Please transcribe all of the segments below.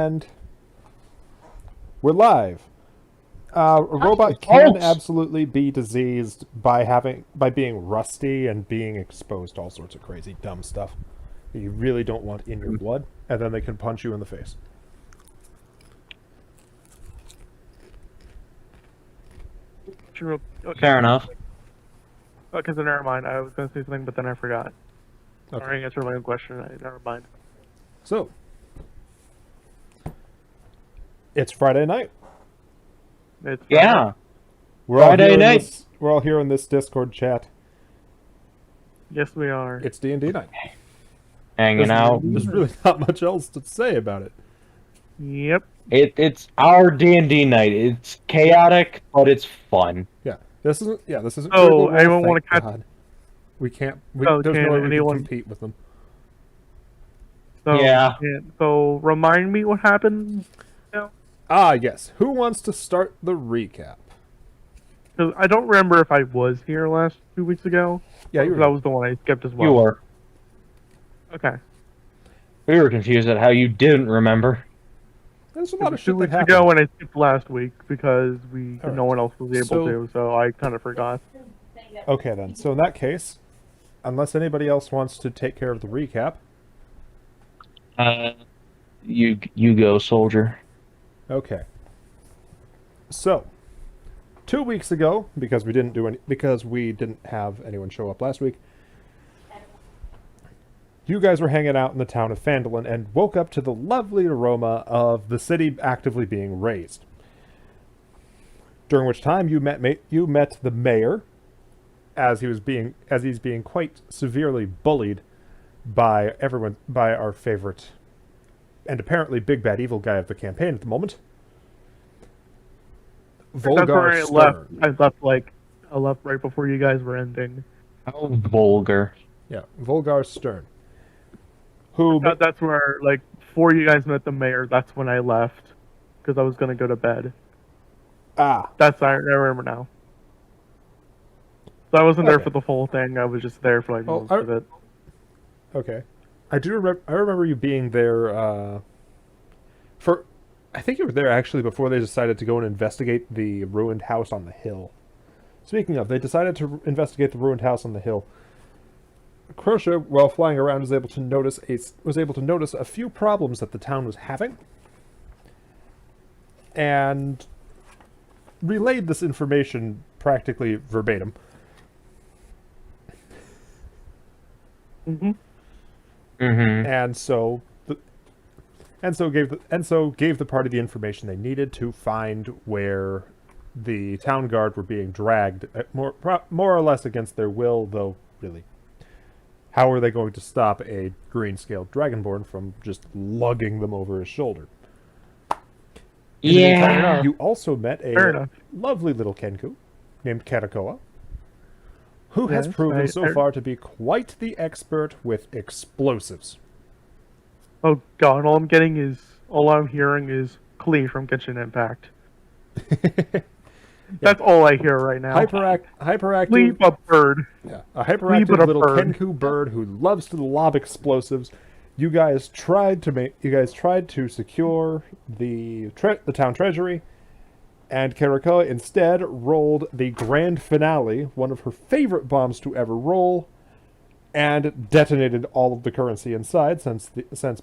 And we're live. A robot can absolutely be diseased by being rusty and being exposed to all sorts of crazy dumb stuff that you really don't want in your blood, and then they can punch you in the face. True. Okay. Fair enough. Okay, so never mind. I was going to say something, but then I forgot. Okay. Sorry, answer my own question. Never mind. So, it's Friday night. It's Yeah. Friday night. We're all here in this Discord chat. Yes, we are. It's D&D night. Hanging out. There's really not much else to say about it. Yep. It's our D&D night. It's chaotic, but it's fun. Yeah, this isn't. Yeah, this isn't. Oh, Critical Role, anyone thank want to catch? God. We can't. Oh, there's can no way we anyone- can compete with them. So, Yeah. So remind me what happened. Ah, yes. Who wants to start the recap? Because I don't remember if I was here last 2 weeks ago. Yeah, you That were. was the one I skipped as well. You were. Okay. We were confused at how you didn't remember. There's a It lot was of 2 shit that weeks happened. ago, and I skipped last week because Alright. no one else was able So- to, so I kind of forgot. Okay, then. So in that case, unless anybody else wants to take care of the recap, You go, soldier. okay. So, 2 weeks ago, because we didn't have anyone show up last week, you guys were hanging out in the town of Phandalin and woke up to the lovely aroma of the city actively being razed. During which time you met the mayor, as he's being quite severely bullied by our favorite and apparently big bad evil guy of the campaign at the moment, That's where Volgar I left. Stern. I left right before you guys were ending. How vulgar. Yeah, Volgar Stern. Who? That's where, before you guys met the mayor, that's when I left. Because I was going to go to bed. I remember now. So I wasn't there Okay. for the full thing. I was just there for, most of it. Okay. I remember you being there, I think you were there actually before they decided to go and investigate the ruined house on the hill. Speaking of, they decided to investigate the ruined house on the hill. Crochet, while flying around, was able to notice a few problems that the town was having, and relayed this information practically verbatim. Mm-hmm. Mm-hmm. And so gave the party the information they needed to find where the town guard were being dragged, more or less against their will, though really, how are they going to stop a green-scaled dragonborn from just lugging them over his shoulder? In the meantime, you also met Fair a enough. lovely little Kenku named Karakoa, who has Yes, proven I so far to be quite the expert with explosives. Oh god, all I'm hearing is Klee from Genshin Impact. That's all I hear right now. Hyperactive. Leave a bird. Yeah, a hyperactive but a little bird. Kenku bird who loves to lob explosives. You guys tried to secure the town treasury, and Karakoa instead rolled the grand finale, one of her favorite bombs to ever roll, and detonated all of the currency inside since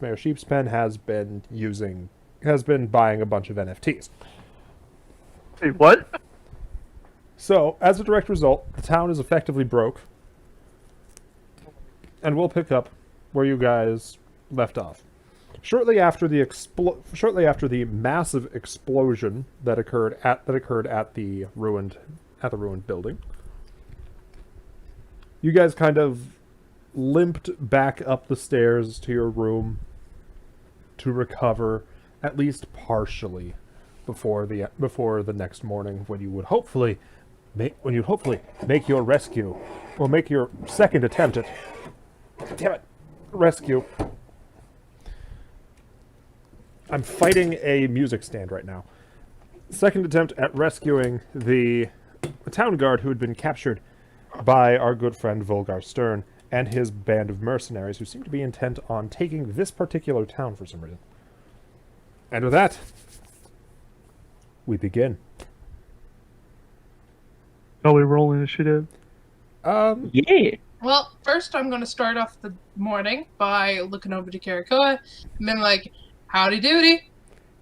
Mayor Sheepspen has been buying a bunch of NFTs. Wait, what? So, as a direct result, the town is effectively broke. And we'll pick up where you guys left off. Shortly after the massive explosion that occurred at the ruined building, you guys kind of limped back up the stairs to your room to recover, at least partially, before the next morning, when you'd hopefully make your rescue, or make your second attempt at, damn it, rescue. I'm fighting a music stand right now. Second attempt at rescuing the town guard who had been captured by our good friend Volgar Stern and his band of mercenaries who seem to be intent on taking this particular town for some reason. And with that, we begin. Shall we roll initiative? Yeah. Well, first I'm going to start off the morning by looking over to Karakoa and being like, howdy doody.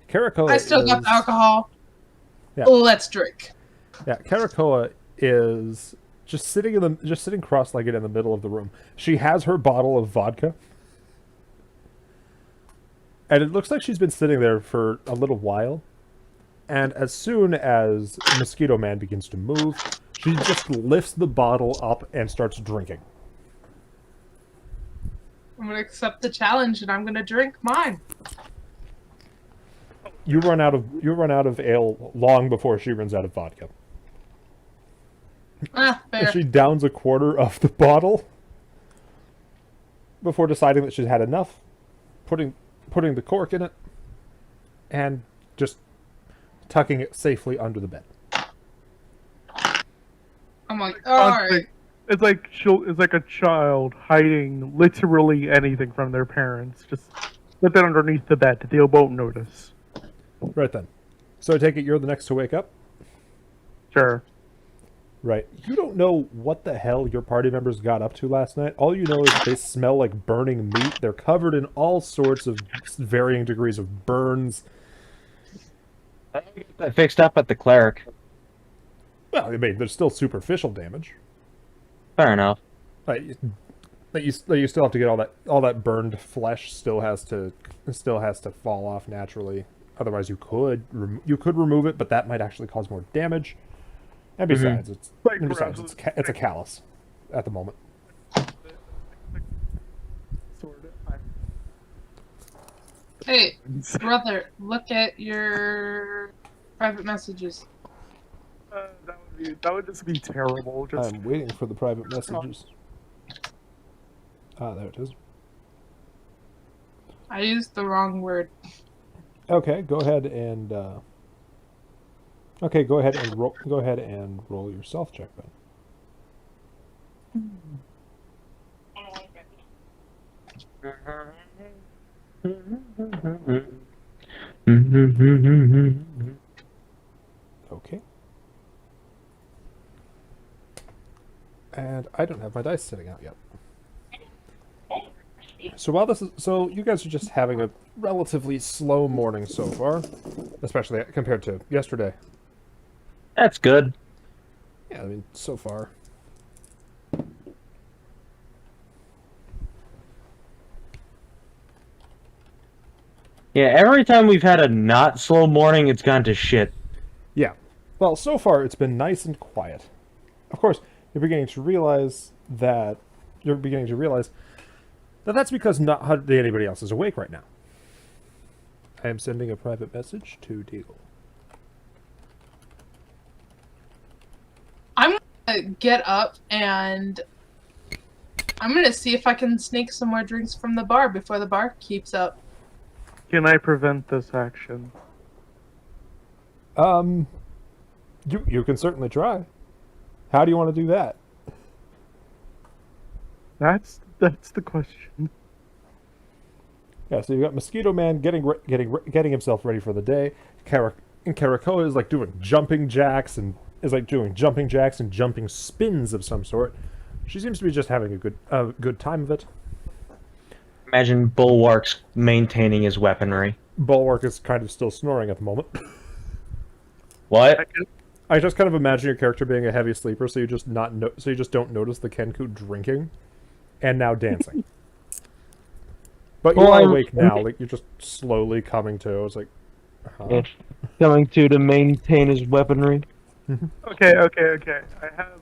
Karakoa I still got the alcohol. Yeah. Let's drink. Yeah, Karakoa is just sitting cross-legged in the middle of the room. She has her bottle of vodka. And it looks like she's been sitting there for a little while. And as soon as Mosquito Man begins to move, she just lifts the bottle up and starts drinking. I'm going to accept the challenge and I'm going to drink mine. You run out of ale long before she runs out of vodka. Fair. She downs a quarter of the bottle before deciding that she's had enough, putting the cork in it, and just tucking it safely under the bed. I'm like, alright. It's like a child hiding literally anything from their parents. Just slip it underneath the bed. They won't notice. Right then. So I take it you're the next to wake up? Sure. Right. You don't know what the hell your party members got up to last night. All you know is they smell like burning meat. They're covered in all sorts of varying degrees of burns. I fixed up at the cleric. Well, I mean, there's still superficial damage. Fair enough. You still have to get all that burned flesh still has to fall off naturally. Otherwise, you could remove it, but that might actually cause more damage. And besides, it's a callus at the moment. Hey, brother, look at your private messages. That would just be terrible. I'm waiting for the private messages. Ah, there it is. I used the wrong word. Okay, go ahead and roll your self check then. Okay. And I don't have my dice sitting out yet. So you guys are just having a relatively slow morning so far, especially compared to yesterday. That's good. Yeah, I mean, so far. Yeah, every time we've had a not slow morning, it's gone to shit. Yeah. Well, so far it's been nice and quiet. Of course, you're beginning to realize that that's because not hardly anybody else is awake right now. I am sending a private message to Deagle. I'm going to get up and I'm going to see if I can sneak some more drinks from the bar before the bar keeps up. Can I prevent this action? You can certainly try. How do you want to do that? That's the question. Yeah, so you got Mosquito Man getting himself ready for the day. And Karakoa is doing jumping jacks and jumping spins of some sort. She seems to be just having a good time of it. Imagine Bulwark's maintaining his weaponry. Bulwark is kind of still snoring at the moment. What? I just kind of imagine your character being a heavy sleeper, so you just don't notice the Kenku drinking, and now dancing. But you're awake now, you're just slowly coming to. It's like, yeah. Coming to maintain his weaponry. Okay. I have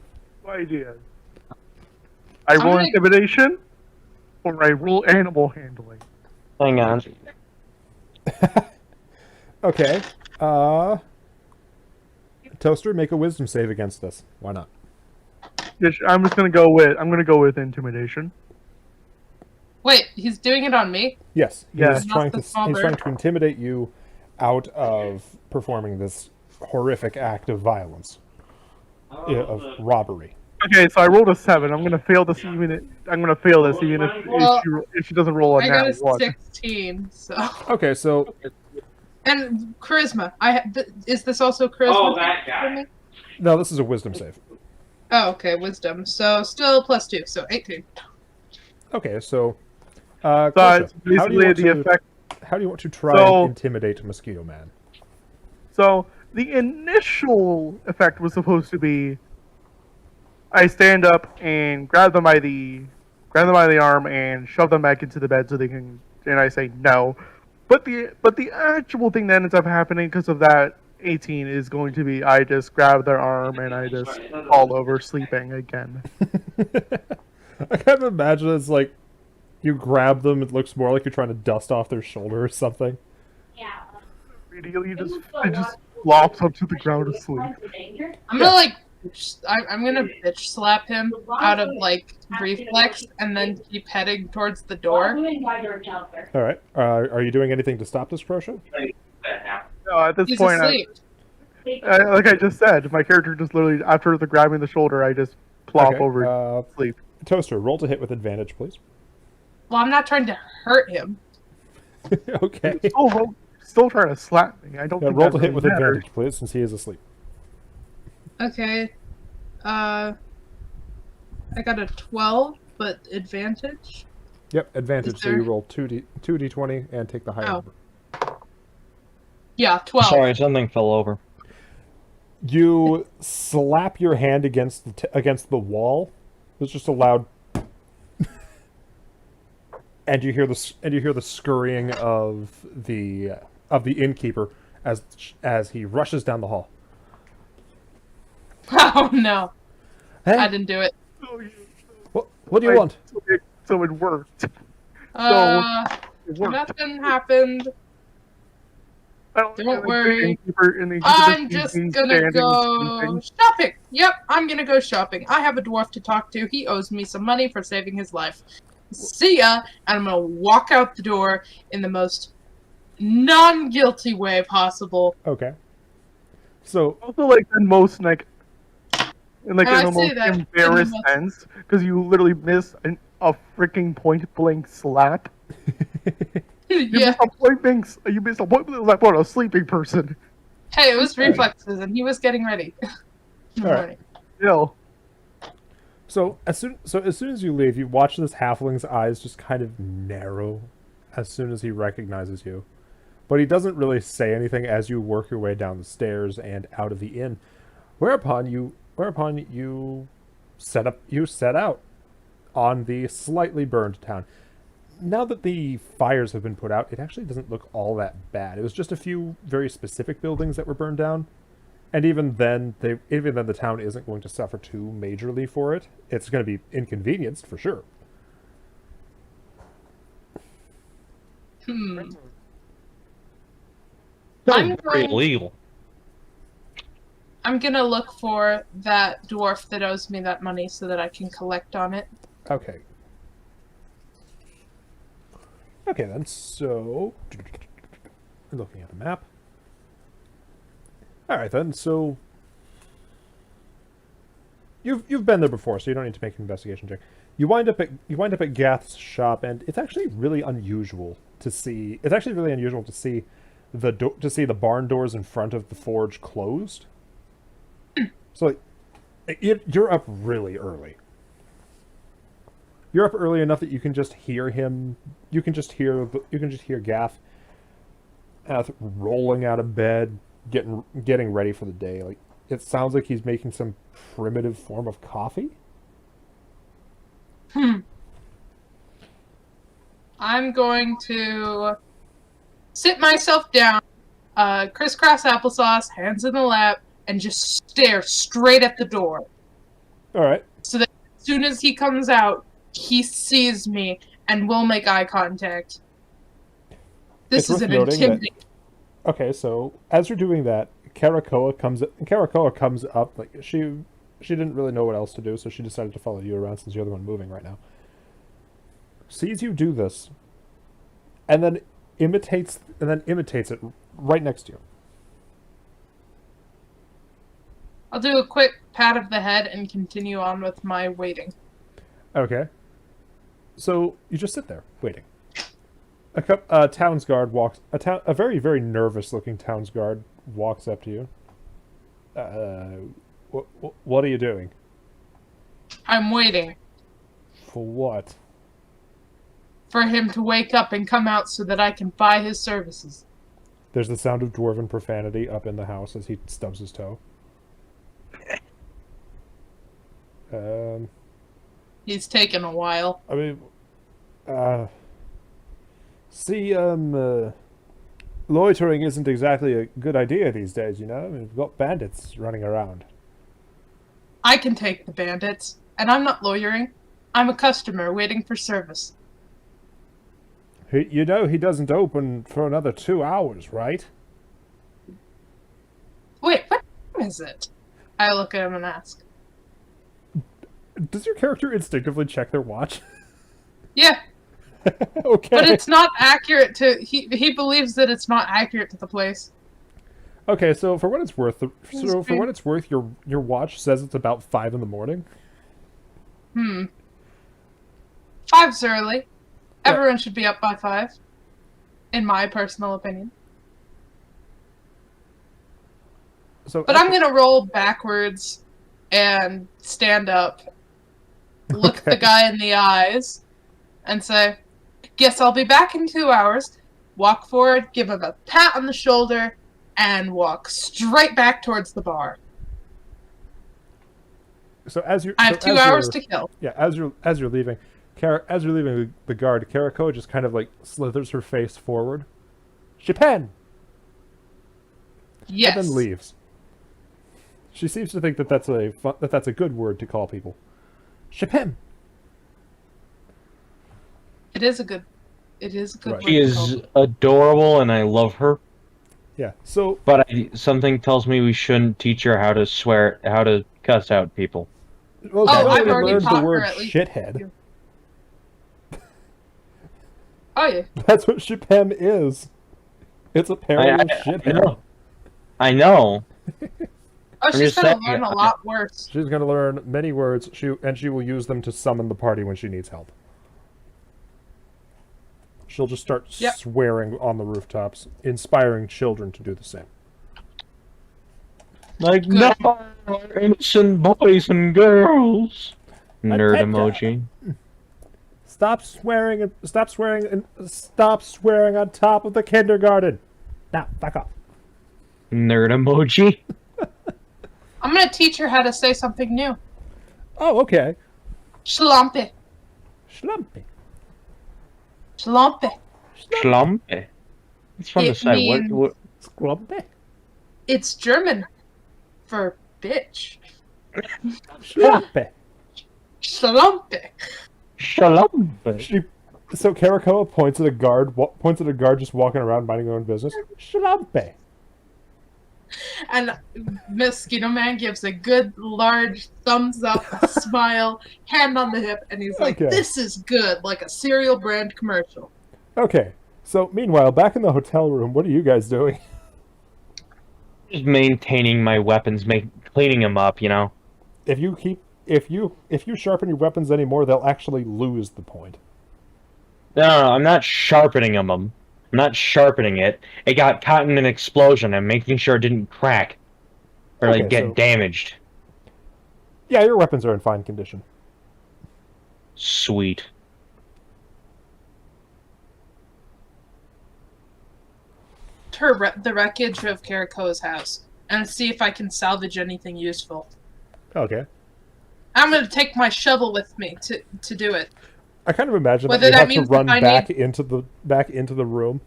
two ideas. I roll intimidation, or I roll animal handling. Hang on. Okay. Toaster, make a wisdom save against this. Why not? Yes, I'm gonna go with intimidation. Wait, he's doing it on me? Yes. Yeah. He's trying to intimidate you out of performing this horrific act of violence, of robbery. Okay, so I rolled a 7. I'm gonna fail this even if she doesn't roll a I got nat a 1. 16, so... Okay, so And charisma. Is this also charisma? Oh, that for guy. me? No, this is a wisdom save. Oh, okay, wisdom. So still +2, so 18. Okay, so So Kosha, it's basically the effect. how do you want to try So- and intimidate Mosquito Man? So the initial effect was supposed to be, I stand up and grab them by the arm and shove them back into the bed so they can. And I say no, but the actual thing that ends up happening because of that 18 is going to be I just grab their arm and I just fall over sleeping again. I kind of imagine it's like you grab them. It looks more like you're trying to dust off their shoulder or something. Immediately, it just flops up to the ground asleep. I'm gonna like, I'm gonna bitch slap him out of like reflex, and then keep heading towards the door. All right. Are you doing anything to stop this, Crochet? No, at this He's point, asleep. like I just said, my character just literally after the grabbing the shoulder, I just plop Okay, over sleep. Toaster, roll to hit with advantage, please. Well, I'm not trying to hurt him. Okay. Still trying to slap me. I don't Yeah, think roll that to hit really with matters. advantage, please, since he is asleep. Okay. I got a 12, but advantage. Yep, advantage. Is So you there- roll 2d20 and take the higher Oh. number. Yeah, 12. Sorry, something fell over. You slap your hand against against the wall. There's just a loud, and you hear the scurrying of the innkeeper as he rushes down the hall. Oh no, Hey, I didn't do it. what do you want? So it worked. It worked. Nothing happened. I don't Don't like, the worry. innkeeper- and the innkeeper I'm sees just me gonna standing go sleeping. shopping. Yep, I'm gonna go shopping. I have a dwarf to talk to. He owes me some money for saving his life. See ya! And I'm gonna walk out the door in the most non-guilty way possible. Okay. So Also, like the most like, in like I in the say most that in the embarrassed most- sense, because you literally miss a freaking point blank slap. You Yeah. missed a point blank. You missed a point blank slap on a sleeping person. Hey, it was Alright. reflexes, and he was getting ready. Alright. Still, So as soon as you leave, you watch this halfling's eyes just kind of narrow as soon as he recognizes you. But he doesn't really say anything as you work your way down the stairs and out of the inn. Whereupon you set out on the slightly burned town. Now that the fires have been put out, it actually doesn't look all that bad. It was just a few very specific buildings that were burned down. And even then the town isn't going to suffer too majorly for it. It's going to be inconvenienced for sure. Hmm. That's I'm very going- illegal. I'm gonna look for that dwarf that owes me that money so that I can collect on it. Okay. Okay then, so looking at the map. Alright then, so you've been there before, so you don't need to make an investigation check. You wind up at Gath's shop, and it's actually really unusual to see the barn doors in front of the forge closed. So like, you're up really early. You're up early enough that you can just hear him. You can just hear Gath rolling out of bed, getting ready for the day. Like it sounds like he's making some primitive form of coffee. I'm going to sit myself down, crisscross applesauce, hands in the lap, and just stare straight at the door. All right. So that as soon as he comes out, he sees me and will make eye contact. This It's is worth an noting that- intimidating. Okay, so as you're doing that, Karakoa comes up. Like she didn't really know what else to do, so she decided to follow you around since you're the one moving right now. Sees you do this, and then imitates it right next to you. I'll do a quick pat of the head and continue on with my waiting. Okay. So you just sit there waiting. A town's guard walks. A very very nervous looking town's guard walks up to you. What are you doing? I'm waiting For what? for him to wake up and come out so that I can buy his services. There's the sound of dwarven profanity up in the house as he stubs his toe. He's taken a while. I mean, loitering isn't exactly a good idea these days, you know? I mean, we've got bandits running around. I can take the bandits, and I'm not loitering. I'm a customer waiting for service. You know he doesn't open for another 2 hours, right? Wait, what time is it? I look at him and ask. Does your character instinctively check their watch? Yeah, Okay. but it's not accurate to... He believes that it's not accurate to the place. Okay, so for what it's worth, your watch says it's about 5 in the morning. 5's early. Everyone should be up by 5. In my personal opinion. So, But I'm gonna roll backwards and stand up, look the guy in the eyes, and say, "Guess I'll be back in 2 hours." Walk forward, give him a pat on the shoulder, and walk straight back towards the bar. So as you, I have 2 hours to kill. Yeah, as you're leaving, as you're leaving the guard, Karako just kind of like slithers her face forward. Chipin! Yes. And then leaves. She seems to think that that's a good word to call people. Chipin! It is a good Right. word She to is call. adorable, and I love her. Yeah. So But something tells me we shouldn't teach her how to cuss out people. well, Oh, she I've already already learned taught the her word at least. shithead. Oh yeah. That's what Chipin is. It's a parody of shithead. I know. Oh, she's just gonna saying, learn a lot worse. She's going to learn many words. She will use them to summon the party when she needs help. She'll just start Yep. swearing on the rooftops, inspiring children to do the same. Like, Good. no, innocent boys and girls. Nerd Attention. emoji. Stop swearing and stop swearing on top of the kindergarten. Now, back off. Nerd emoji. I'm gonna teach her how to say something new. Oh, okay. Schlampe. Schlumpy. Schlampe. Schlampe. It's fun to It say. means- What? Schlumpy. It's German for bitch. Schlumpy. Schlampe. Schlampe. So Karakoa points at a guard just walking around minding their own business. Schlumpy. And Mosquito Man gives a good large thumbs up, smile, hand on the hip, and he's like, Okay. "This is good," like a cereal brand commercial. Okay. So meanwhile, back in the hotel room, what are you guys doing? Just maintaining my weapons, cleaning them up. You know. If you sharpen your weapons anymore, they'll actually lose the point. No, I'm not sharpening them. I'm not sharpening it. It got caught in an explosion. I'm making sure it didn't crack or Okay, like get so- damaged. Yeah, your weapons are in fine condition. Sweet. The wreckage of Karakoa's house and see if I can salvage anything useful. Okay. I'm gonna take my shovel with me to do it. I kind of imagine Whether that you that have to means run I back into the room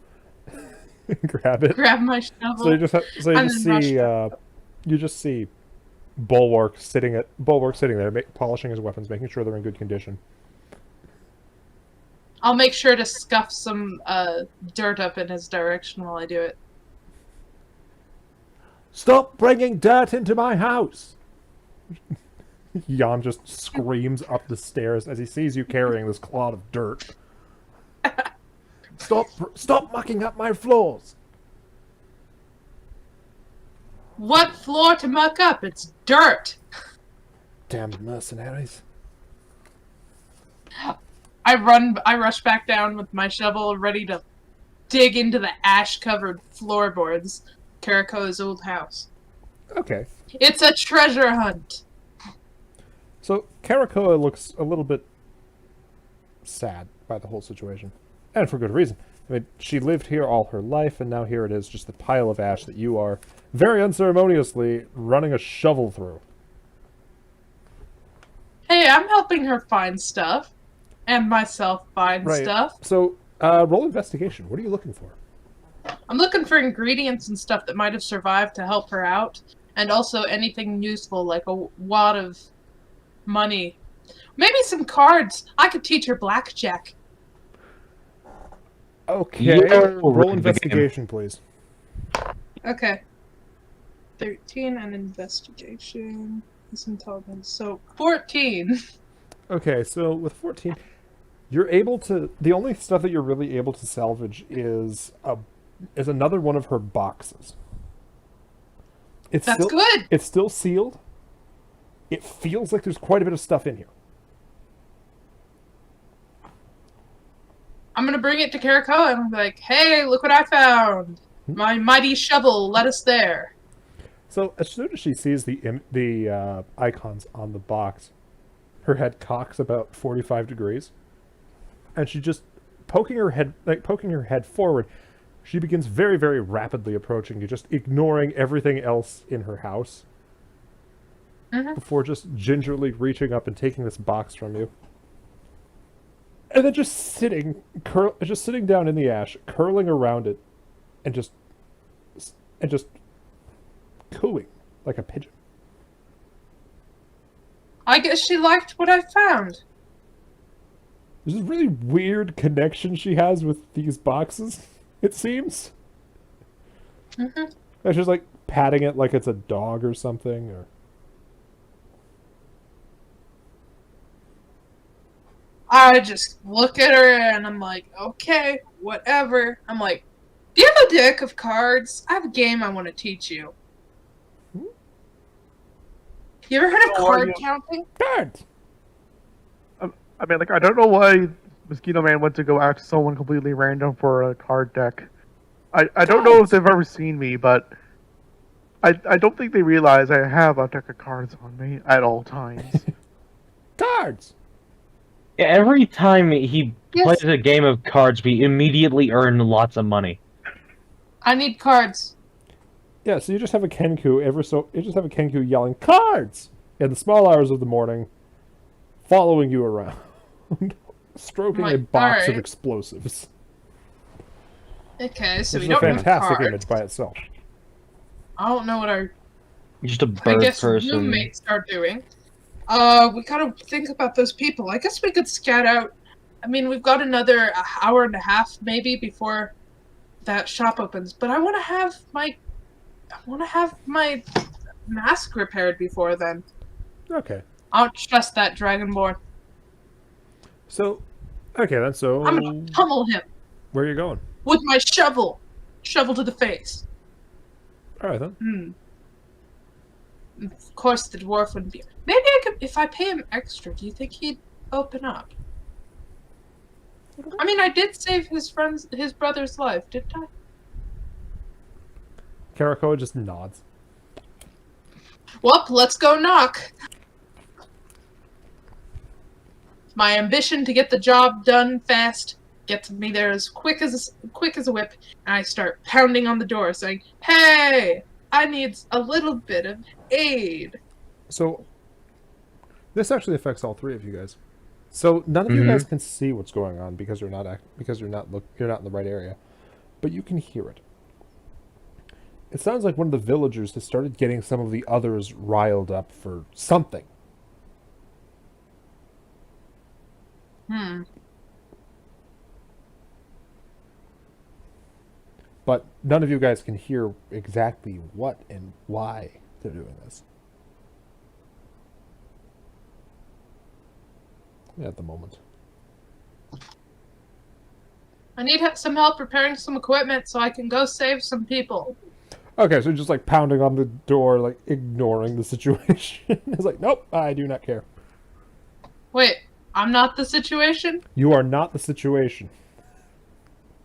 and grab it. Grab my shovel. So you just and then you just see Bulwark sitting there, polishing his weapons, making sure they're in good condition. I'll make sure to scuff some dirt up in his direction while I do it. Stop bringing dirt into my house! Jan just screams up the stairs as he sees you carrying this clod of dirt. Stop mucking up my floors! What floor to muck up? It's dirt. Damned mercenaries. I rush back down with my shovel, ready to dig into the ash-covered floorboards. Karako's old house. Okay. It's a treasure hunt. So Karakoa looks a little bit sad by the whole situation. And for good reason. I mean, she lived here all her life, and now here it is, just a pile of ash that you are, very unceremoniously, running a shovel through. Hey, I'm helping her find stuff. And myself find Right. stuff. So, roll investigation. What are you looking for? I'm looking for ingredients and stuff that might have survived to help her out. And also anything useful, like a wad of money. Maybe some cards. I could teach her blackjack. Okay. Yo, Roll rigged the investigation, please. Okay. 13 and investigation. Is intelligence. So 14. Okay, so with 14, you're able to... The only stuff that you're really able to salvage is another one of her boxes. It's That's still, good. It's still sealed. It feels like there's quite a bit of stuff in here. I'm gonna bring it to Karako and be like, hey, look what I found. My mighty shovel led us there. So as soon as she sees the icons on the box, her head cocks about 45 degrees, and she just poking her head forward. She begins very, very rapidly approaching you, just ignoring everything else in her house, before just gingerly reaching up and taking this box from you, and then just sitting down in the ash, curling around it, and just cooing like a pigeon. I guess she liked what I found. There's this really weird connection she has with these boxes, it seems. Mm-hmm. And she's like patting it like it's a dog or something, or... I just look at her and I'm like, okay, whatever. I'm like, do you have a deck of cards? I have a game I want to teach you. You ever heard of So are card you- counting? Cards! I mean, like, I don't know why Mosquito Man went to go ask someone completely random for a card deck. I don't know if they've ever seen me, but I don't think they realize I have a deck of cards on me at all times. Cards! Yeah, every time he Yes. plays a game of cards, we immediately earn lots of money. I need cards. Yeah, so you just have a Kenku yelling, "Cards!" in the small hours of the morning, following you around, stroking a Like, box of alright. explosives. Okay, so Which we is a don't have fantastic cards. image by itself. I don't know what our Just a bird guess person. roommates are doing. We gotta think about those people. I guess we could scout out. I mean, we've got another hour and a half maybe before that shop opens. But I want to have my mask repaired before then. Okay. I don't trust that Dragonborn. So, okay then, so... I'm gonna pummel him Where are you going? with my shovel. Shovel to the face. Alright then. Of course, the dwarf wouldn't be. Maybe I could, if I pay him extra. Do you think he'd open up? I mean, I did save his brother's life, didn't I? Karakoa just nods. Well, let's go knock. My ambition to get the job done fast gets me there as quick as a whip, and I start pounding on the door, saying, "Hey, I need a little bit of aid." So, this actually affects all three of you guys. So none of you guys can see what's going on because you're not in the right area, but you can hear it. It sounds like one of the villagers has started getting some of the others riled up for something. But none of you guys can hear exactly what and why they're doing this. At the moment. I need some help repairing some equipment so I can go save some people. Okay, so just like pounding on the door, like ignoring the situation. It's like, nope, I do not care. Wait, I'm not the situation? You are not the situation.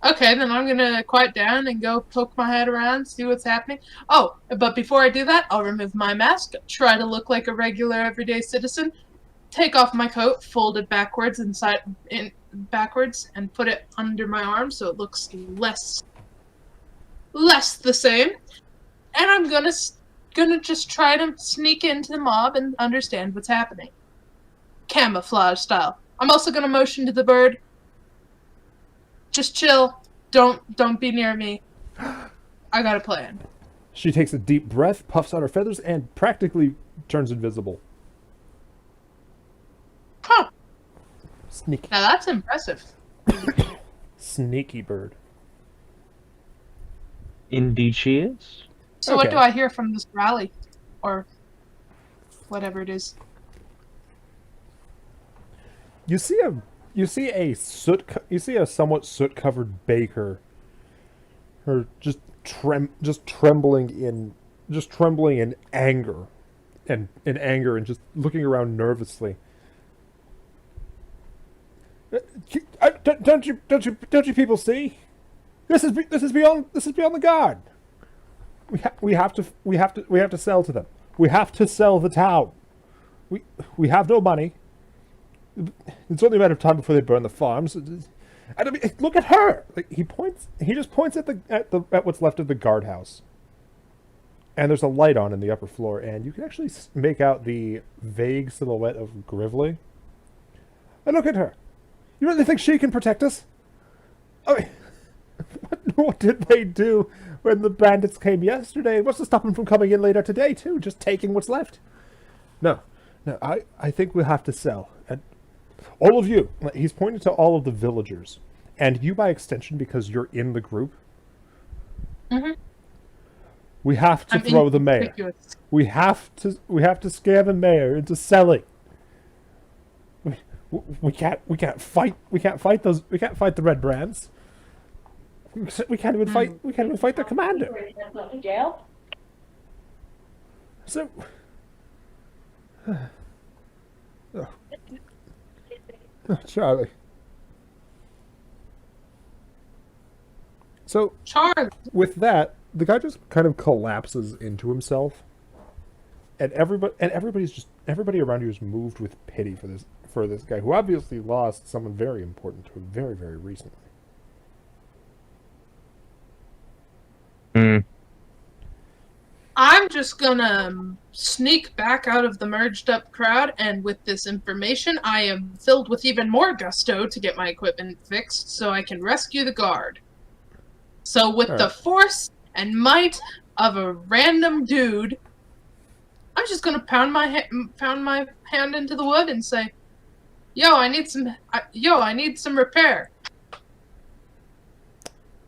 Okay, then I'm gonna quiet down and go poke my head around, see what's happening. Oh, but before I do that, I'll remove my mask, try to look like a regular everyday citizen, take off my coat, fold it backwards backwards, and put it under my arm so it looks less the same. And I'm gonna just try to sneak into the mob and understand what's happening, camouflage style. I'm also gonna motion to the bird. Just chill. Don't be near me. I got a plan. She takes a deep breath, puffs out her feathers, and practically turns invisible. Huh. Sneaky, Now that's impressive. sneaky bird. Indeed, she is. So what Okay. do I hear from this rally? Or whatever it is. You see a somewhat soot-covered baker. Her just trembling in anger, and just looking around nervously. Don't you people see? This is beyond the guard. We have to sell to them. We have to sell the town. We have no money. It's only a matter of time before they burn the farms. I mean, look at her. Like, he just points at what's left of the guardhouse. And there's a light on in the upper floor, and you can actually make out the vague silhouette of Grively. And look at her. You really think she can protect us? I mean, what did they do when the bandits came yesterday? What's to stop them from coming in later today, too? Just taking what's left? No, I think we'll have to sell. And all of you, he's pointing to all of the villagers, and you by extension because you're in the group. Mm-hmm. We have to I'm throw the mayor. inconspicuous. We have to scare the mayor into selling. We can't fight the red brands. We can't even fight their commander. So oh, Charlie. So Charlie. with that, the guy just kind of collapses into himself, and everybody around you is moved with pity for this guy who obviously lost someone very important to him very, very recently. Hmm. I'm just gonna sneak back out of the merged up crowd, and with this information, I am filled with even more gusto to get my equipment fixed so I can rescue the guard. So, with the Alright. force and might of a random dude, I'm just gonna pound my hand into the wood and say, "Yo, I need some repair."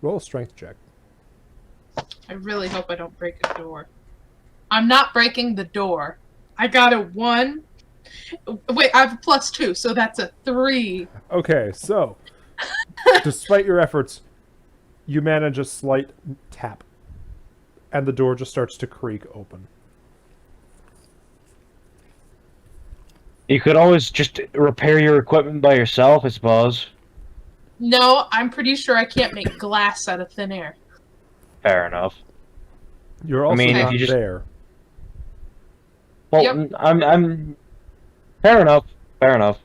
Roll a strength check. I really hope I don't break a door. I'm not breaking the door. I got a 1. Wait, I have a +2, so that's a 3. Okay, so despite your efforts, you manage a slight tap, and the door just starts to creak open. You could always just repair your equipment by yourself, I suppose. No, I'm pretty sure I can't make glass out of thin air. Fair enough. You're also mean, if not you just- there. Well, Yep. I'm. Fair enough. Fair enough.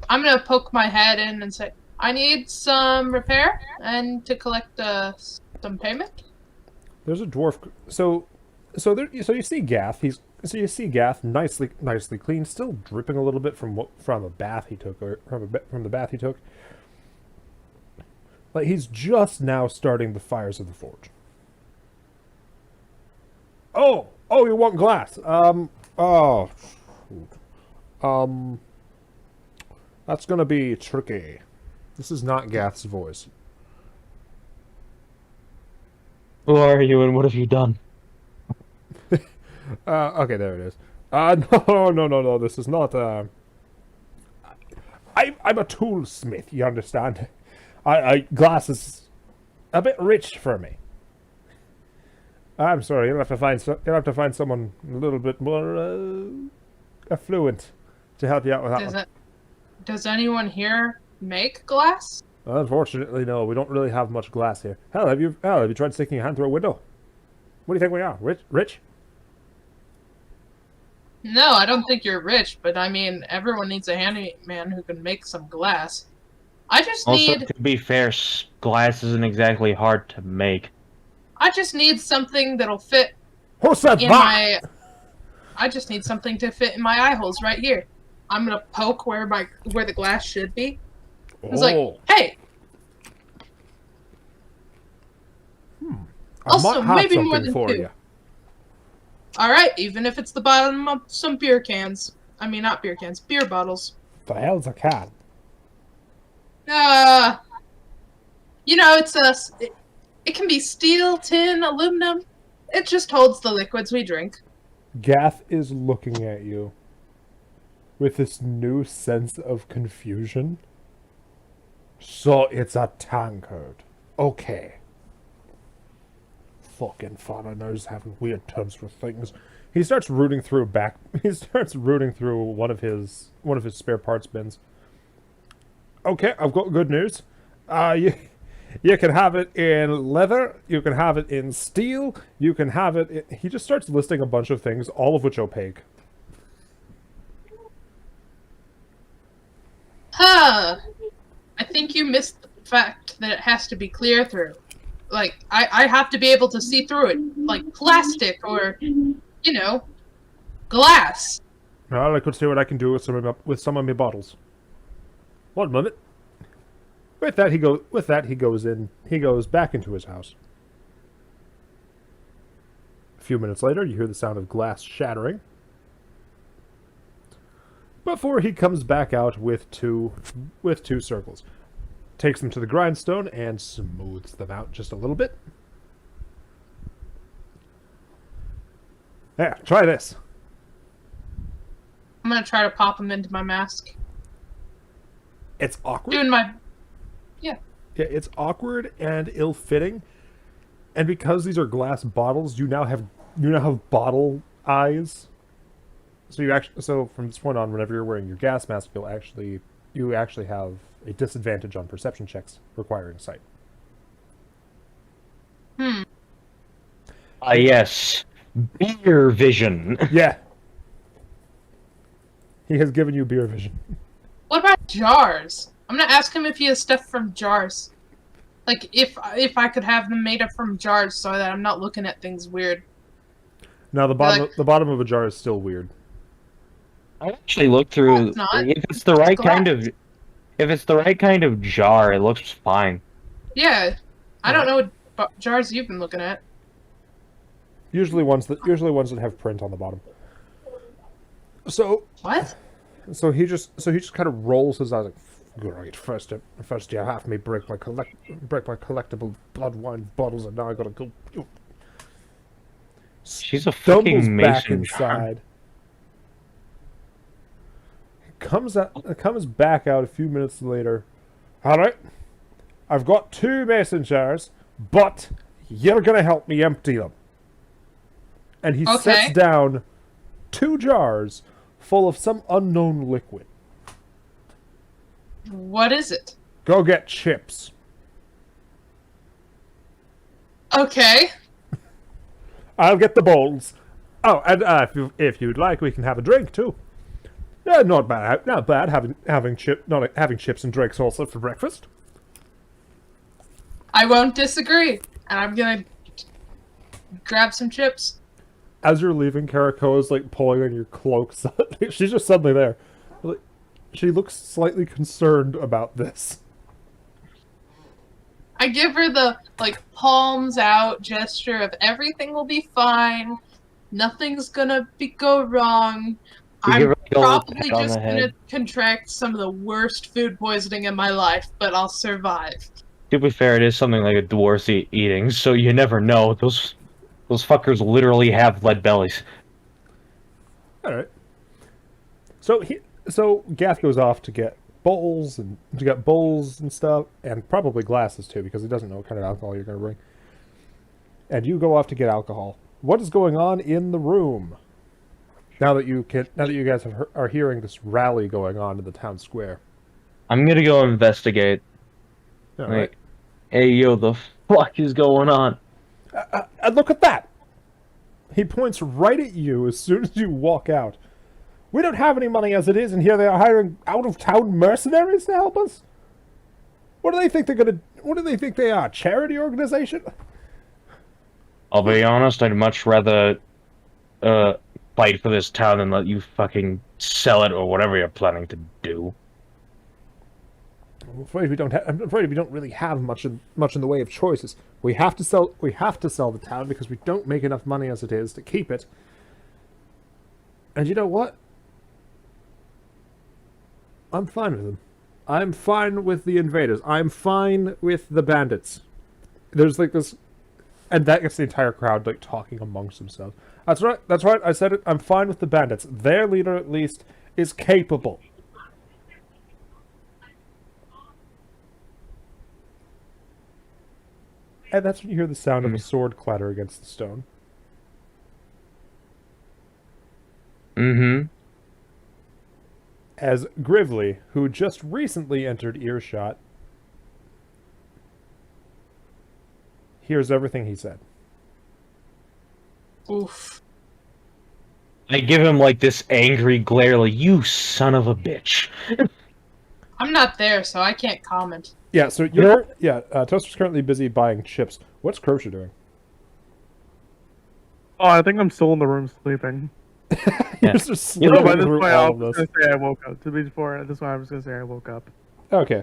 I'm gonna poke my head in and say, "I need some repair and to collect some payment." There's a dwarf. So you see Gath. You see Gath nicely clean, still dripping a little bit from a bath he took, or from the bath he took. Like he's just now starting the fires of the forge. Oh, you want glass? That's gonna be tricky. This is not Gath's voice. Who are you and what have you done? Okay, there it is. No. This is not. I'm a toolsmith. You understand? Glass is a bit rich for me. I'm sorry. You'll have to find someone a little bit more affluent to help you out with that one. Does anyone here make glass? Unfortunately, no. We don't really have much glass here. Hell, have you tried sticking your hand through a window? What do you think we are? Rich? No, I don't think you're rich, but I mean, everyone needs a handyman who can make some glass. I just Also, need to be fair, glass isn't exactly hard to make. something that'll fit Who said in that? I just need something to fit in my eye holes right here. I'm gonna poke where the glass should be. It's like, hey, I also, might have maybe more something than for two. you. all right, even if it's the bottom of some beer cans. I mean, not beer cans, beer bottles. The hell's a cat? You know, it can be steel, tin, aluminum. It just holds the liquids we drink. Gath is looking at you with this new sense of confusion. So it's a tankard. Okay. Fucking foreigners having weird terms for things. He starts rooting through one of his spare parts bins. Okay, I've got good news. You can have it in leather, you can have it in steel, you can have it in... He just starts listing a bunch of things, all of which opaque. Huh. I think you missed the fact that it has to be clear through. Like, I have to be able to see through it. Like plastic or, you know, glass. Well, I could see what I can do with some of my bottles. One moment. With that he goes back into his house. A few minutes later, you hear the sound of glass shattering. Before he comes back out with two circles. Takes them to the grindstone and smooths them out just a little bit. There, try this. I'm gonna try to pop them into my mask. It's awkward. Doing my... Yeah, it's awkward and ill-fitting. And because these are glass bottles, you now have bottle eyes. So from this point on, whenever you're wearing your gas mask, you actually have a disadvantage on perception checks requiring sight. Yes. Beer vision. Yeah. He has given you beer vision. What about jars? I'm gonna ask him if he has stuff from jars. Like, if I could have them made up from jars so that I'm not looking at things weird. Now the bottom of a jar is still weird. I actually looked through. No, it's not. If it's the right Glass. if it's the right kind of jar, it looks fine. Yeah. I don't know what jars you've been looking at. Usually ones that have print on the bottom. So What? he just kind of rolls his eyes like, great. First you have me break my collectible blood wine bottles, and now I gotta go. She's a Stumbles fucking back mason jar. inside. Comes back out a few minutes later. All right, I've got 2 mason jars, but you're gonna help me empty them. And he Okay. sets down 2 jars full of some unknown liquid. What is it? Go get chips. Okay. I'll get the bowls. Oh, and if you'd like, we can have a drink too. Yeah, not bad. Not bad having chips and drinks also for breakfast. I won't disagree. And I'm gonna grab some chips. As you're leaving, Karako is like pulling on your cloak. She's just suddenly there. Like, she looks slightly concerned about this. I give her the, like, palms out gesture of everything will be fine. Nothing's gonna go wrong. You give I'm her like a little probably pat on just the gonna head. contract some of the worst food poisoning in my life, but I'll survive. To be fair, it is something like a dwarf's eating, so you never know. Those fuckers literally have lead bellies. All right. So Gath goes off to get bowls and stuff, and probably glasses too, because he doesn't know what kind of alcohol you're going to bring. And you go off to get alcohol. What is going on in the room? Now that you guys are hearing this rally going on in the town square. I'm gonna go investigate. All Like, right. hey, yo, the fuck is going on? And look at that! He points right at you as soon as you walk out. We don't have any money as it is, and here they are hiring out-of-town mercenaries to help us? What do they think they're gonna... What do they think they are, a charity organization? I'll be honest, I'd much rather fight for this town than let you fucking sell it or whatever you're planning to do. I'm afraid we don't. I'm afraid we don't really have much in the way of choices. We have to sell. We have to sell the town because we don't make enough money as it is to keep it. And you know what? I'm fine with them. I'm fine with the invaders. I'm fine with the bandits. There's like this, and that gets the entire crowd like talking amongst themselves. That's right. That's right. I said it. I'm fine with the bandits. Their leader, at least, is capable. And that's when you hear the sound of a sword clatter against the stone. Mm-hmm. As Grively, who just recently entered earshot, hears everything he said. Oof. I give him like this angry glare, like, you son of a bitch. I'm not there, so I can't comment. Yeah, so you're... Yeah, Toaster's currently busy buying chips. What's Crochet doing? Oh, I think I'm still in the room sleeping. You're just You know, sleeping By this through point, I all was of this. gonna say I woke up. To be before this one, I was gonna say I woke up. Okay.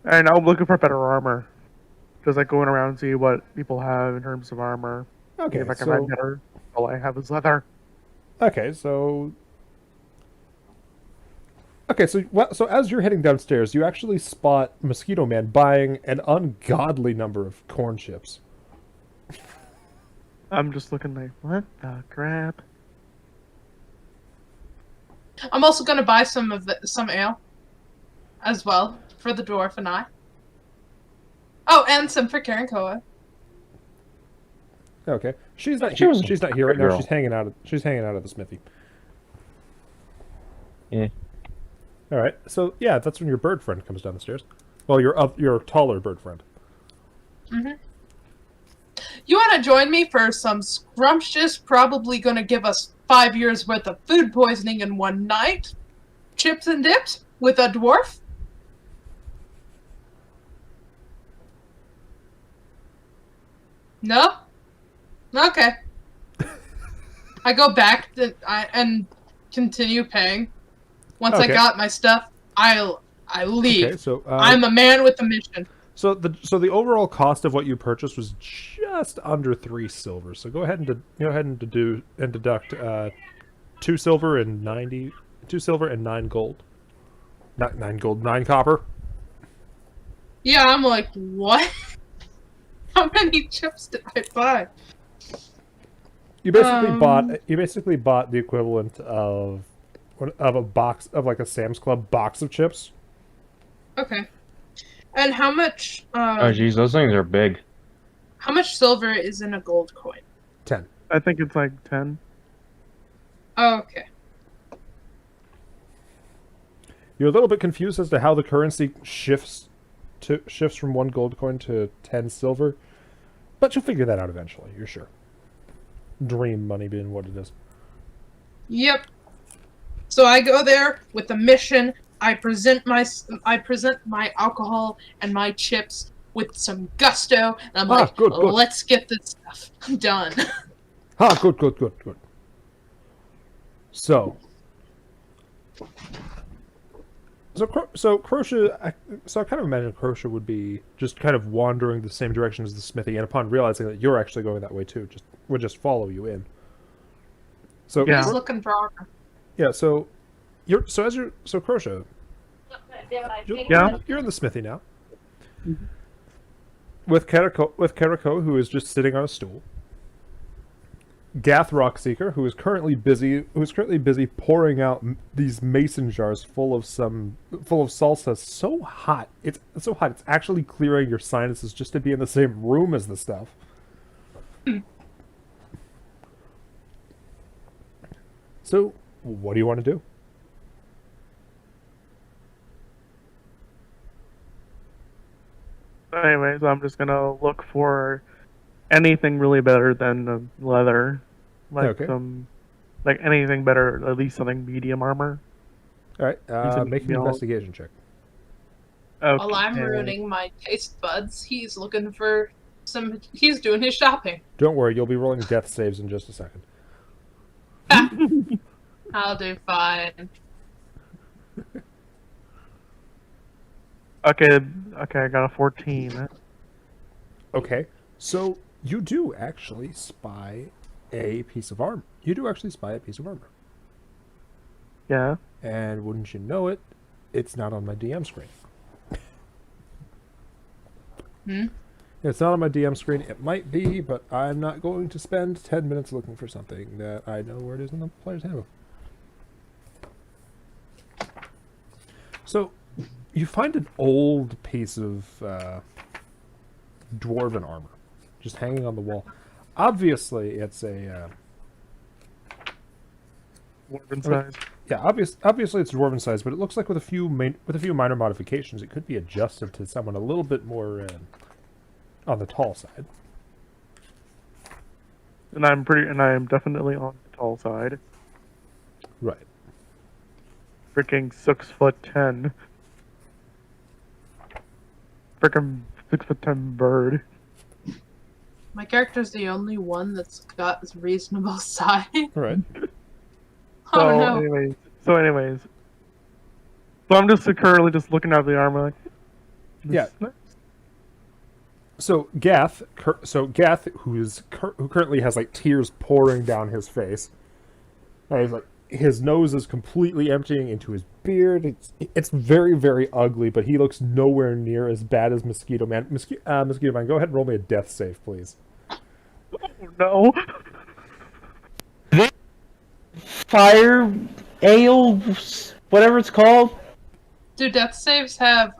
And I'm looking for better armor. Just like going around and see what people have in terms of armor. Okay, If I can find better. All I have is leather. Okay, so... Okay, so as you're heading downstairs, you actually spot Mosquito Man buying an ungodly number of corn chips. I'm just looking like, what the crap? I'm also gonna buy some ale as well for the dwarf and I. Oh, and some for Karen Koa. Okay, she's not She here. was a She's not here right now. girl. She's hanging out. She's hanging out at the smithy. Yeah. All right. So yeah, that's when your bird friend comes down the stairs. Well, your taller bird friend. You want to join me for some scrumptious, probably gonna give us 5 years worth of food poisoning in one night? Chips and dips with a dwarf? No? Okay. I go back and continue paying. Once I Okay. got my stuff, I leave. Okay. So I'm a man with a mission. so the overall cost of what you purchased was just under 3 silver. So go ahead and deduct 2 silver and 9 gold. Not 9 gold, 9 copper. Yeah, I'm like, what? How many chips did I buy? You basically bought the equivalent of a box of like a Sam's Club box of chips. Okay. And how much? Oh, jeez, those things are big. How much silver is in a gold coin? 10. I think it's like 10. Oh, okay. You're a little bit confused as to how the currency shifts from 1 gold coin to 10 silver, but you'll figure that out eventually. You're sure. Dream money being what it is. Yep. So I go there with a mission. I present my alcohol and my chips with some gusto, and I'm like, good. let's get this stuff done. Good. So Crochet. So I kind of imagine Crochet would be just kind of wandering the same direction as the smithy, and upon realizing that you're actually going that way too, would just follow you in. So Yeah. He's looking for armor. yeah. So Crochet. Yeah. You're in the smithy now. With Karako, who is just sitting on a stool. Gath Rockseeker, who is currently busy pouring out these mason jars full of salsa. So hot, it's actually clearing your sinuses just to be in the same room as the stuff. So, what do you want to do? Okay, so I'm just gonna look for anything really better than the leather, like Okay. like anything better, at least something medium armor. All right, Decent make an meal. investigation check. While I'm Okay. ruining my taste buds, he's looking for some. He's doing his shopping. Don't worry, you'll be rolling death saves in just a second. I'll do fine. Okay, I got a 14. Okay, so you do actually spy a piece of armor. You do actually spy a piece of armor. Yeah. And wouldn't you know it, it's not on my DM screen. Hmm? It's not on my DM screen. It might be, but I'm not going to spend 10 minutes looking for something that I know where it is in the player's handbook. So, you find an old piece of dwarven armor just hanging on the wall. Obviously, it's a Dwarven size. yeah. Obviously, it's dwarven size, but it looks like with a few minor modifications, it could be adjusted to someone a little bit more on the tall side. And I am definitely on the tall side. Right. Freaking 6'10". Freaking 6'10" bird. My character's the only one that's got this reasonable size. Right. Oh So, no. anyways. So I'm just currently just looking at the armor like, Yeah. nice. So Gath, who currently has like tears pouring down his face, and he's like his nose is completely emptying into his beard. It's very, very ugly, but he looks nowhere near as bad as Mosquito Man. Mosquito Man, go ahead and roll me a death save, please. Oh no. Fire, ale, whatever it's called. Do death saves have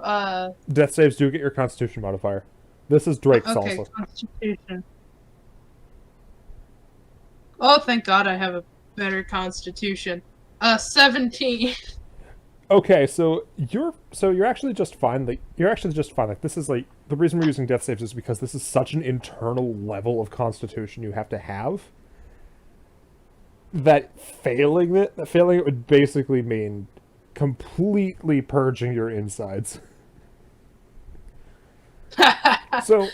Death saves do get your Constitution modifier. This is Drake okay, salsa. Constitution. Oh, thank God I have a better Constitution. 17. Okay, so you're actually just fine. Like you're actually just fine. Like this is like the reason we're using death saves is because this is such an internal level of Constitution you have to have. That failing it would basically mean completely purging your insides. So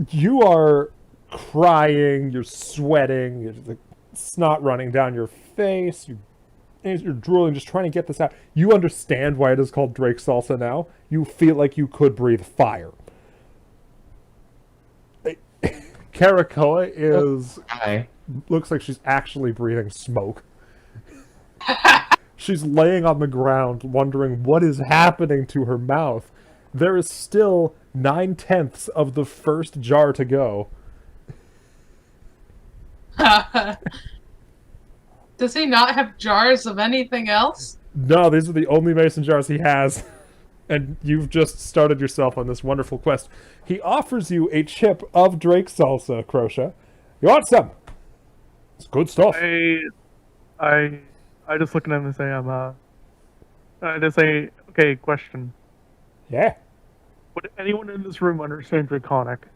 you are crying, you're sweating, you're the snot running down your face, you're drooling, just trying to get this out. You understand why it is called Drake Salsa now. You feel like you could breathe fire. Karakoa is Hi. looks like she's actually breathing smoke. She's laying on the ground, wondering what is happening to her mouth. There is still 9/10 of the first jar to go. Does he not have jars of anything else? No, these are the only mason jars he has. And you've just started yourself on this wonderful quest. He offers you a chip of Drake salsa, Crosha. You want some? It's good stuff. I just look at him and say I just say, okay, question. Yeah. Would anyone in this room understand Draconic?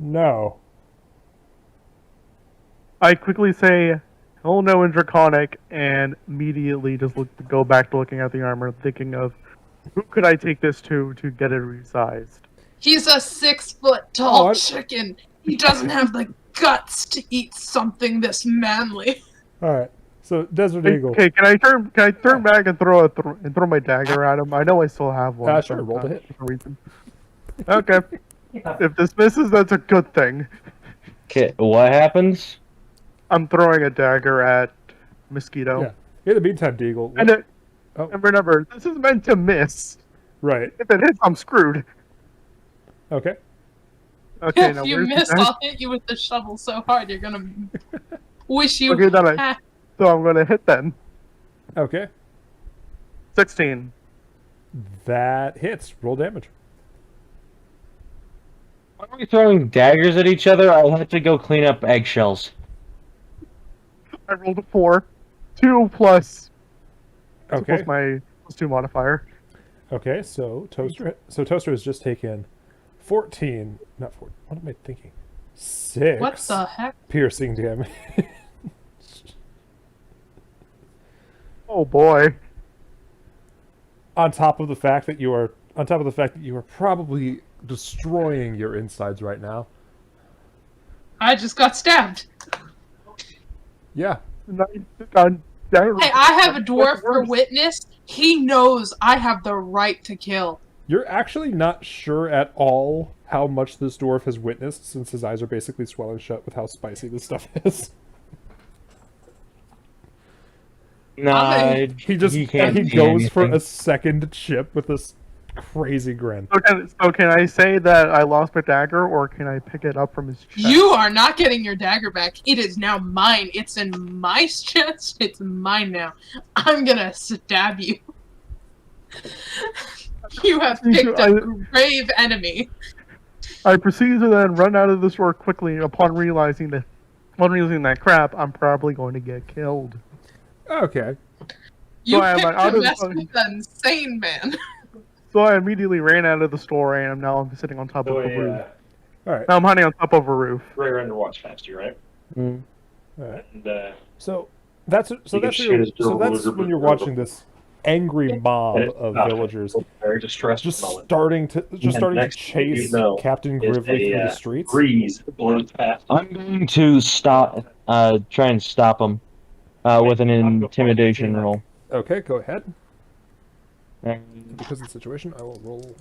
No. I quickly say, "Oh no," in Draconic, and immediately just go back to looking at the armor, thinking of who could I take this to get it resized. He's a 6-foot tall Oh, chicken. He doesn't have the guts to eat something this manly. Alright. So, Desert Eagle. Okay, can I turn back and throw my dagger at him? I know I still have one. Sure, roll to hit. For some reason. Okay. If this misses, that's a good thing. Okay, what happens? I'm throwing a dagger at Mosquito. Yeah. In the meantime, Deagle. And remember, this is meant to miss. Right. If it hits, I'm screwed. Okay. Okay, now If you where's the miss, dagger? I'll hit you with the shovel so hard you're gonna wish you Okay, then had. So I'm gonna hit then. Okay. 16. That hits. Roll damage. Why are we throwing daggers at each other? I'll have to go clean up eggshells. I rolled a 4. 2 plus Okay. plus my +2 modifier. Okay, so Toaster has just taken 14, not 4. What am I thinking? 6. What the heck? Piercing damage. Oh boy. on top of the fact that you are probably destroying your insides right now. I just got stabbed. Yeah. Hey, I have a dwarf for witness. He knows I have the right to kill. You're actually not sure at all how much this dwarf has witnessed, since his eyes are basically swelling shut with how spicy this stuff is. Nah, He just can't he see goes for anything. a second chip with this crazy grin. So can I say that I lost my dagger, or can I pick it up from his chest? You are not getting your dagger back. It is now mine. It's in my chest. It's mine now. I'm gonna stab you. You have picked a grave enemy. I proceed to then run out of the store quickly upon realizing that crap, I'm probably going to get killed. Okay. You I am picked out to of mess the- with an insane man. So I immediately ran out of the store and I'm sitting on top of the roof. All right. Now I'm hiding on top of a roof. Rare Underwatch faster, right? Mm. All right. And So that's can when shoot his you're watching this angry mob of villagers very distressed just moment. starting to next thing you chase know Captain is Grively through a, the streets. breeze blows past. I'm going to stop. Try and stop him with an intimidation roll. Okay, go ahead. And Because of the situation, I will roll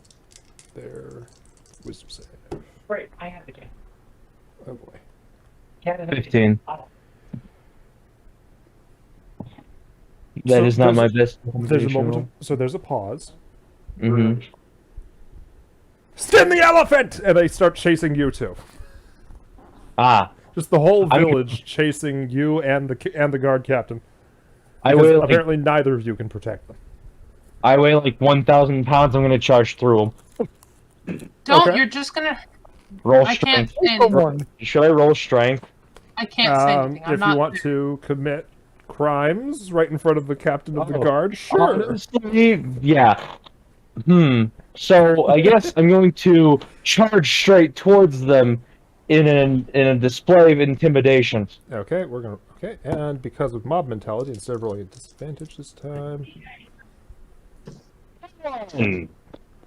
their wisdom save. Right, I have the game. Oh boy. 15. That So is not my there's- best. There's a moment of, so there's a pause. Mm-hmm. Stem the elephant! And they start chasing you too. Ah, Just the whole I'm- village chasing you and the guard captain. I Because weigh like, apparently neither of you can protect them. I weigh like 1,000 pounds. I'm gonna charge through him. Don't. Okay. You're just gonna. Roll I can't strength. say anything. Should I roll strength? I can't say anything. I'm If not. you want to commit crimes right in front of the captain of the Oh. guard, sure. Honestly, yeah. So I guess I'm going to charge straight towards them in a display of intimidation. Okay, we're gonna. Okay, and because of mob mentality, instead of rolling a disadvantage this time,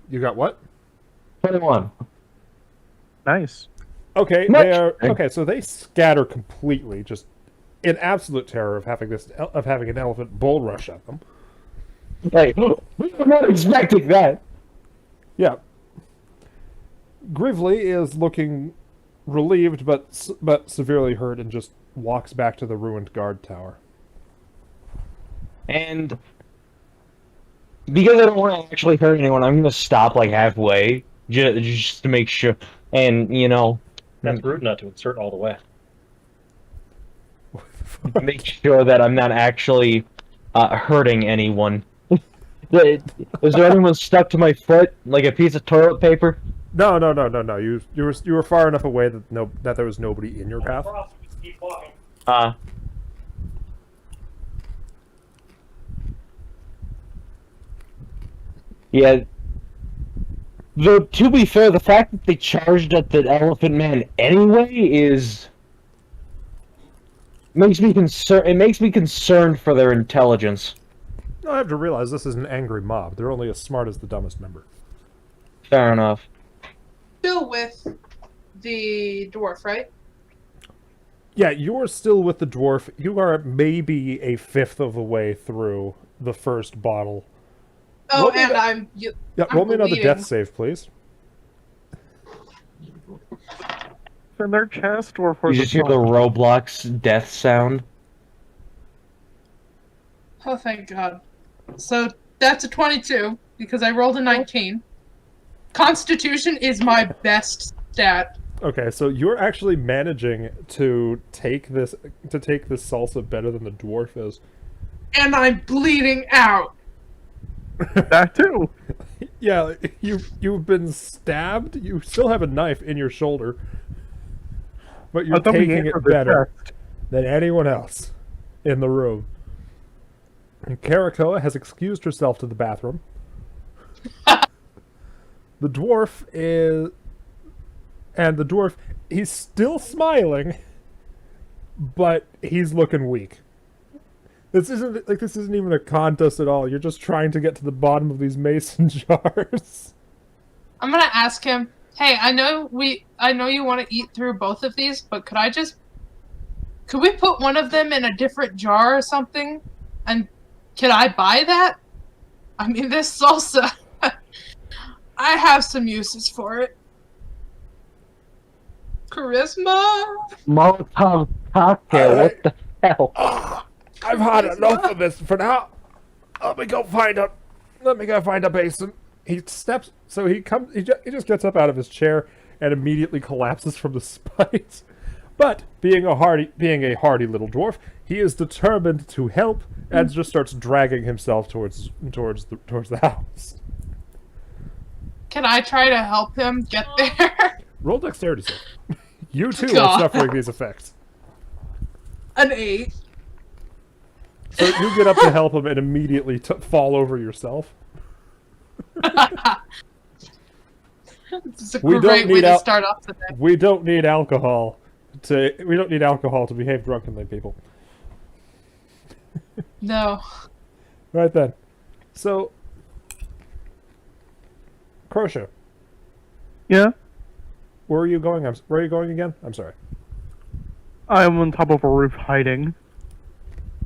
you got what? 21. Nice. Okay, Much. they are okay. So they scatter completely, just in absolute terror of having an elephant bull rush at them. Like, we were not expecting that. Yeah. Grively is looking relieved, but severely hurt, and just walks back to the ruined guard tower. And because I don't want to actually hurt anyone, I'm gonna stop like halfway just to make sure. And That's rude not to insert all the way. make sure that I'm not actually hurting anyone. Is there anyone stuck to my foot like a piece of toilet paper? No. You were far enough away that there was nobody in your path. Keep walking. Yeah. Though to be fair, the fact that they charged at the Elephant Man anyway makes me concerned. It makes me concerned for their intelligence. No, I have to realize this is an angry mob. They're only as smart as the dumbest member. Fair enough. Still with the dwarf, right? Yeah, you're still with the dwarf. You are maybe a fifth of the way through the first bottle. Oh, Roll me and that- I'm. Yeah, I'm roll me another bleeding. death save, please. In their chest or for You the just hear the front? Roblox death sound. Oh, thank God. So that's a 22 because I rolled a 19. Constitution is my best stat. Okay, so you're actually managing to take this salsa better than the dwarf is. And I'm bleeding out. That too. Yeah, you've been stabbed. You still have a knife in your shoulder, but you're I thought we taking aimed it for the better chest. than anyone else in the room. And Karakoa has excused herself to the bathroom. The dwarf is, and the dwarf, he's still smiling, but he's looking weak. This isn't even a contest at all. You're just trying to get to the bottom of these mason jars. I'm gonna ask him, hey, I know you want to eat through both of these, but could we put one of them in a different jar or something? And can I buy that? I mean, this salsa, I have some uses for it. Charisma? Molotov cocktail, what the hell? I've had enough of this for now. Let me go find a basin. He steps, so he just gets up out of his chair and immediately collapses from the spite. But being a hardy little dwarf, he is determined to help and just starts dragging himself towards the house. Can I try to help him get there? Roll dexterity save. You too are God. suffering these effects. An 8. So you get up to help him and immediately fall over yourself. It's a We don't great way need to start off the day. We don't need alcohol to behave drunkenly, people. No. Right then. So, Crochet, Yeah? where are you going? Where are you going again? I'm sorry. I'm on top of a roof hiding.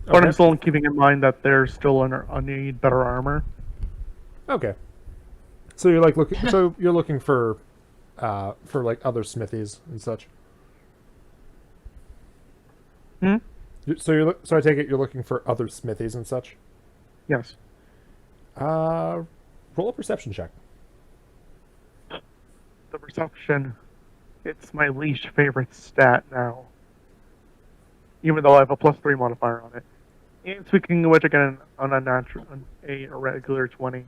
But Okay. I'm still keeping in mind that they're still I need better armor. Okay. So you're like looking. So you're looking for like other smithies and such. Hmm? So I take it you're looking for other smithies and such. Yes. Roll a perception check. The perception. It's my least favorite stat now. Even though I have a +3 modifier on it. And speaking of which, I get a regular 20.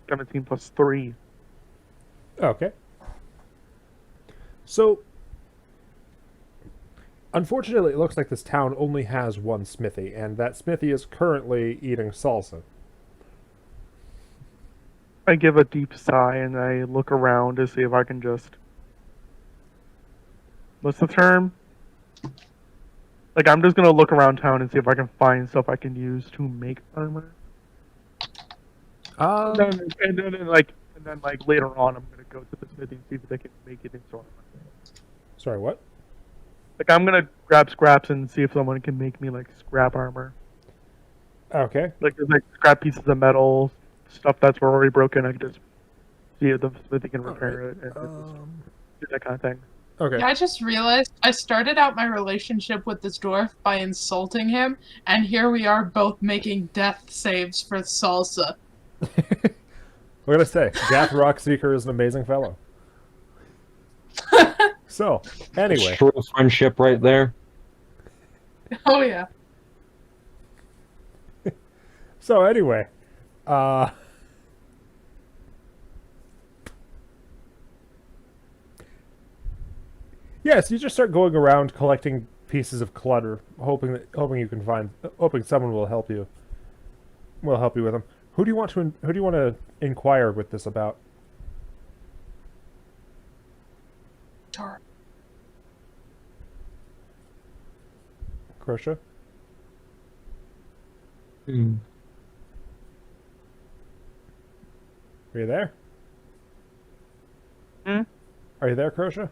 17 plus 3. Okay. So, unfortunately, it looks like this town only has one smithy, and that smithy is currently eating salsa. I give a deep sigh and I look around to see if I can just... What's the term? Like, I'm just gonna look around town and see if I can find stuff I can use to make armor. And then later on, I'm gonna go to the smithy and see if they can make it into armor. Sorry, what? Like, I'm gonna grab scraps and see if someone can make me like scrap armor. Okay. Like, there's like scrap pieces of metal, stuff that's already broken. I can just see if the smithy can repair it and just do that kind of thing. Okay. I just realized I started out my relationship with this dwarf by insulting him, and here we are both making death saves for salsa. What can I say? Gath Rockseeker is an amazing fellow. So, anyway. True friendship right there. Oh yeah. So, anyway. Yes, you just start going around collecting pieces of clutter, hoping someone will help you. Will help you with them. Who do you want to inquire with this about? Tar- Crochet? Hmm. Are you there? Hmm? Are you there, Crochet?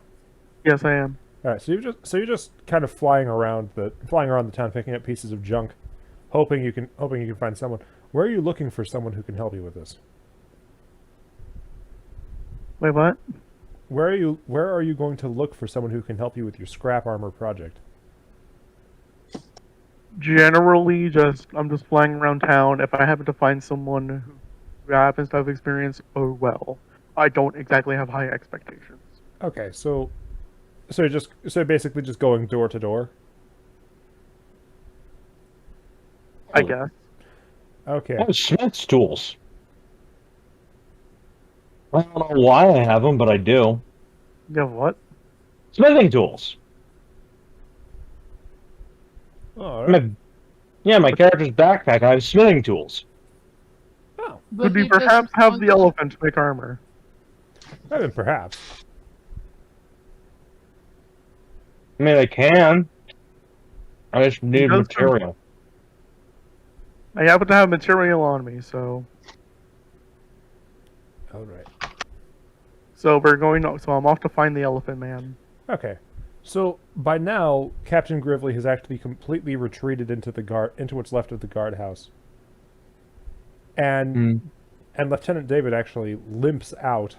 Yes, I am. All right, so you're just kind of flying around the town, picking up pieces of junk, hoping you can find someone. Where are you looking for someone who can help you with this? Wait, what? Where are you going to look for someone who can help you with your scrap armor project? Generally, I'm just flying around town. If I happen to find someone who happens to have experience, oh well. I don't exactly have high expectations. Okay, so basically just going door to door. I guess. Okay. I have Smith's tools. I don't know why I have them, but I do. Yeah, what? Smithing tools. Oh, all right. My character's backpack, I have smithing tools. Oh, But Could we he doesn't perhaps have want the to- elephant make armor? I mean, perhaps. I mean, I can. I just need does material. I happen to have material on me, so All right. so we're going. So I'm off to find the elephant man. Okay. So by now, Captain Grively has actually completely retreated into what's left of the guardhouse. And Hmm. and Lieutenant David actually limps out.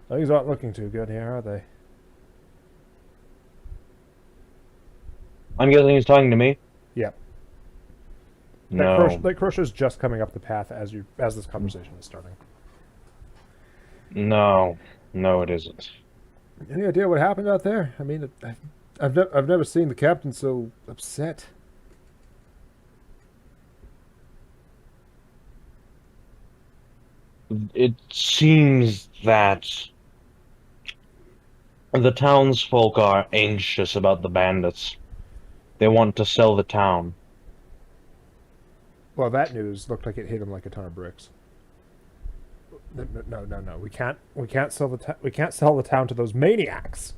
Things aren't looking too good here, are they? I'm guessing he's talking to me. Yeah. No, That Crusher's just coming up the path as this conversation is starting. no, it isn't. Any idea what happened out there? I mean, I've never seen the captain so upset. It seems that the townsfolk are anxious about the bandits. They want to sell the town. Well, that news looked like it hit him like a ton of bricks. No. We can't sell the town to those maniacs.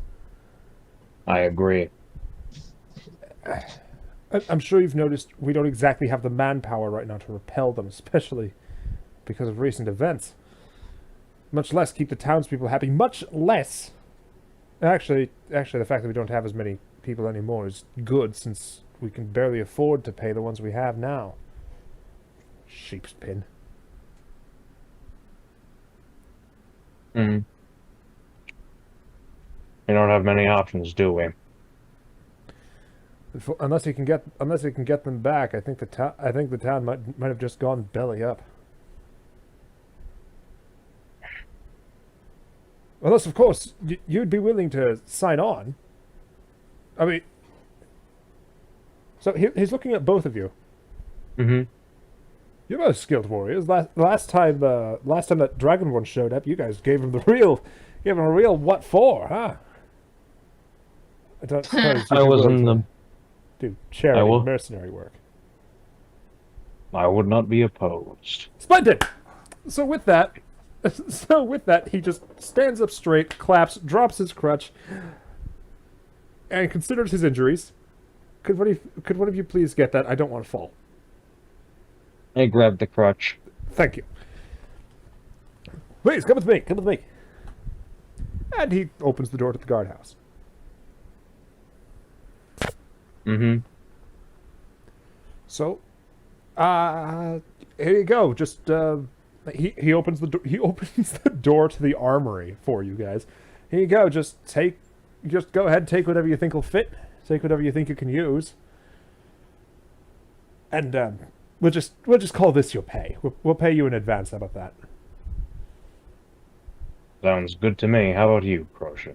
I agree. I'm sure you've noticed we don't exactly have the manpower right now to repel them, especially because of recent events. Much less keep the townspeople happy. Much less. Actually, the fact that we don't have as many people anymore is good, since we can barely afford to pay the ones we have now. Sheepskin. Hmm. We don't have many options, do we? Unless he can get them back, I think the town might have just gone belly up. Unless, of course, you'd be willing to sign on. I mean, so he's looking at both of you. Mm-hmm. You're both skilled warriors. Last time that Dragonborn showed up, you guys gave him a real what for, huh? I don't suppose I was in the. do charity I will- mercenary work. I would not be opposed. Splendid. So with that, he just stands up straight, claps, drops his crutch, and considers his injuries. Could one of you please get that? I don't want to fall. I grabbed the crutch. Thank you. Please come with me. Come with me. And he opens the door to the guardhouse. Mm-hmm. So, here you go. Just he opens the he opens the door to the armory for you guys. Here you go. Just go ahead and take whatever you think will fit. Take whatever you think you can use. And we'll just call this your pay. We'll pay you in advance. How about that? Sounds good to me. How about you, Crochet?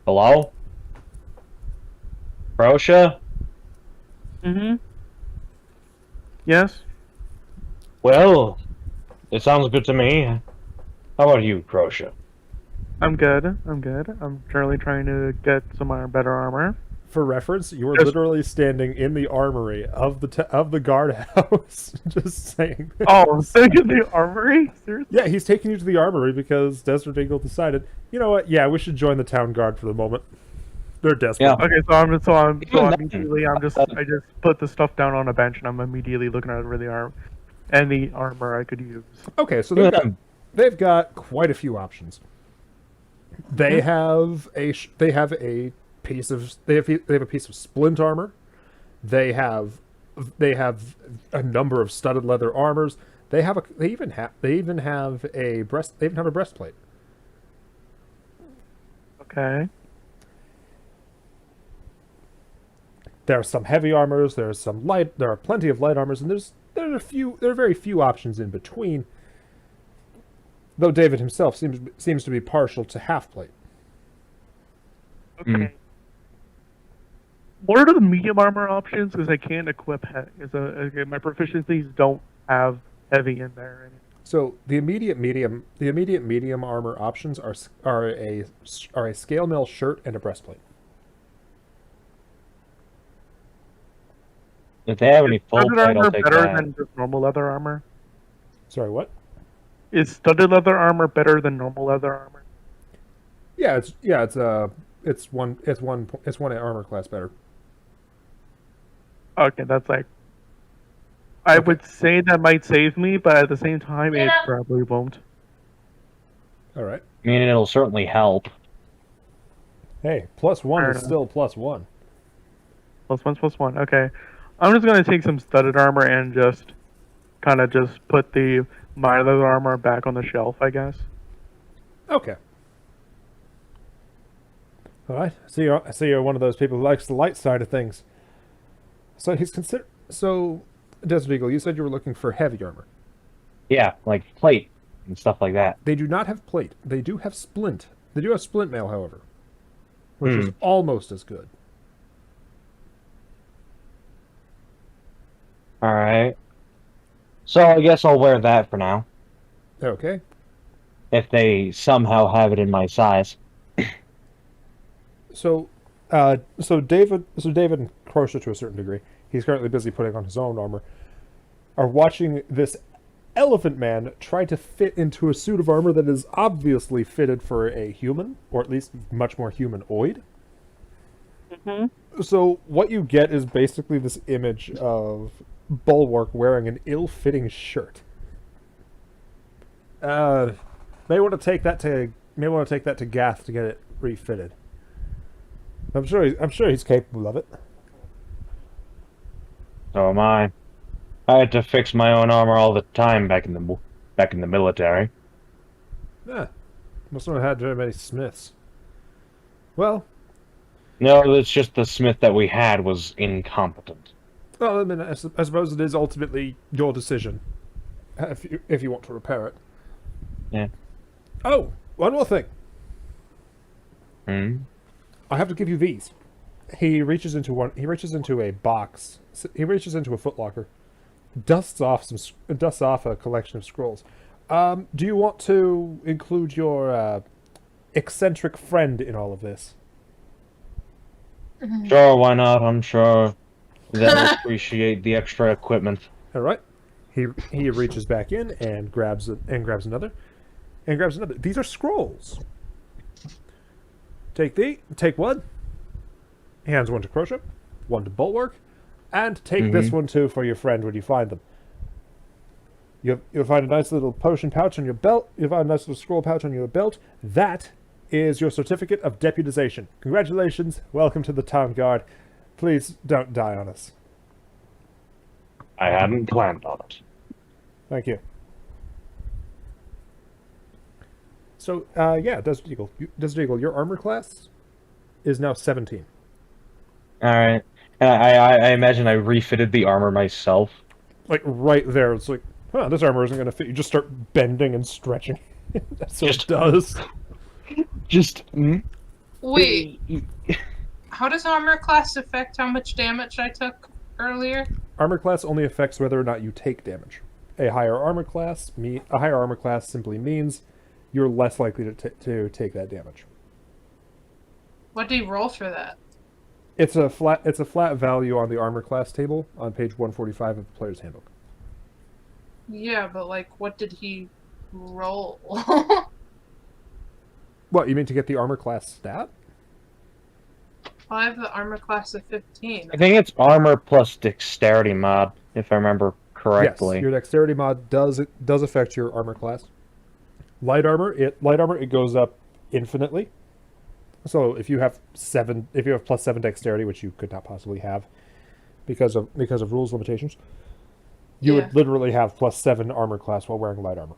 Hello? Crochet? Mm-hmm. Yes. Well, it sounds good to me. How about you, Crochet? I'm good. I'm currently trying to get some better armor. For reference, you are Yes. literally standing in the armory of the guardhouse. Just saying. Oh, so in the armory? Seriously? Yeah, he's taking you to the armory because Desert Eagle decided, you know what? Yeah, we should join the town guard for the moment. They're desperate. Yeah. Okay, so Even then- immediately I just put the stuff down on a bench and I'm immediately looking over the armor I could use. Okay, so Yeah. they've got quite a few options. They have a piece of splint armor. They have a number of studded leather armors. They even have a breastplate. Okay. There are some heavy armors. There are plenty of light armors, and there are very few options in between. Though David himself seems to be partial to half plate. Okay. Mm. What are the medium armor options? Because I can't equip heavy. My proficiencies don't have heavy in there. So the immediate medium armor options are a scale mail shirt and a breastplate. If they have any full studded plate, armor I'll take better that. than just normal leather armor? Sorry, what? Is studded leather armor better than normal leather armor? Yeah, it's one armor class better. Okay, that's like. I would say that might save me, but at the same time, it Yeah. probably won't. All right. I mean, it'll certainly help. Hey, +1 Fair is enough. still +1. +1/+1. Okay, I'm just gonna take some studded armor and just kind of just put the my leather armor back on the shelf, I guess. Okay. All right. I see you're one of those people who likes the light side of things. So Desert Eagle, you said you were looking for heavy armor. Yeah, like plate and stuff like that. They do not have plate. They do have splint. They do have splint mail, however, which is almost as good. All right. So I guess I'll wear that for now. Okay. If they somehow have it in my size. So David and Crochet, to a certain degree, he's currently busy putting on his own armor, are watching this elephant man try to fit into a suit of armor that is obviously fitted for a human, or at least much more humanoid. So what you get is basically this image of Bulwark wearing an ill-fitting shirt. May want to take that to Gath to get it refitted. I'm sure he's capable of it. So am I. I had to fix my own armor all the time back in the military. Yeah. Must not have had very many smiths. Well, No, it's just the smith that we had was incompetent. I mean, I suppose it is ultimately your decision if you want to repair it. Yeah. Oh, one more thing. Hmm. I have to give you these. He reaches into a box. He reaches into a footlocker, dusts off a collection of scrolls. Do you want to include your eccentric friend in all of this? Sure, why not? I'm sure they'll appreciate the extra equipment. All right. He reaches back in and grabs another. These are scrolls. Take one. He hands one to Crochet, one to Bulwark, and take this one too for your friend when you find them. You'll find a nice little potion pouch on your belt. You'll find a nice little scroll pouch on your belt. That is your certificate of deputization. Congratulations. Welcome to the town guard. Please don't die on us. I hadn't planned on it. Thank you. So, yeah, Desert Eagle, your armor class is now 17. Alright. And I imagine I refitted the armor myself. Like, right there, it's like, this armor isn't going to fit. You just start bending and stretching. That's what it does. Just... Wait, how does armor class affect how much damage I took earlier? Armor class only affects whether or not you take damage. A higher armor class simply means you're less likely to take that damage. What do you roll for that? It's a flat value on the armor class table on page 145 of the player's handbook. Yeah, but like, what did he roll? What, you mean to get the armor class stat? I have the armor class of 15. I think it's armor plus dexterity mod, if I remember correctly. Yes, your dexterity mod does affect your armor class. Light armor, it goes up infinitely. So if you have +7 dexterity, which you could not possibly have because of rules limitations, you would literally have +7 armor class while wearing light armor.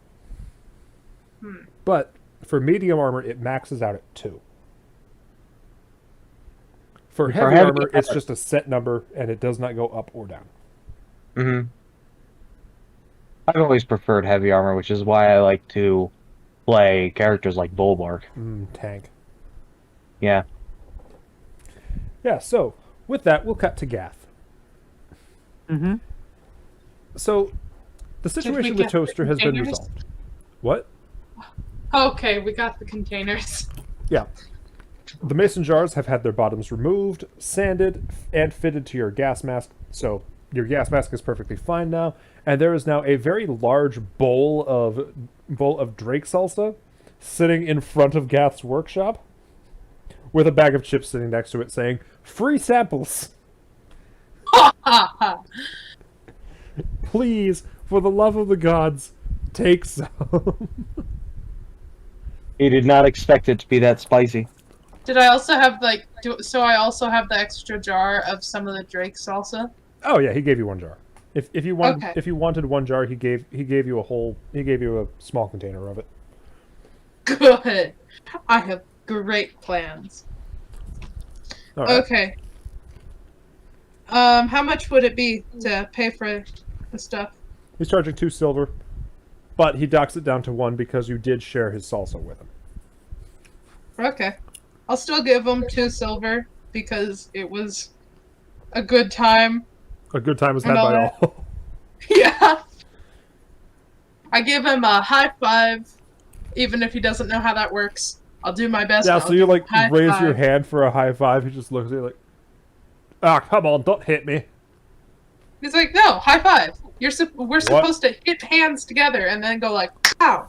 But for medium armor, it maxes out at 2. For heavy armor, it's just a set number, and it does not go up or down. Mm-hmm. I've always preferred heavy armor, which is why I like to play characters like Bulwark. Tank. Yeah. Yeah, so with that, we'll cut to Gath. Mm-hmm. So the situation with get the Toaster has been containers? resolved. What? Okay, we got the containers. Yeah. The mason jars have had their bottoms removed, sanded, and fitted to your gas mask, so Your gas mask is perfectly fine now, and there is now a very large bowl of Drake salsa sitting in front of Gath's workshop, with a bag of chips sitting next to it, saying "Free samples." Please, for the love of the gods, take some. He did not expect it to be that spicy. Did I also have so I also have the extra jar of some of the Drake salsa? Oh yeah, he gave you one jar. If you wanted Okay. if you wanted one jar, he gave you a small container of it. Good. I have great plans. All right. Okay. How much would it be to pay for the stuff? He's charging 2 silver, but he docks it down to 1 because you did share his salsa with him. Okay. I'll still give him 2 silver because it was a good time. A good time was had And all by that. all. Yeah. I give him a high five, even if he doesn't know how that works. I'll do my best. Yeah, I'll so you give him like a high raise your five. hand for a high five. He just looks at you like, "Ah, come on, don't hit me." He's like, no, high five. We're supposed to hit hands together and then go like, pow.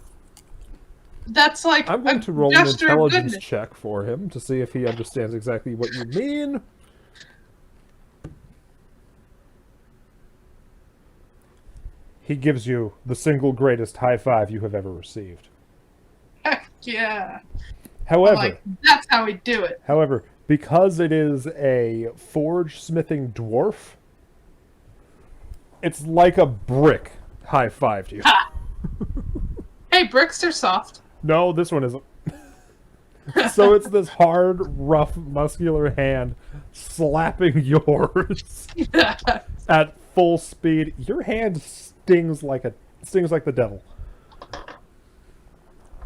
That's like I'm going a to roll an gesture of intelligence goodness. check for him to see if he understands exactly what you mean. He gives you the single greatest high five you have ever received. Heck yeah. However, Like, that's how we do it. However, because it is a forge smithing dwarf, it's like a brick high fived you. Ha! Hey, bricks are soft. No, this one isn't. So it's this hard, rough, muscular hand slapping yours at full speed. Your hand stings like the devil.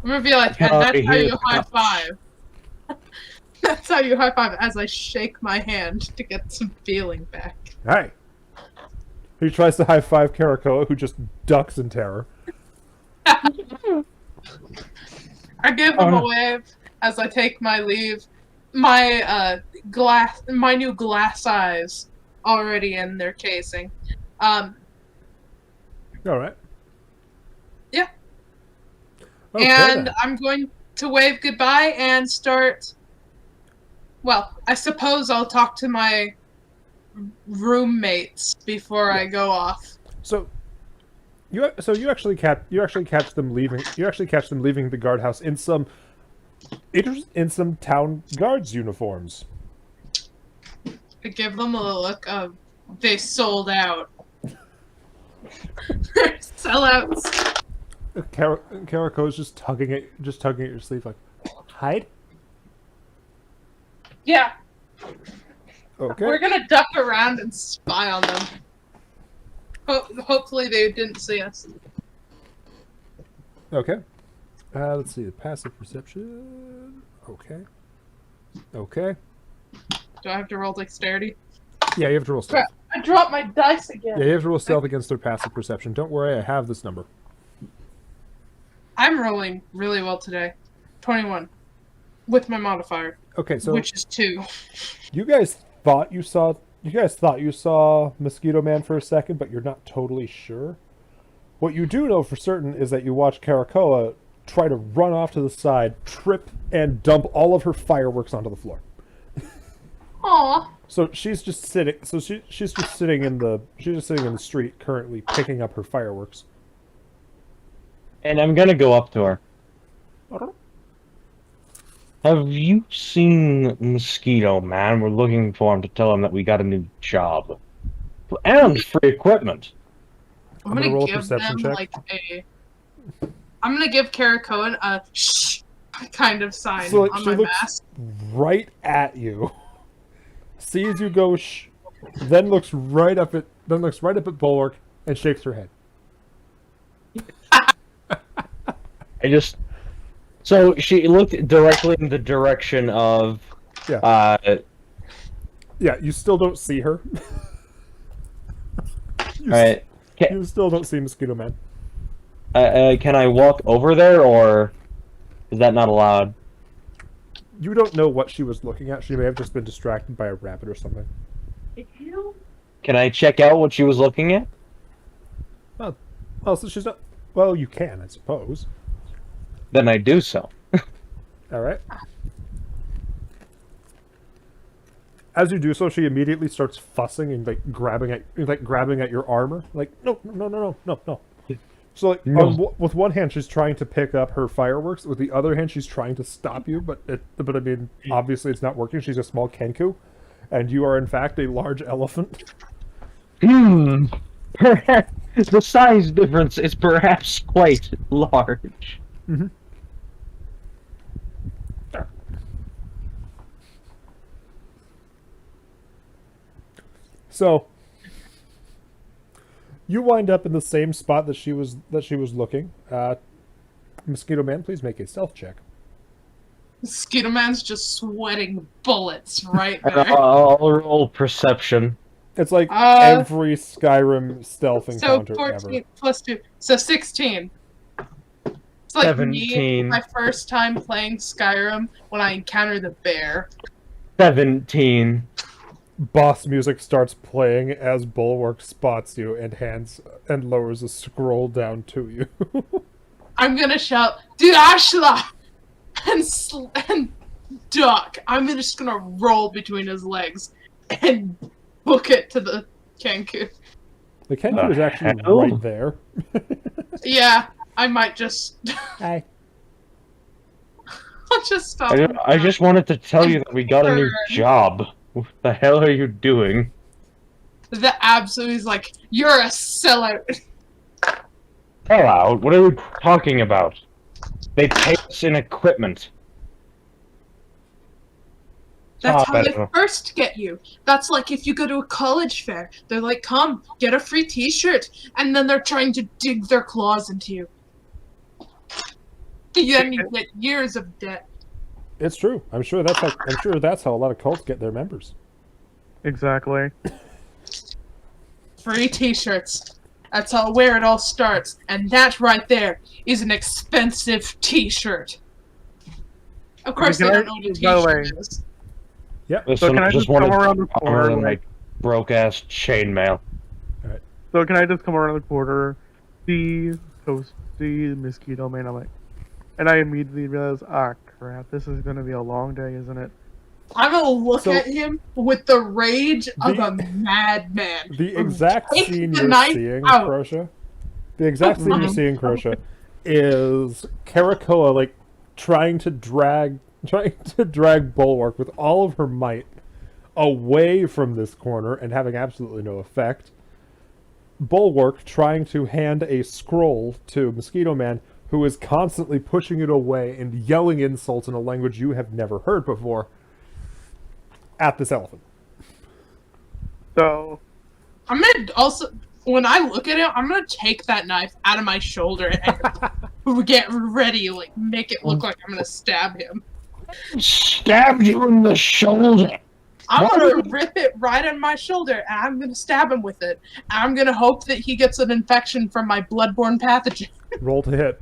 I'm gonna be like, and Oh, that's how here you it high comes. five. That's how you high five as I shake my hand to get some feeling back. Hey. He tries to high five Karakoa, who just ducks in terror. I give him Oh, a no. wave as I take my leave. My my new glass eyes already in their casing. All right. Yeah. Okay, And then. I'm going to wave goodbye and start. Well, I suppose I'll talk to my roommates before I go off. So you actually catch them leaving. You actually catch them leaving the guardhouse in some town guards uniforms. I give them a look of they sold out. Sellouts. Karako's just tugging at your sleeve like, hide. Yeah, Okay. we're gonna duck around and spy on them. Hopefully they didn't see us. Okay. Let's see the passive perception. Okay. Okay. Do I have to roll dexterity? Yeah, you have to roll stealth. Crap, I dropped my dice again. Yeah, you have to roll stealth against their passive perception. Don't worry, I have this number. I'm rolling really well today. 21. With my modifier, Okay, so which is 2. you guys thought you saw Mosquito Man for a second, but you're not totally sure. What you do know for certain is that you watch Karakoa try to run off to the side, trip, and dump all of her fireworks onto the floor. Aw. So she's just sitting. She's just sitting in the street currently, picking up her fireworks. And I'm gonna go up to her. Have you seen Mosquito Man? We're looking for him to tell him that we got a new job. And free equipment. I'm gonna gonna roll a give perception them check. like a. I'm gonna give Karakoan a shh kind of sign So like, on she my looks mask. right at you, sees you go, shh, then looks right up at Bulwark and shakes her head. So she looked directly in the direction of. Yeah. Yeah, you still don't see her. You, Alright. you still don't see Mosquito Man. Can I walk over there, or is that not allowed? You don't know what she was looking at. She may have just been distracted by a rabbit or something. Can I check out what she was looking at? Oh, so she's not. Well, you can, I suppose. Then I do so. All right. As you do so, she immediately starts fussing and grabbing at your armor. Like, no. So like, No. with one hand, she's trying to pick up her fireworks. With the other hand, she's trying to stop you. But I mean, obviously, it's not working. She's a small Kenku, and you are in fact a large elephant. Perhaps the size difference is perhaps quite large. So you wind up in the same spot that she was looking. Mosquito Man, please make a stealth check. Mosquito Man's just sweating bullets right there. I'll roll perception. It's like Uh, every Skyrim stealth So encounter 14 ever. plus 2. So 16. It's like 17. me, my first time playing Skyrim when I encountered the bear. 17. Boss music starts playing as Bulwark spots you and lowers a scroll down to you. I'm gonna shout, Dirashla! And duck. I'm just gonna roll between his legs and book it to the Kenku. The Kenku is actually hell? right there. Yeah, I might just. Hi. I'll just stop. I just wanted to tell you that we got a new Turn. job. What the hell are you doing? The absolute is like, you're a sellout. Hell out. What are you talking about? They pay us in equipment. That's Ah, how they better. first get you. That's like if you go to a college fair, they're like, come, get a free t-shirt. And then they're trying to dig their claws into you. Then you get years of debt. It's true. I'm sure that's how a lot of cults get their members. Exactly. Free t-shirts. That's how where it all starts. And that right there is an expensive t-shirt. Of course Can they I- don't know what a by the way- t-shirt is. This So one can I just come wanted around the armor corner? than like broke ass chainmail. So can I just come around the corner, see Toasty, Mosquito Man? I'm like, and I immediately realize, ah, crap, this is gonna be a long day, isn't it? I'm gonna look So- at him with the rage of The- a madman. The exact Take scene the you're knife seeing, out. Crosha, the exact scene you're seeing, Crosha, is Karakoa like trying to drag Bulwark with all of her might away from this corner and having absolutely no effect. Bulwark trying to hand a scroll to Mosquito Man, who is constantly pushing it away and yelling insults in a language you have never heard before at this elephant. So I'm gonna also, when I look at him, I'm gonna take that knife out of my shoulder and get ready, like make it look like I'm gonna stab him. Stabbed you in the shoulder. I'm What? gonna rip it right on my shoulder, and I'm gonna stab him with it. And I'm gonna hope that he gets an infection from my bloodborne pathogen. Roll to hit.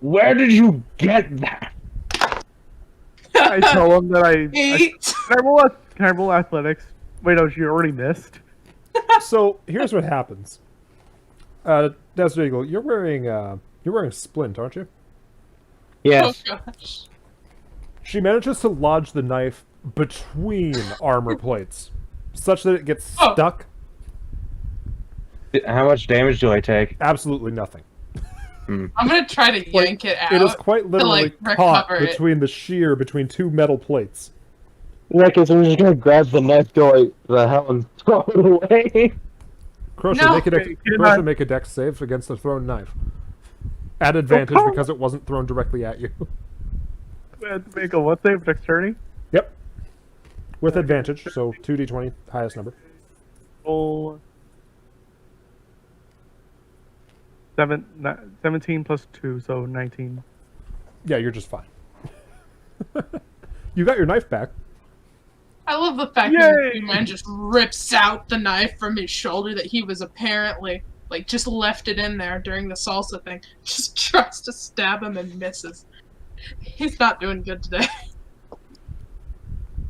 Where did you get that? I tell him that I 8. can I roll athletics? Wait, no, you already missed. So here's what happens. Desert Eagle, you're wearing splint, aren't you? Yes. Oh gosh. She manages to lodge the knife between armor plates, such that it gets Oh. stuck. How much damage do I take? Absolutely nothing. I'm gonna try to yank it out. It is quite literally like, caught recover it. between the shear between two metal plates. Like, I'm just gonna grab the knife, go like the hell, and throw it away. Crochet, No. Okay, make a dex save against the thrown knife. At advantage Oh, because it wasn't thrown directly at you. I have to make a what save? Dexterity? Yep. With advantage, so 2d20, highest number. Roll 17 plus 2, so 19. Yeah, you're just fine. You got your knife back. I love the fact Yay! that the man just rips out the knife from his shoulder that he was apparently, like, just left it in there during the salsa thing. Just tries to stab him and misses. He's not doing good today.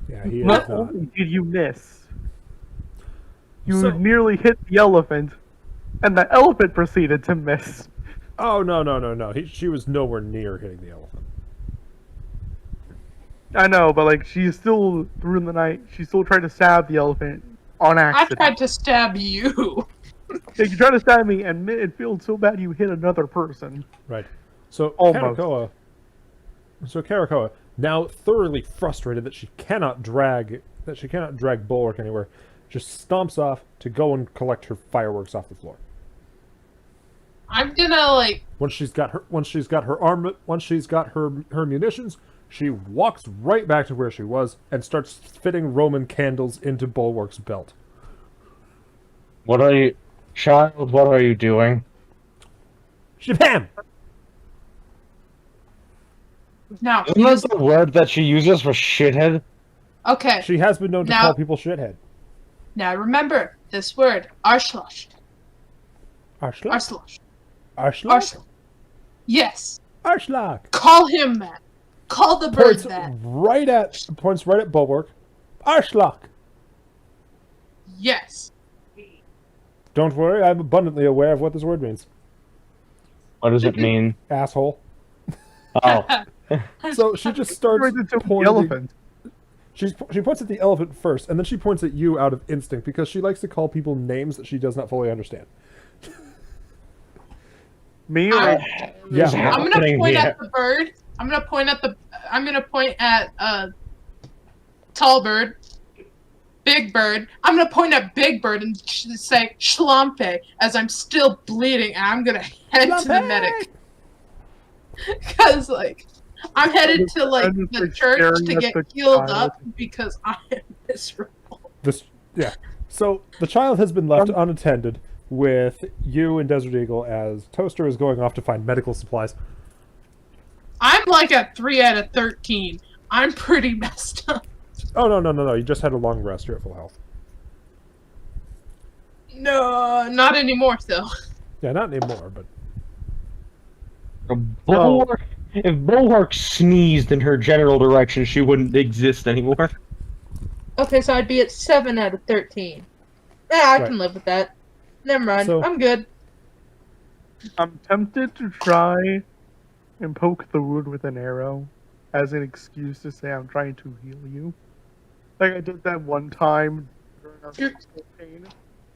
Yeah, he is Not not. only did you miss, You So- nearly hit the elephant, and the elephant proceeded to miss. Oh, no. She was nowhere near hitting the elephant. I know, but like she's still through the night. She still tried to stab the elephant on I accident. tried to stab you. Yeah, you tried to stab me, and it feels so bad you hit another person. Right. So Almost. Karakoa, now thoroughly frustrated that she cannot drag Bulwark anywhere, just stomps off to go and collect her fireworks off the floor. I'm gonna like. Once she's got her munitions, she walks right back to where she was and starts fitting Roman candles into Bulwark's belt. What are you, child? What are you doing? Shabam! Now, Isn't that the word that she uses for shithead? okay. She has been known to Now- call people shithead. Now remember this word, Arschloch. Arschloch? Arschloch. Arschloch? Arschloch. Yes. Arschloch! Call him that. Call the bird that. Points right at Bulwark. Arschloch! Yes. Don't worry, I'm abundantly aware of what this word means. What does it mean? Asshole. Oh, So she just starts Right into the pointing. elephant. She points at the elephant first, and then she points at you out of instinct because she likes to call people names that she does not fully understand. Me or I- Yeah. What's I'm gonna happening point here? at the bird. I'm gonna point at tall bird, big bird. I'm gonna point at big bird and say schlampe as I'm still bleeding, and I'm gonna head to the Schlampe! medic. Cause like I'm headed to like I'm just, the like, church staring to at get the healed child. up because I am miserable. So the child has been left unattended with you and Desert Eagle as Toaster is going off to find medical supplies. I'm like a 3 out of 13. I'm pretty messed up. Oh, no. You just had a long rest. You're at full health. No, not anymore though. Yeah, not anymore, but... Bulwark. If Bulwark sneezed in her general direction, she wouldn't exist anymore. Okay, so I'd be at 7 out of 13. Yeah, I Right. can live with that. Never mind. So- I'm good. I'm tempted to try and poke the wound with an arrow as an excuse to say I'm trying to heal you. Like I did that one time during our You're- campaign.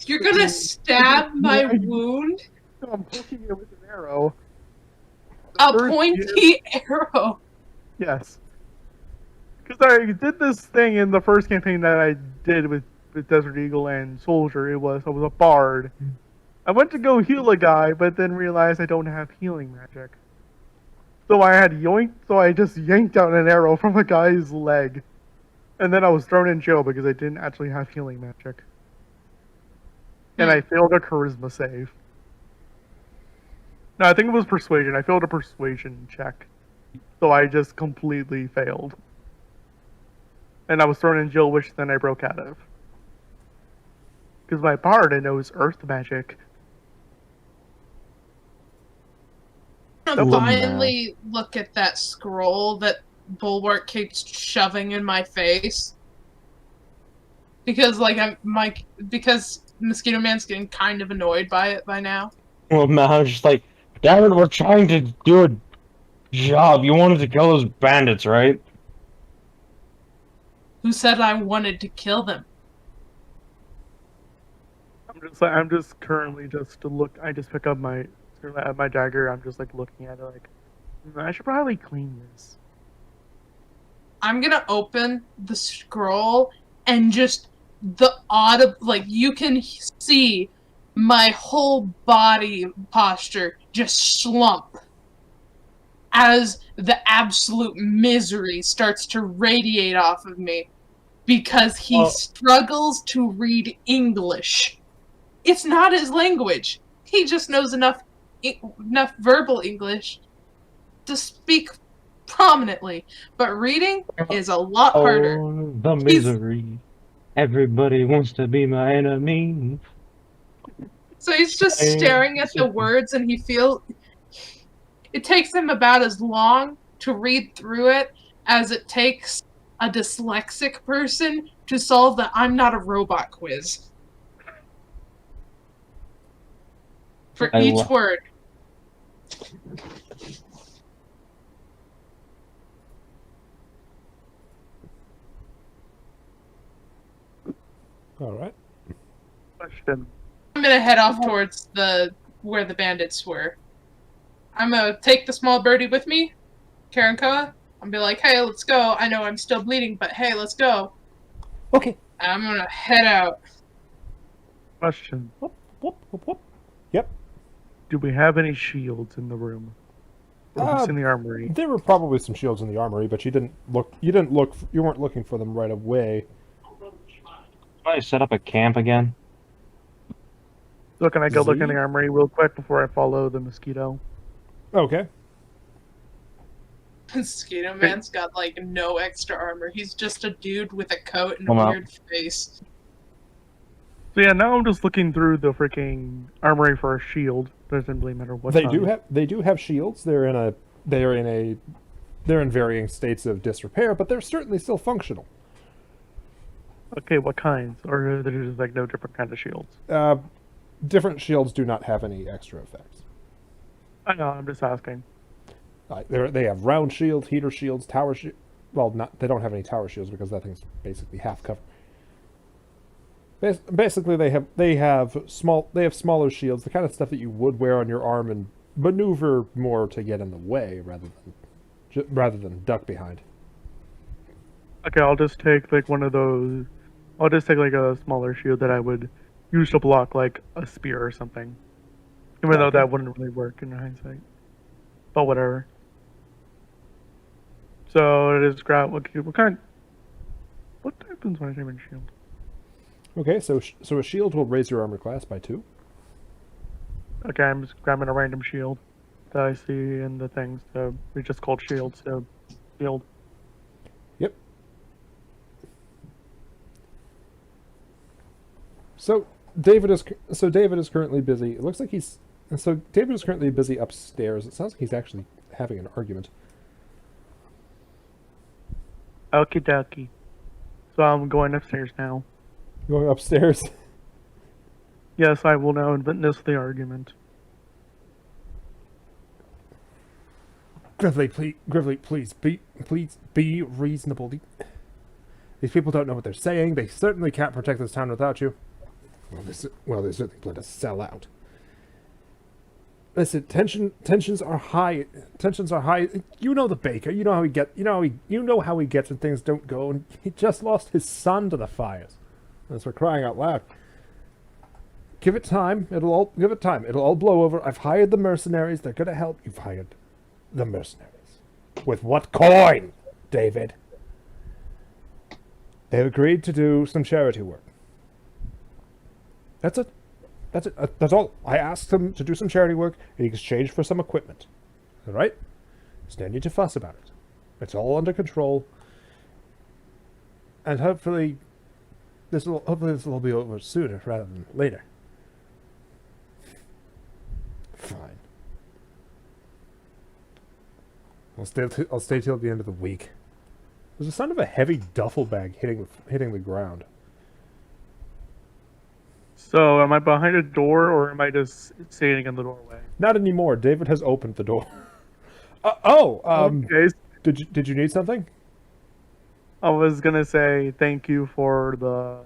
You're gonna stab my wound? So I'm poking it with an arrow. A First pointy arrow. Yes. Because I did this thing in the first campaign that I did with Desert Eagle and Soldier. I was a bard. I went to go heal a guy, but then realized I don't have healing magic. So I just yanked out an arrow from a guy's leg. And then I was thrown in jail because I didn't actually have healing magic. And I failed a charisma save. No, I think it was persuasion. I failed a persuasion check. So I just completely failed. And I was thrown in jail, which then I broke out of. Because my bard knows earth magic. I'm That gonna was- finally look at that scroll that Bulwark keeps shoving in my face. Because because Mosquito Man's getting kind of annoyed by it by now. Well, man, I was just like, damn it, we're trying to do a job. You wanted to kill those bandits, right? Who said I wanted to kill them? I'm just currently just to look. I just pick up my dagger. I'm just like looking at it like, I should probably clean this. I'm gonna open the scroll and just the audible, like you can see my whole body posture just slump as the absolute misery starts to radiate off of me because he Oh. struggles to read English. It's not his language. He just knows enough verbal English to speak prominently, but reading is a lot harder. Oh, the misery. Everybody wants to be my enemy. So he's just staring at the words and he feels it takes him about as long to read through it as it takes a dyslexic person to solve the I'm not a robot quiz. For I each lo- word. All right. Question. I'm gonna head off towards where the bandits were. I'm gonna take the small birdie with me, Karankoa. I'll be like, hey, let's go. I know I'm still bleeding, but hey, let's go. Okay. And I'm gonna head out. Question. Whoop, whoop, whoop, whoop. Yep. Do we have any shields in the room? Or just in the armory? There were probably some shields in the armory, but you didn't look. You weren't looking for them right away. I set up a camp again. So can I go look in Z? the armory real quick before I follow the mosquito? Okay. Mosquito Man's got like no extra armor. He's just a dude with a coat and Come a on. weird face. So yeah, now I'm just looking through the freaking armory for a shield. Doesn't really matter what They kind. do have shields. They're in varying states of disrepair, but they're certainly still functional. Okay, what kinds? Or are there just like no different kind of shields? Different shields do not have any extra effects. I know, I'm just asking. They have round shields, heater shields, tower shield. Well, they don't have any tower shields because that thing's basically half cover. Basically, they have smaller shields, the kind of stuff that you would wear on your arm and maneuver more to get in the way rather than duck behind. Okay, I'll just take like one of those. I'll just take like a smaller shield that I would use to block like a spear or something. Even though Okay. that wouldn't really work in hindsight. But whatever. So it is grab. What kind? What happens when I name a shield? Okay, so a shield will raise your armor class by 2. Okay, I'm just grabbing a random shield that I see in the things. So we just called shields. So shield. Yep. So David is currently busy. It looks like David is currently busy upstairs. It sounds like he's actually having an argument. Okie dokie. So I'm going upstairs now. Going upstairs. Yes, I will now witness the argument. Gravely, please be reasonable. These people don't know what they're saying. They certainly can't protect this town without you. They certainly plan to sell out. Listen, tensions are high. Tensions are high. You know the baker. You know how he gets when things don't go. And he just lost his son to the fires. As we're crying out loud. Give it time. It'll all blow over. I've hired the mercenaries. They're gonna help. You've hired the mercenaries. With what coin, David? They've agreed to do some charity work. That's it. That's all. I asked them to do some charity work in exchange for some equipment. All right? There's no need to fuss about it. It's all under control. And hopefully this will all be over sooner rather than later. Fine. I'll stay till the end of the week. There's a sound of a heavy duffel bag hitting the ground. So am I behind a door or am I just standing in the doorway? Not anymore. David has opened the door. Okay. Did you need something? I was gonna say thank you for the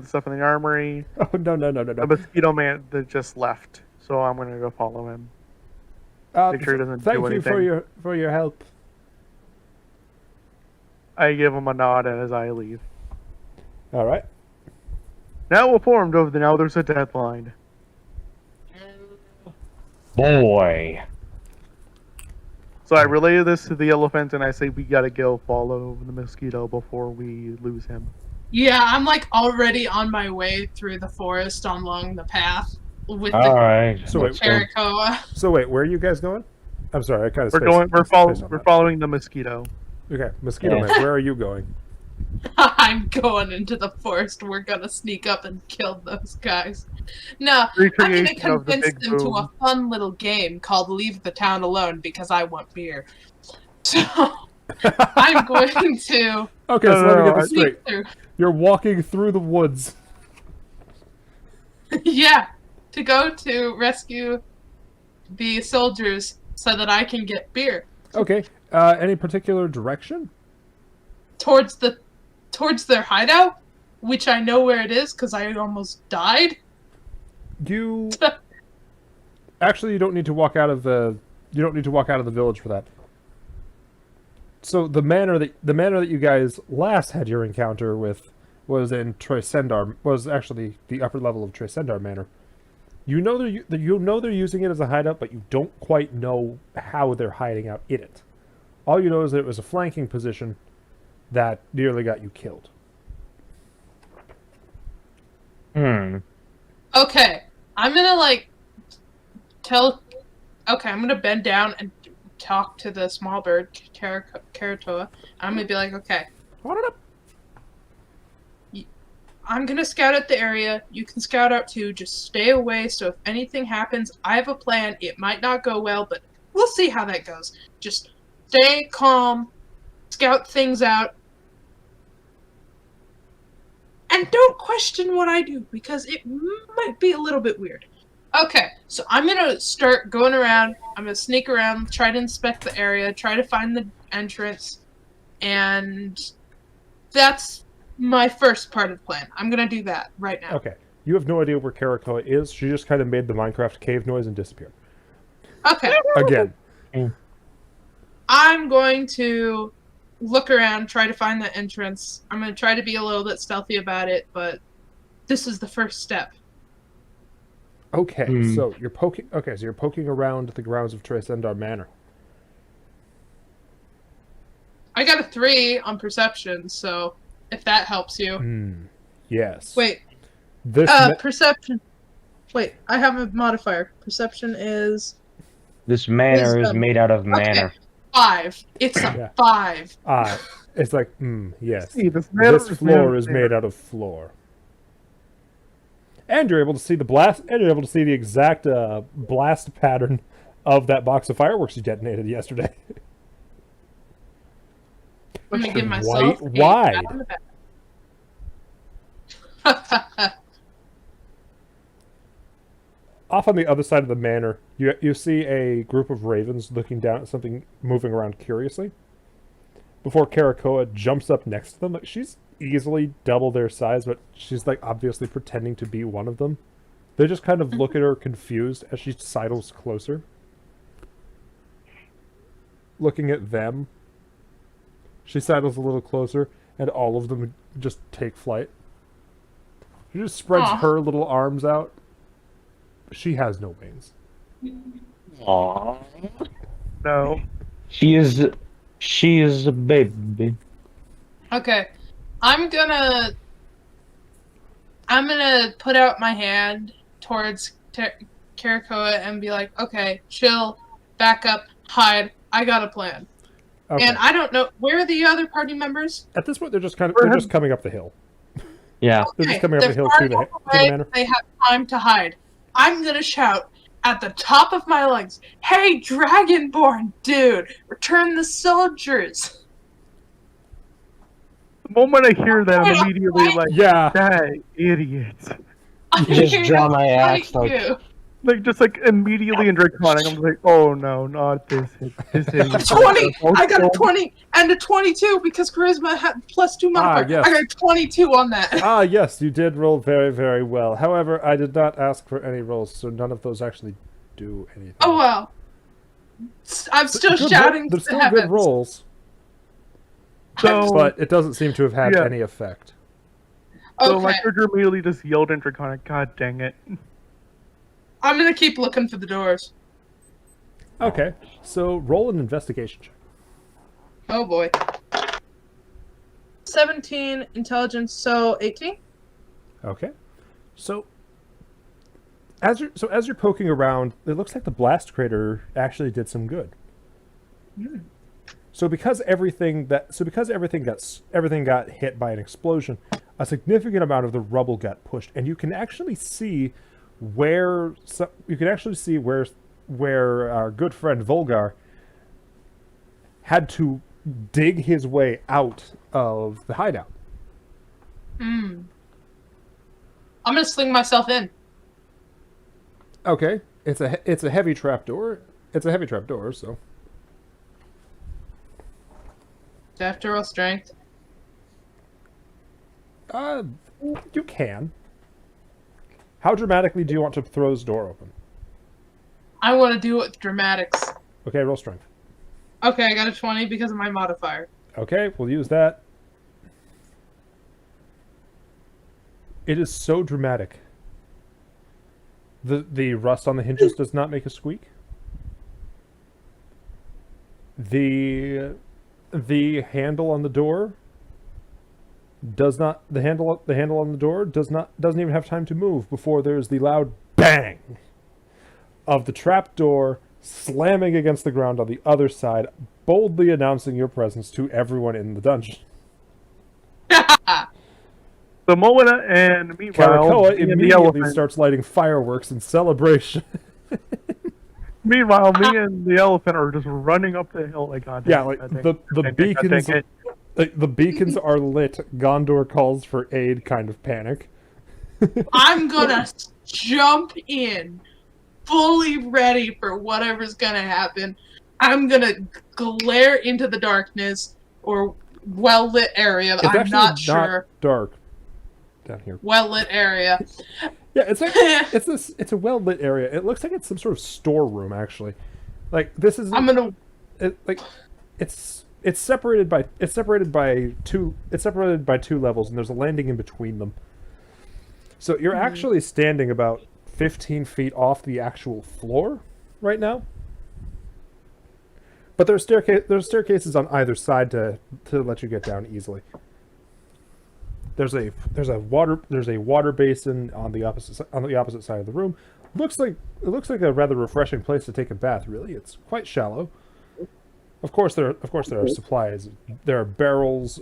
stuff in the armory. Oh no. The mosquito man that just left, so I'm gonna go follow him. Make sure he doesn't thank do you anything. for your help. I give him a nod as I leave. All right. Now informed of now there's a deadline. Boy. So I relay this to the elephant and I say we gotta go follow the mosquito before we lose him. Yeah, I'm like already on my way through the forest along the path with All the right. So let's wait, go. Jerichoa. So wait, where are you guys going? I'm sorry, I kind of We're following the mosquito. Okay, Mosquito Yeah. Man, where are you going? I'm going into the forest. We're gonna sneak up and kill those guys. No, I'm gonna Recreation of the convince big them to boom. a fun little game called Leave the Town Alone because I want beer. So I'm going to Okay, so let me get this sneak straight. through. You're walking through the woods. Yeah, to go to rescue the soldiers so that I can get beer Okay. Any particular direction? towards their hideout, which I know where it is because I almost died. You actually, you don't need to walk out of the village for that. So the manor that you guys last had your encounter with was in Troysendar, was actually the upper level of Troysendar Manor. You know they're using it as a hideout, but you don't quite know how they're hiding out in it. All you know is that it was a flanking position that nearly got you killed. Okay, I'm gonna I'm gonna bend down and talk to the small bird, Karatoa. I'm gonna be like, okay, Hold it up. I'm gonna scout out the area. You can scout out too. Just stay away. So if anything happens, I have a plan. It might not go well, but we'll see how that goes. Just stay calm, scout things out, and don't question what I do because it might be a little bit weird. Okay, so I'm gonna start going around. I'm gonna sneak around, try to inspect the area, try to find the entrance, and that's my first part of the plan. I'm gonna do that right now. Okay. You have no idea where Karakoa is. She just kind of made the Minecraft cave noise and disappeared. Okay. Again. I'm going to look around, try to find the entrance. I'm going to try to be a little bit stealthy about it, but this is the first step. Okay, so you're poking. Okay, so you're poking around the grounds of Troysendar Manor. I got a 3 on perception, so if that helps you. Yes. Wait, This perception. Wait, I have a modifier. Perception is This manor is Wisdom. made out of manor. 5. It's a Yeah. 5. it's like yes. See, this This floor is made out of floor. And you're able to see the blast. And you're able to see the exact blast pattern of that box of fireworks you detonated yesterday. I'm gonna give myself White a wide. pat on the back. Off on the other side of the manor, you see a group of ravens looking down at something moving around curiously. Before Karakoa jumps up next to them, like she's easily double their size, but she's like obviously pretending to be one of them. They just kind of look at her confused as she sidles closer. Looking at them, she sidles a little closer, and all of them just take flight. She just spreads Aw. her little arms out. She has no wings. Aww. No. She is a baby. Okay, I'm gonna put out my hand towards Karakoa and be like, okay, chill, back up, hide. I got a plan. Okay. And I don't know, where are the other party members? At this point, they're just coming up the hill. Yeah. They're just coming up the hill far to the enough to the away, manor. they have time to hide. I'm gonna shout at the top of my lungs, hey, Dragonborn dude, return the soldiers. The moment I hear that, I'm Wait, immediately wait. like, Yeah. that idiot. I'm just here draw to my fight axe, like- you. Like, just like immediately in Draconic, I'm like, oh no, not this. This idiot. 20! I got a 20 and a 22 because charisma had +2 modifier. yes. I got a 22 on that. Ah, yes, you did roll very, very well. However, I did not ask for any rolls, so none of those actually do anything. Oh well. I'm still Good shouting They're to still the heavens. good rolls, So, but it doesn't seem to have had Yeah. any effect. so Okay, my character immediately just yelled in Draconic, God dang it. I'm gonna keep looking for the doors. Okay, so roll an investigation check. Oh boy. 17 intelligence, so 18? Okay, so as you're poking around, it looks like the blast crater actually did some good. So because everything got hit by an explosion, a significant amount of the rubble got pushed, and you can actually see where our good friend Volgar had to dig his way out of the hideout. I'm gonna sling myself in. Okay, it's a heavy trapdoor. It's a heavy trapdoor, so Do I have to roll strength? uh, you can. How dramatically do you want to throw this door open? I want to do it with dramatics. Okay, roll strength. Okay, I got a 20 because of my modifier. Okay, we'll use that. It is so dramatic. The rust on the hinges does not make a squeak. The handle on the door doesn't even have time to move before there's the loud bang of the trap door slamming against the ground on the other side, boldly announcing your presence to everyone in the dungeon. So Moana and meanwhile, Caracoa me and the immediately elephant. starts lighting fireworks in celebration. Meanwhile, me and the elephant are just running up the hill like God. Yeah, like the beacons. The beacons are lit. Gondor calls for aid. Kind of panic. I'm gonna jump in, fully ready for whatever's gonna happen. I'm gonna glare into the darkness or well lit area. It's I'm actually not sure. dark down here. Well lit area. Yeah, it's a well lit area. It looks like it's some sort of storeroom actually. Like this is I'm gonna. it's separated by two levels, and there's a landing in between them. So you're actually standing about 15 feet off the actual floor right now. But there's staircases on either side to let you get down easily. There's a water basin on the opposite side of the room. It looks like a rather refreshing place to take a bath. Really, it's quite shallow. Of course there are supplies. There are barrels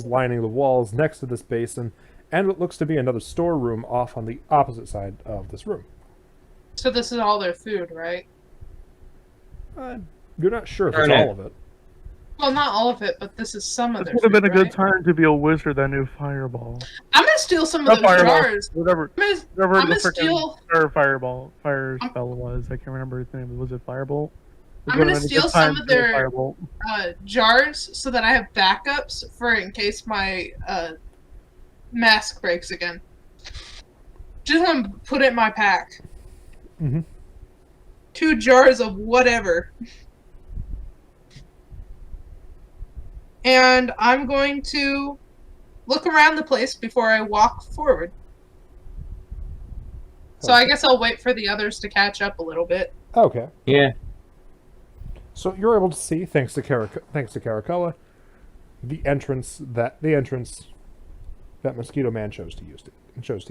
lining the walls next to this basin, and what looks to be another storeroom off on the opposite side of this room. So this is all their food, right? You're not sure if it's Darn it. all of it. Well, not all of it, but this is some of This their would have food, been a good right? time to be a wizard that knew fireball. I'm gonna steal some of Not those fireball. jars. Whatever I'm the gonna freaking steal. fire spell was. I can't remember its name. Was it Firebolt? I'm gonna steal some of their Firebolt. jars so that I have backups for in case my mask breaks again. Just want to put it in my pack. Mm-hmm. 2 jars of whatever. And I'm going to look around the place before I walk forward. So I guess I'll wait for the others to catch up a little bit. Okay. Yeah. So you're able to see, thanks to Caracoa, the entrance that Mosquito Man chose to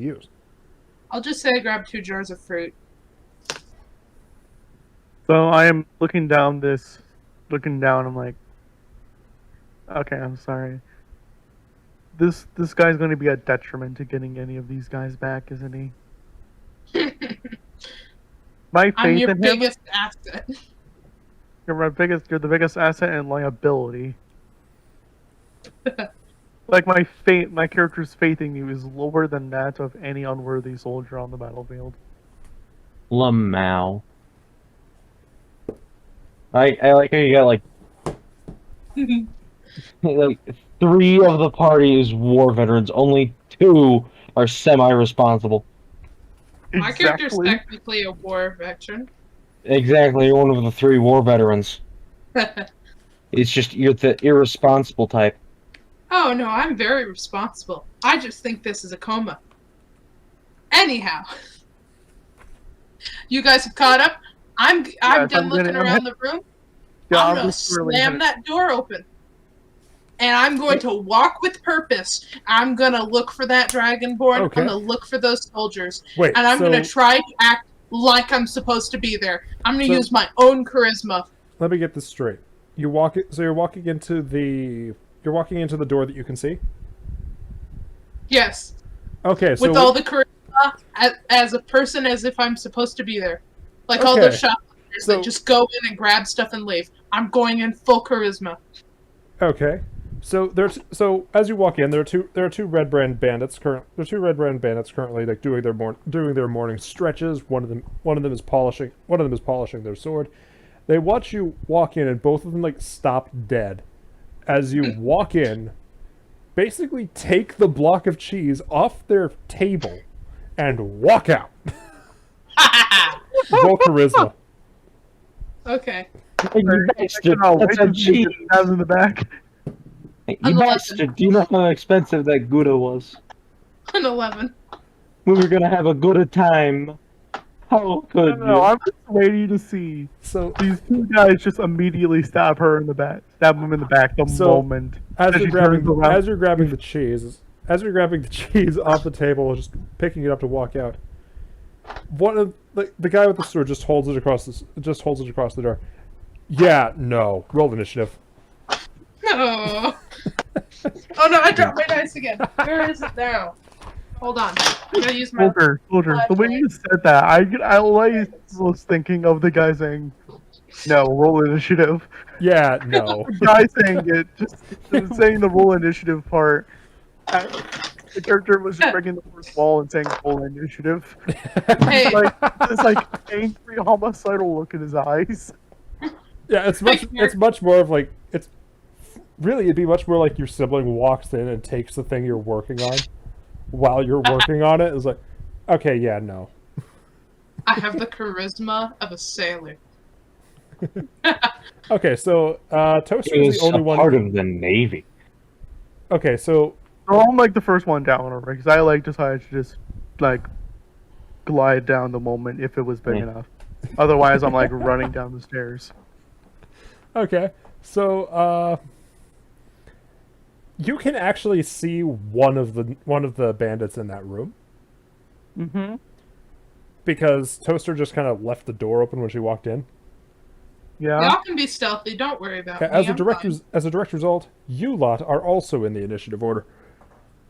use. I'll just say I grabbed 2 jars of fruit. So I am looking down. I'm like, okay, I'm sorry. This guy's going to be a detriment to getting any of these guys back, isn't he? My faith I'm your in him. biggest asset. You're the biggest asset and liability. Like my character's faith in you is lower than that of any unworthy soldier on the battlefield. Lamau. I like how you got like 3 of the party is war veterans. Only 2 are semi-responsible. My character's technically a war veteran. Exactly, you're one of the 3 war veterans. It's just you're the irresponsible type. Oh no, I'm very responsible. I just think this is a coma. Anyhow, you guys have caught up. I'm done looking around the room. Yeah, I'm gonna slam that door open, and I'm going to walk with purpose. I'm gonna look for that dragonborn. Okay. I'm gonna look for those soldiers, Wait, and I'm so gonna try to act like I'm supposed to be there. I'm gonna So- use my own charisma. let me get this straight. You're walking into the door that you can see. Yes, Okay, so with all the charisma as a person, as if I'm supposed to be there. Like all those Okay. shoplifters So- that just go in and grab stuff and leave. I'm going in full charisma. okay, So as you walk in, there are two red brand bandits currently like doing their morning stretches. One of them is polishing their sword. They watch you walk in, and both of them like stop dead as you walk in. Basically, take the block of cheese off their table and walk out. Roll charisma. Okay. You bastard! I'll That's wait a to see cheese! what it has in the back. You An 11. bastard! Do you know how expensive that Gouda was? An 11. We were gonna have a Gouda time. How could No, you? I'm just waiting to see So these two guys just immediately stab him in the back the So, moment as that you're she turns around. as you're grabbing the cheese off the table, just picking it up to walk out. One of the guy with the sword just holds it across the door. Yeah, no. Roll initiative. No. Oh no, I dropped my dice again. Where is it now? Hold on. I'm gonna use my. Soldier. The way you said that, I always was thinking of the guy saying, "No, roll initiative." Yeah, no. The guy saying it, just saying the roll initiative part. The character was just breaking the fourth wall and saying roll initiative. Hey, It's like angry, homicidal look in his eyes. Yeah, it's much more of like it'd be much more like your sibling walks in and takes the thing you're working on while you're working on it. It's like, okay, yeah, no. I have the charisma of a sailor. Okay, so Toaster He is was the only a one. part of the Navy. Okay, so So I'm like the first one down over because I like decided to just like glide down the moment if it was big Yeah. enough. Otherwise, I'm like running down the stairs. okay, so you can actually see one of the bandits in that room Mm-hmm. because Toaster just kind of left the door open when she walked in. Yeah. Y'all can be stealthy. Don't worry about Okay, me. as a I'm direct result, you lot are also in the initiative order.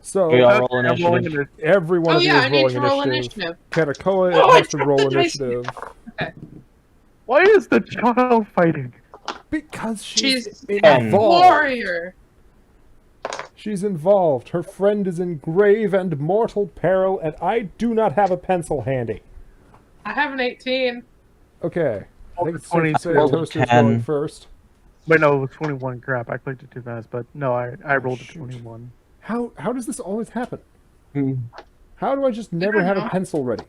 So We are Okay, all I'm rolling initiative. every one fine. Oh of you yeah, is I need rolling to roll initiative. initiative. Katakoa Oh, I has to dropped roll the dice. initiative Why is the child fighting? because She's involved. warrior. She's involved. Her friend is in grave and mortal peril, and I do not have a pencil handy. I have an 18. Okay. I think it's safe 20. to say Rolled a Toaster's 10. going first. Wait, no, it was 21. Crap, I clicked it too fast. But no, I rolled a shoot. 21. How does this always happen? Hmm. How do I just never don't have know. a pencil ready?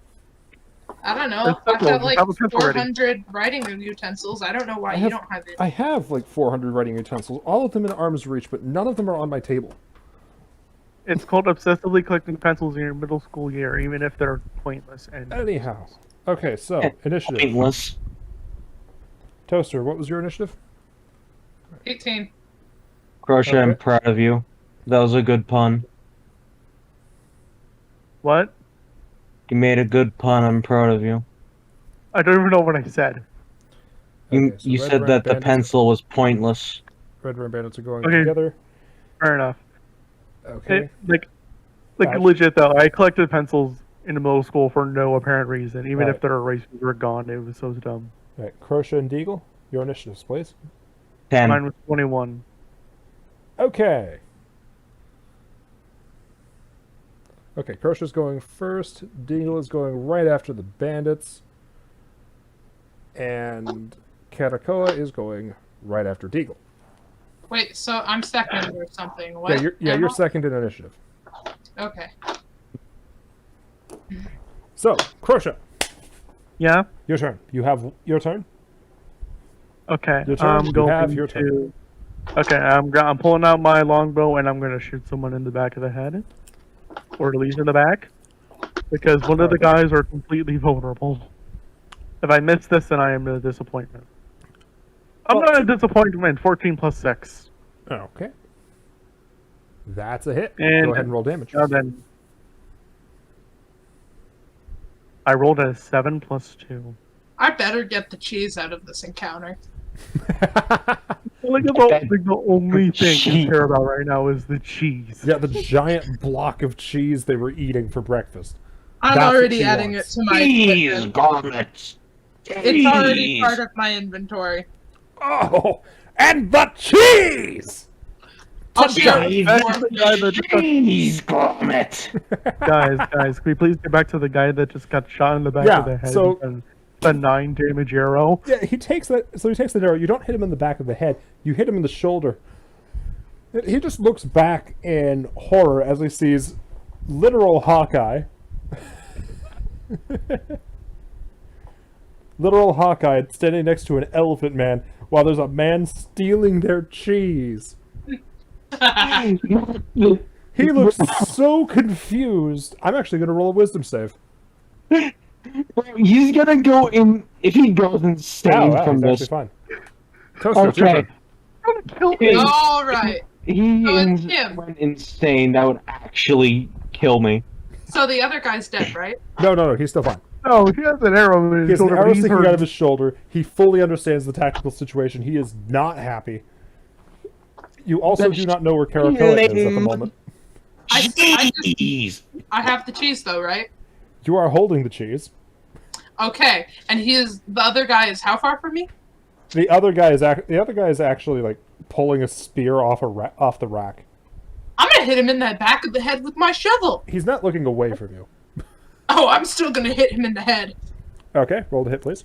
I don't know. That's I've simple. got like Have a pencil ready. 400 writing utensils. I don't know why I you have- don't have it. I have like 400 writing utensils, all of them in arm's reach, but none of them are on my table. It's called obsessively collecting pencils in your middle school year, even if they're pointless. And Anyhow. Okay, so initiative. Pointless. Toaster, what was your initiative? 18. Crusher, I'm Okay. proud of you. That was a good pun. what? You made a good pun. I'm proud of you. I don't even know what I said. You, Okay, so you Red said Brand that the Bandits- pencil was pointless. Red Brand Bandits are going Okay. together. Fair enough. Okay. Like Gotcha. legit though, I collected pencils in the middle school for no apparent reason. Even Right. if their erasers were gone, it was so dumb. All right, Crochet and Deagle, your initiatives, please. 10. Mine was 21. Okay. Okay, Crochet's going first. Deagle is going right after the bandits. And Katakoa is going right after Deagle. Wait, so I'm second or something. What? Yeah, you're second in initiative. Okay. So, Crochet, Yeah. your turn. You have your turn. Okay. Your turn. I'm You going have your to. turn. Okay, I'm pulling out my longbow and I'm gonna shoot someone in the back of the head, or at least in the back, because one of the guys are completely vulnerable. If I miss this, then I am a disappointment. I'm Well, not a disappointment. 14 plus 6. Okay. That's a hit. And- Go ahead and roll damage. And then I rolled a 7 plus 2. I better get the cheese out of this encounter. Like the only thing Cheese. I care about right now is the cheese. Yeah, the giant block of cheese they were eating for breakfast. I'm That's what already she adding wants. it to my Cheese equipment. garments. It's already Cheese. part of my inventory. Oh, and the cheese! I'll share Jeez, with That's the guy that just got, Jeez, Gromit! guys, can we please get back to the guy that just got shot in the back Yeah, of the head so- and the 9 damage arrow? Yeah, he takes that. So he takes the arrow. You don't hit him in the back of the head. You hit him in the shoulder. He just looks back in horror as he sees literal Hawkeye. Literal Hawkeye standing next to an elephant man while there's a man stealing their cheese. He looks so confused. I'm actually going to roll a wisdom save. He's gonna go in. If he goes insane Wow, from he's this, actually fine. Toaster, it's your okay. turn. Gonna kill me. All right. He So it's him. went insane. That would actually kill me. So the other guy's dead, right? No, he's still fine. No, he has an arrow in He his has an shoulder, arrow but he's sticking hurt. out of his shoulder. He fully understands the tactical situation. He is not happy. You also do not know where Caracoa is at the moment. Jeez. I have the cheese though, right? You are holding the cheese. Okay, and the other guy is how far from me? The other guy is actually like pulling a spear off off the rack. I'm gonna hit him in the back of the head with my shovel. He's not looking away from you. Oh, I'm still gonna hit him in the head. Okay, roll the hit, please.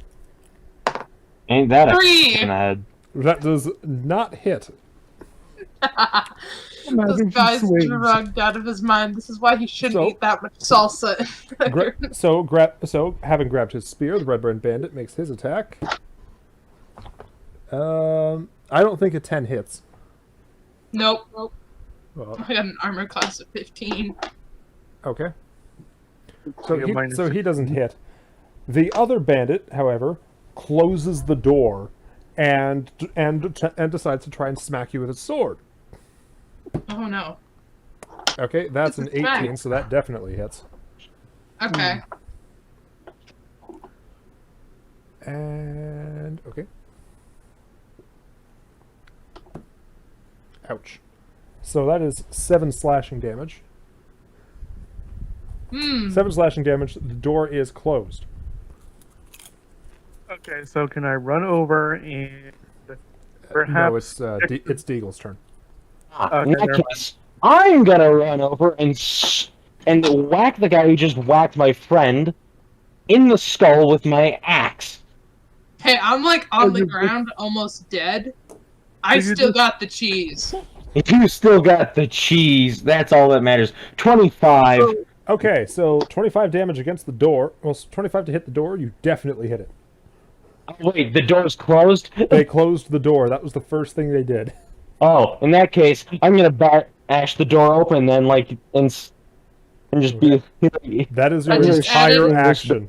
Ain't that a 3. in the head? That does not hit. Imagine This he guy's swings. drugged out of his mind. This is why he shouldn't So- eat that much salsa. So having grabbed his spear, the Red Brand Bandit makes his attack. I don't think a 10 hits. Nope. Well, I got an armor class of 15. okay. Yeah, So he doesn't hit. The other bandit, however, closes the door and decides to try and smack you with his sword. Oh no. Okay, that's an It's a smack. 18, so that definitely hits. Okay. And okay. Ouch. So that is 7 slashing damage. Hmm. 7 slashing damage. The door is closed. Okay, so can I run over and No, perhaps it's Deagle's turn. In Okay, that never case, I'm gonna run over and whack the guy who just whacked my friend in the skull with my axe. Hey, I'm like on the you- ground, almost dead. I you still just- got the cheese. If you still got the cheese, that's all that matters. 25. Okay, so 25 damage against the door. Well, 25 to hit the door. You definitely hit it. Oh, wait, the door's closed? They closed the door. That was the first thing they did. Oh, in that case, I'm gonna bash the door open then, like, and just be. That is your I just entire added- action.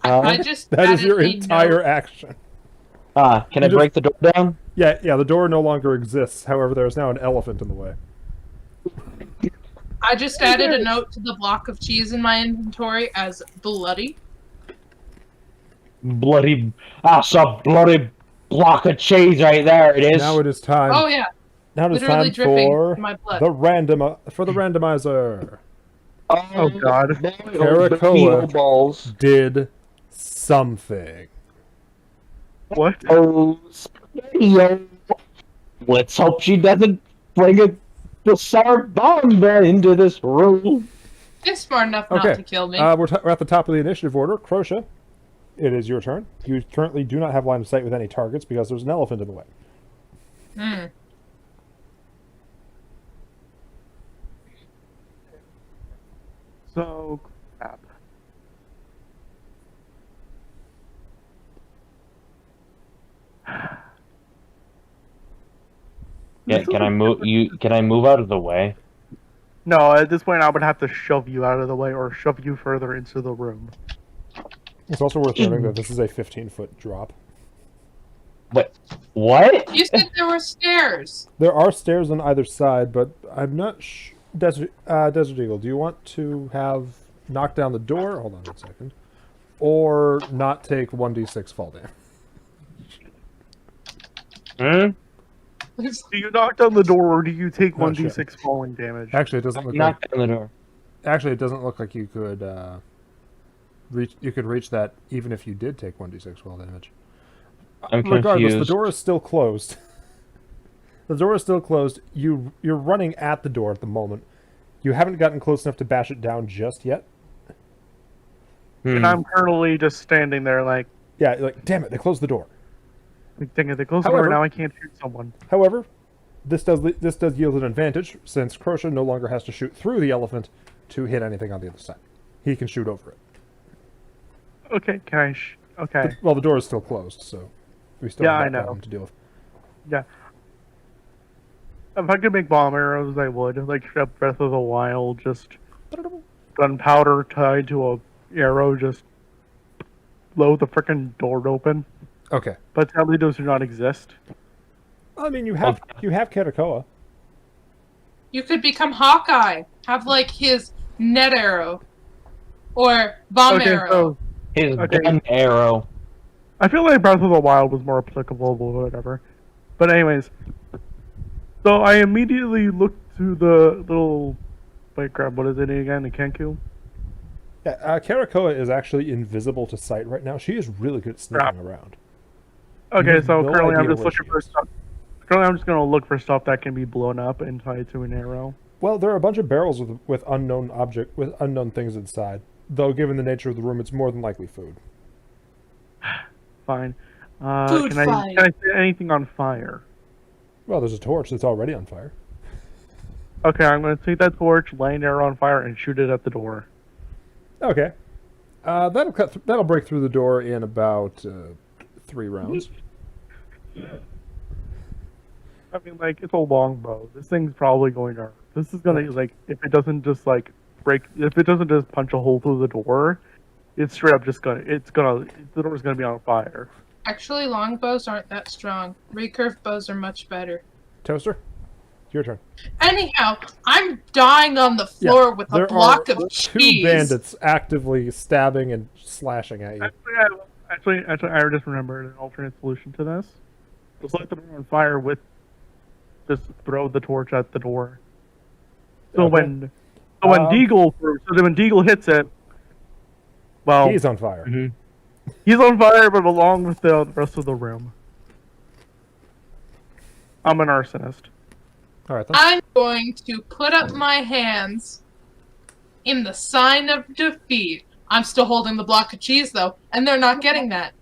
I just That is added your a entire note. action. Can I You just- break the door down? Yeah, the door no longer exists. However, there is now an elephant in the way. I just added a note to the block of cheese in my inventory as bloody. Bloody. So bloody block of cheese right there, it is. Now it is time. Oh yeah, now it is literally time dripping for my blood. the randomizer. Oh, God. Caracoa. balls. Did something. What? Oh, spaghetti. Let's hope she doesn't bring the sour bomb into this room. It's smart enough not Okay. to kill me. We're at the top of the initiative order. Crosha, it is your turn. You currently do not have line of sight with any targets because there's an elephant in the way. Hmm. So, crap. Yeah, can I move you? Can I move out of the way? No, at this point I would have to shove you out of the way or shove you further into the room. It's also worth noting that this is a 15-foot drop. What? You said there were stairs. There are stairs on either side, but I'm not Desert Eagle, do you want to have knock down the door? Hold on 1 second. Or not take 1d6 fall damage? Hmm? Do you knock down the door or do you take Oh, 1d6 falling damage? Actually, it doesn't look like Knock down the door. it doesn't look like you could reach that even if you did take 1d6 fall damage. I'm Regardless, confused. the door is still closed. The door is still closed. You're running at the door at the moment. You haven't gotten close enough to bash it down just yet. And I'm currently just standing there like, Yeah, like, damn it, they closed the door. dang it, they closed the door, However- now I can't shoot someone. However, this does yield an advantage since Crosha no longer has to shoot through the elephant to hit anything on the other side. He can shoot over it. Okay, can I okay. Well, the door is still closed, so we still Yeah, have I that know. problem to deal with. Yeah. If I could make bomb arrows, I would. Like Breath of the Wild, just gunpowder tied to a arrow, just blow the frickin' door open. Okay. But sadly, those do not exist. I mean, you have Karakoa. You could become Hawkeye. Have like his net arrow, or bomb Okay, arrow. so His Okay. gun arrow. I feel like Breath of the Wild was more applicable, but whatever. But anyways, so I immediately looked to the little, wait, crap, what is it again? The Kenku? Yeah, Karakoa is actually invisible to sight right now. She is really good at sneaking Crap. around. Okay, have so no currently I'm idea just where looking she for is. stuff. Currently, I'm just gonna look for stuff that can be blown up and tied to an arrow. Well, there are a bunch of barrels with unknown things inside. Though, given the nature of the room, it's more than likely food. Fine. Food Can I fight. set anything on fire? Well, there's a torch that's already on fire. Okay, I'm gonna take that torch, lay an arrow on fire, and shoot it at the door. Okay. That'll break through the door in about 3 rounds. I mean, like, it's a longbow. This thing's probably going to. This is gonna like, if it doesn't just like break, if it doesn't just punch a hole through the door, it's straight up just gonna. The door's gonna be on fire. Actually, longbows aren't that strong. Recurve bows are much better. Toaster, your turn. Anyhow, I'm dying on the floor with a There block are of 2 cheese. bandits actively stabbing and slashing at you. Actually, I just remembered an alternate solution to this. Just light the door on fire with. Just throw the torch at the door. So Okay. when Um, Deagle hits it, well, He's on fire. he's on fire, but along with the rest of the room. I'm an arsonist. All right then. I'm going to put up my hands in the sign of defeat. I'm still holding the block of cheese though, and they're not getting that.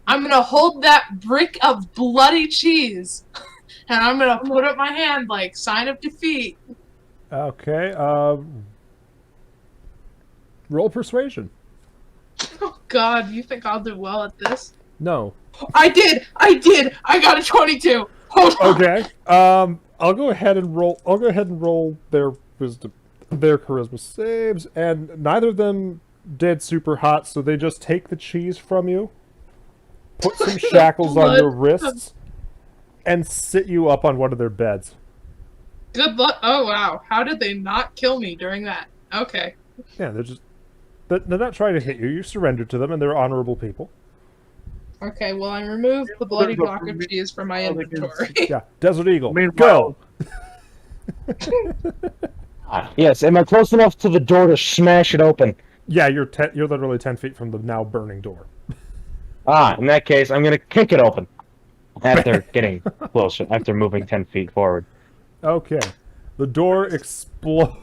I'm gonna hold that brick of bloody cheese, and I'm gonna put up my hand like sign of defeat. Okay. Roll persuasion. Oh God, you think I'll do well at this? No. I did! I got a 22! Hold on! Okay. I'll go ahead and roll their wisdom, their charisma saves, and neither of them did super hot, so they just take the cheese from you, put some shackles on your wrists, and sit you up on one of their beds. Good luck. Oh wow, how did they not kill me during that? Okay. Yeah, they're not trying to hit you. You surrendered to them, and they're honorable people. Okay, well I removed the bloody block of cheese from my inventory. Yeah, Desert Eagle, Meanwhile- go. Yes, am I close enough to the door to smash it open? Yeah, you're literally 10 feet from the now burning door. In that case, I'm gonna kick it open. After getting closer, after moving 10 feet forward. Okay, the door explodes.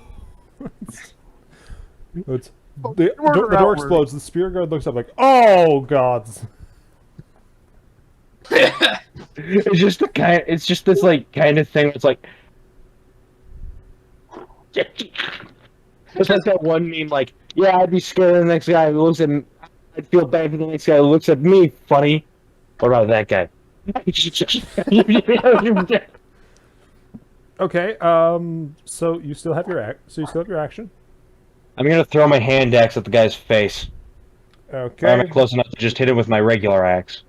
The door outward. explodes. The spear guard looks up like, "Oh gods!" It's just the kind. It's just this like kind of thing. Where it's like, it's like that one meme. Like, yeah, I'd be scared of the next guy who looks at me. I'd feel bad for the next guy who looks at me. Funny. What about that guy? Okay, so you still have your action. I'm gonna throw my hand axe at the guy's face. Or am I Okay. close enough to just hit him with my regular axe?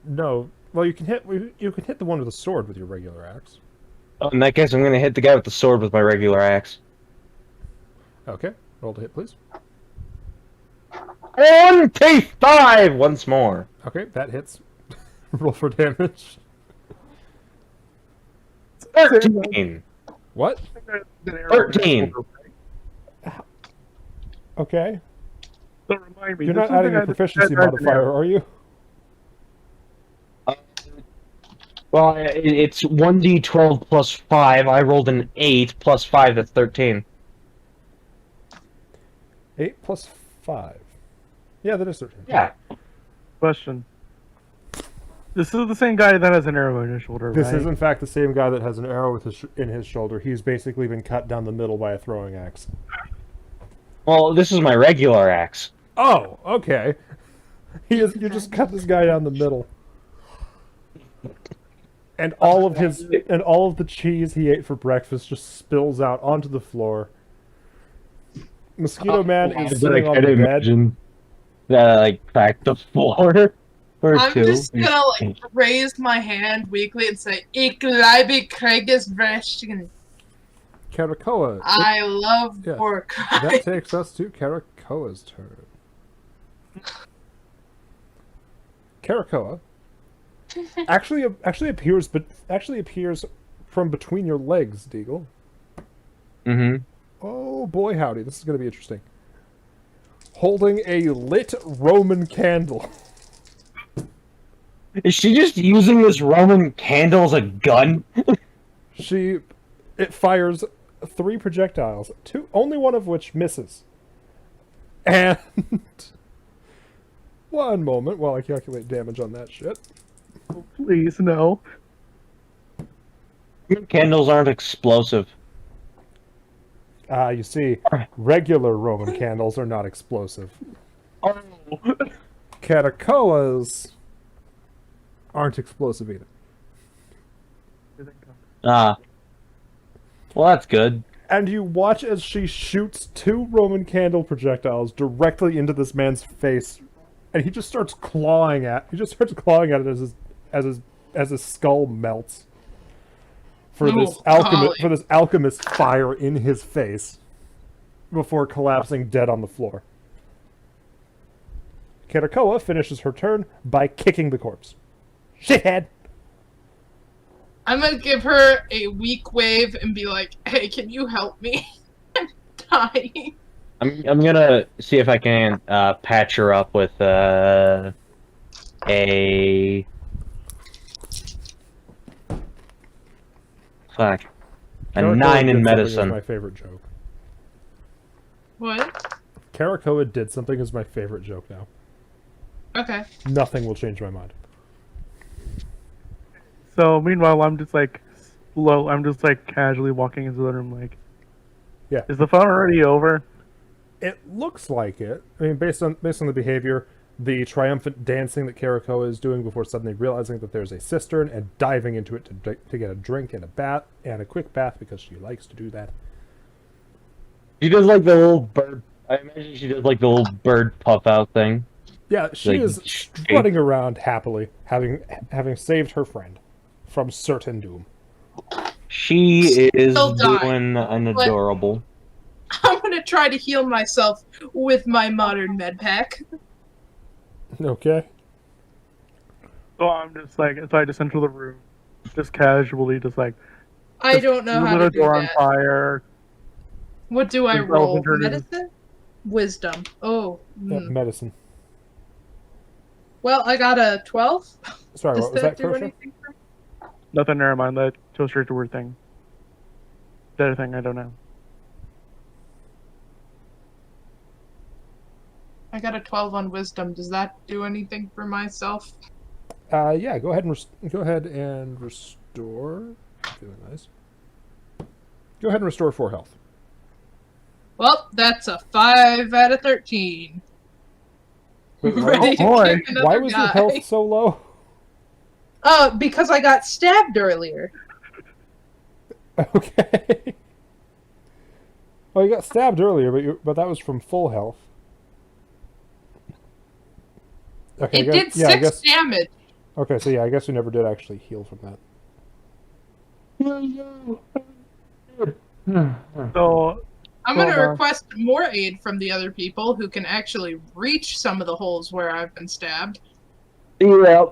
No. Well, you can hit the one with the sword with your regular axe. Oh, in that case, I'm gonna hit the guy with the sword with my regular axe. Okay. Roll to hit, please. 25 once more. Okay, that hits. Roll for damage. 13. What? 13. Okay. So remind me, You're this not is adding the a guy that proficiency said that modifier, are you? Well, it's 1d12 plus 5. I rolled an 8 plus 5, that's 13. 8 plus 5. Yeah, that is 13. Yeah. Question. This is the same guy that has an arrow in his shoulder, This right? is in fact the same guy that has an arrow with in his shoulder. He's basically been cut down the middle by a throwing axe. Well, this is my regular axe. Oh, okay. You just cut this guy down the middle. And all of the cheese he ate for breakfast just spills out onto the floor. Mosquito Man is sitting on the bed. That like cracked the floor. Or I'm two. just gonna like raise my hand weakly and say, "Ik liebe Kriegesbrechen." Karakoa. I love Yeah. pork. That takes us to Karakoa's turn. Karakoa actually appears from between your legs, Deagle. Mm-hmm. Oh boy, howdy! This is going to be interesting. Holding a lit Roman candle. Is she just using this Roman candle as a gun? It fires 3 projectiles, only one of which misses. And one moment while I calculate damage on that shit. Please, no. Candles aren't explosive. You see, regular Roman candles are not explosive. Oh. Karakoas aren't explosive either. Ah. Well, that's good. And you watch as she shoots 2 Roman candle projectiles directly into this man's face, and he just starts clawing at it as his skull melts. For this alchemist fire in his face before collapsing dead on the floor. Karakoa finishes her turn by kicking the corpse. Shithead! I'm gonna give her a weak wave and be like, "Hey, can you help me? I'm dying." I'm gonna see if I can patch her up with a fuck a Karakoa 9 did in something as medicine. my favorite joke. What? Karakoa did something as my favorite joke now. Okay. Nothing will change my mind. So meanwhile, I'm just like casually walking into the room, like, Yeah. is the fun already over? It looks like it. I mean, based on the behavior, the triumphant dancing that Karakoa is doing before suddenly realizing that there's a cistern and diving into it to get a drink and a quick bath because she likes to do that. She does like the little bird. I imagine she does like the little bird puff out thing. Yeah, she Like, is strutting around happily, having saved her friend from certain doom. She is Still dying, doing an adorable. I'm gonna try to heal myself with my modern med pack. Okay. So I'm just like, so I just enter the room, just casually, just like, I don't know how lit to a do door on that. fire. What do I Just roll? relevant or- Medicine? Wisdom. Oh. Medicine. Well, I got a 12. Sorry, Does what was that that, do Krosha? anything for me? Nothing, never mind. That goes straight to weird thing. The other thing, I don't know. I got a 12 on wisdom. Does that do anything for myself? Yeah, go ahead and restore. Feeling nice. Go ahead and restore 4 health. Well, that's a 5 out of 13. Wait, Ready to boy. kick another why was your guy. health so low? Because I got stabbed earlier. Okay. Well, you got stabbed earlier, but that was from full health. Okay, It did 6 damage. Okay, so yeah, I guess you never did actually heal from that. So I'm going to Hold on. request more aid from the other people who can actually reach some of the holes where I've been stabbed. Yeah.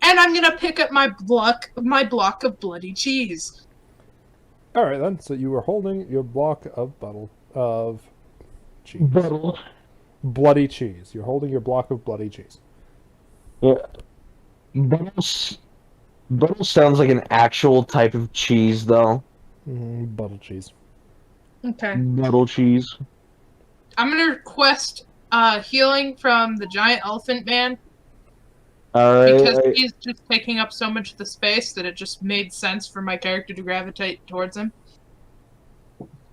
And I'm going to pick up my block of bloody cheese. All right then. So you were holding your block of cheese. Bloody cheese. You're holding your block of bloody cheese. Yeah. Bottles Brittle sounds like an actual type of cheese, though. Buttle cheese. Okay. Brittle cheese. I'm gonna request healing from the giant elephant man because Alright. he's just taking up so much of the space that it just made sense for my character to gravitate towards him.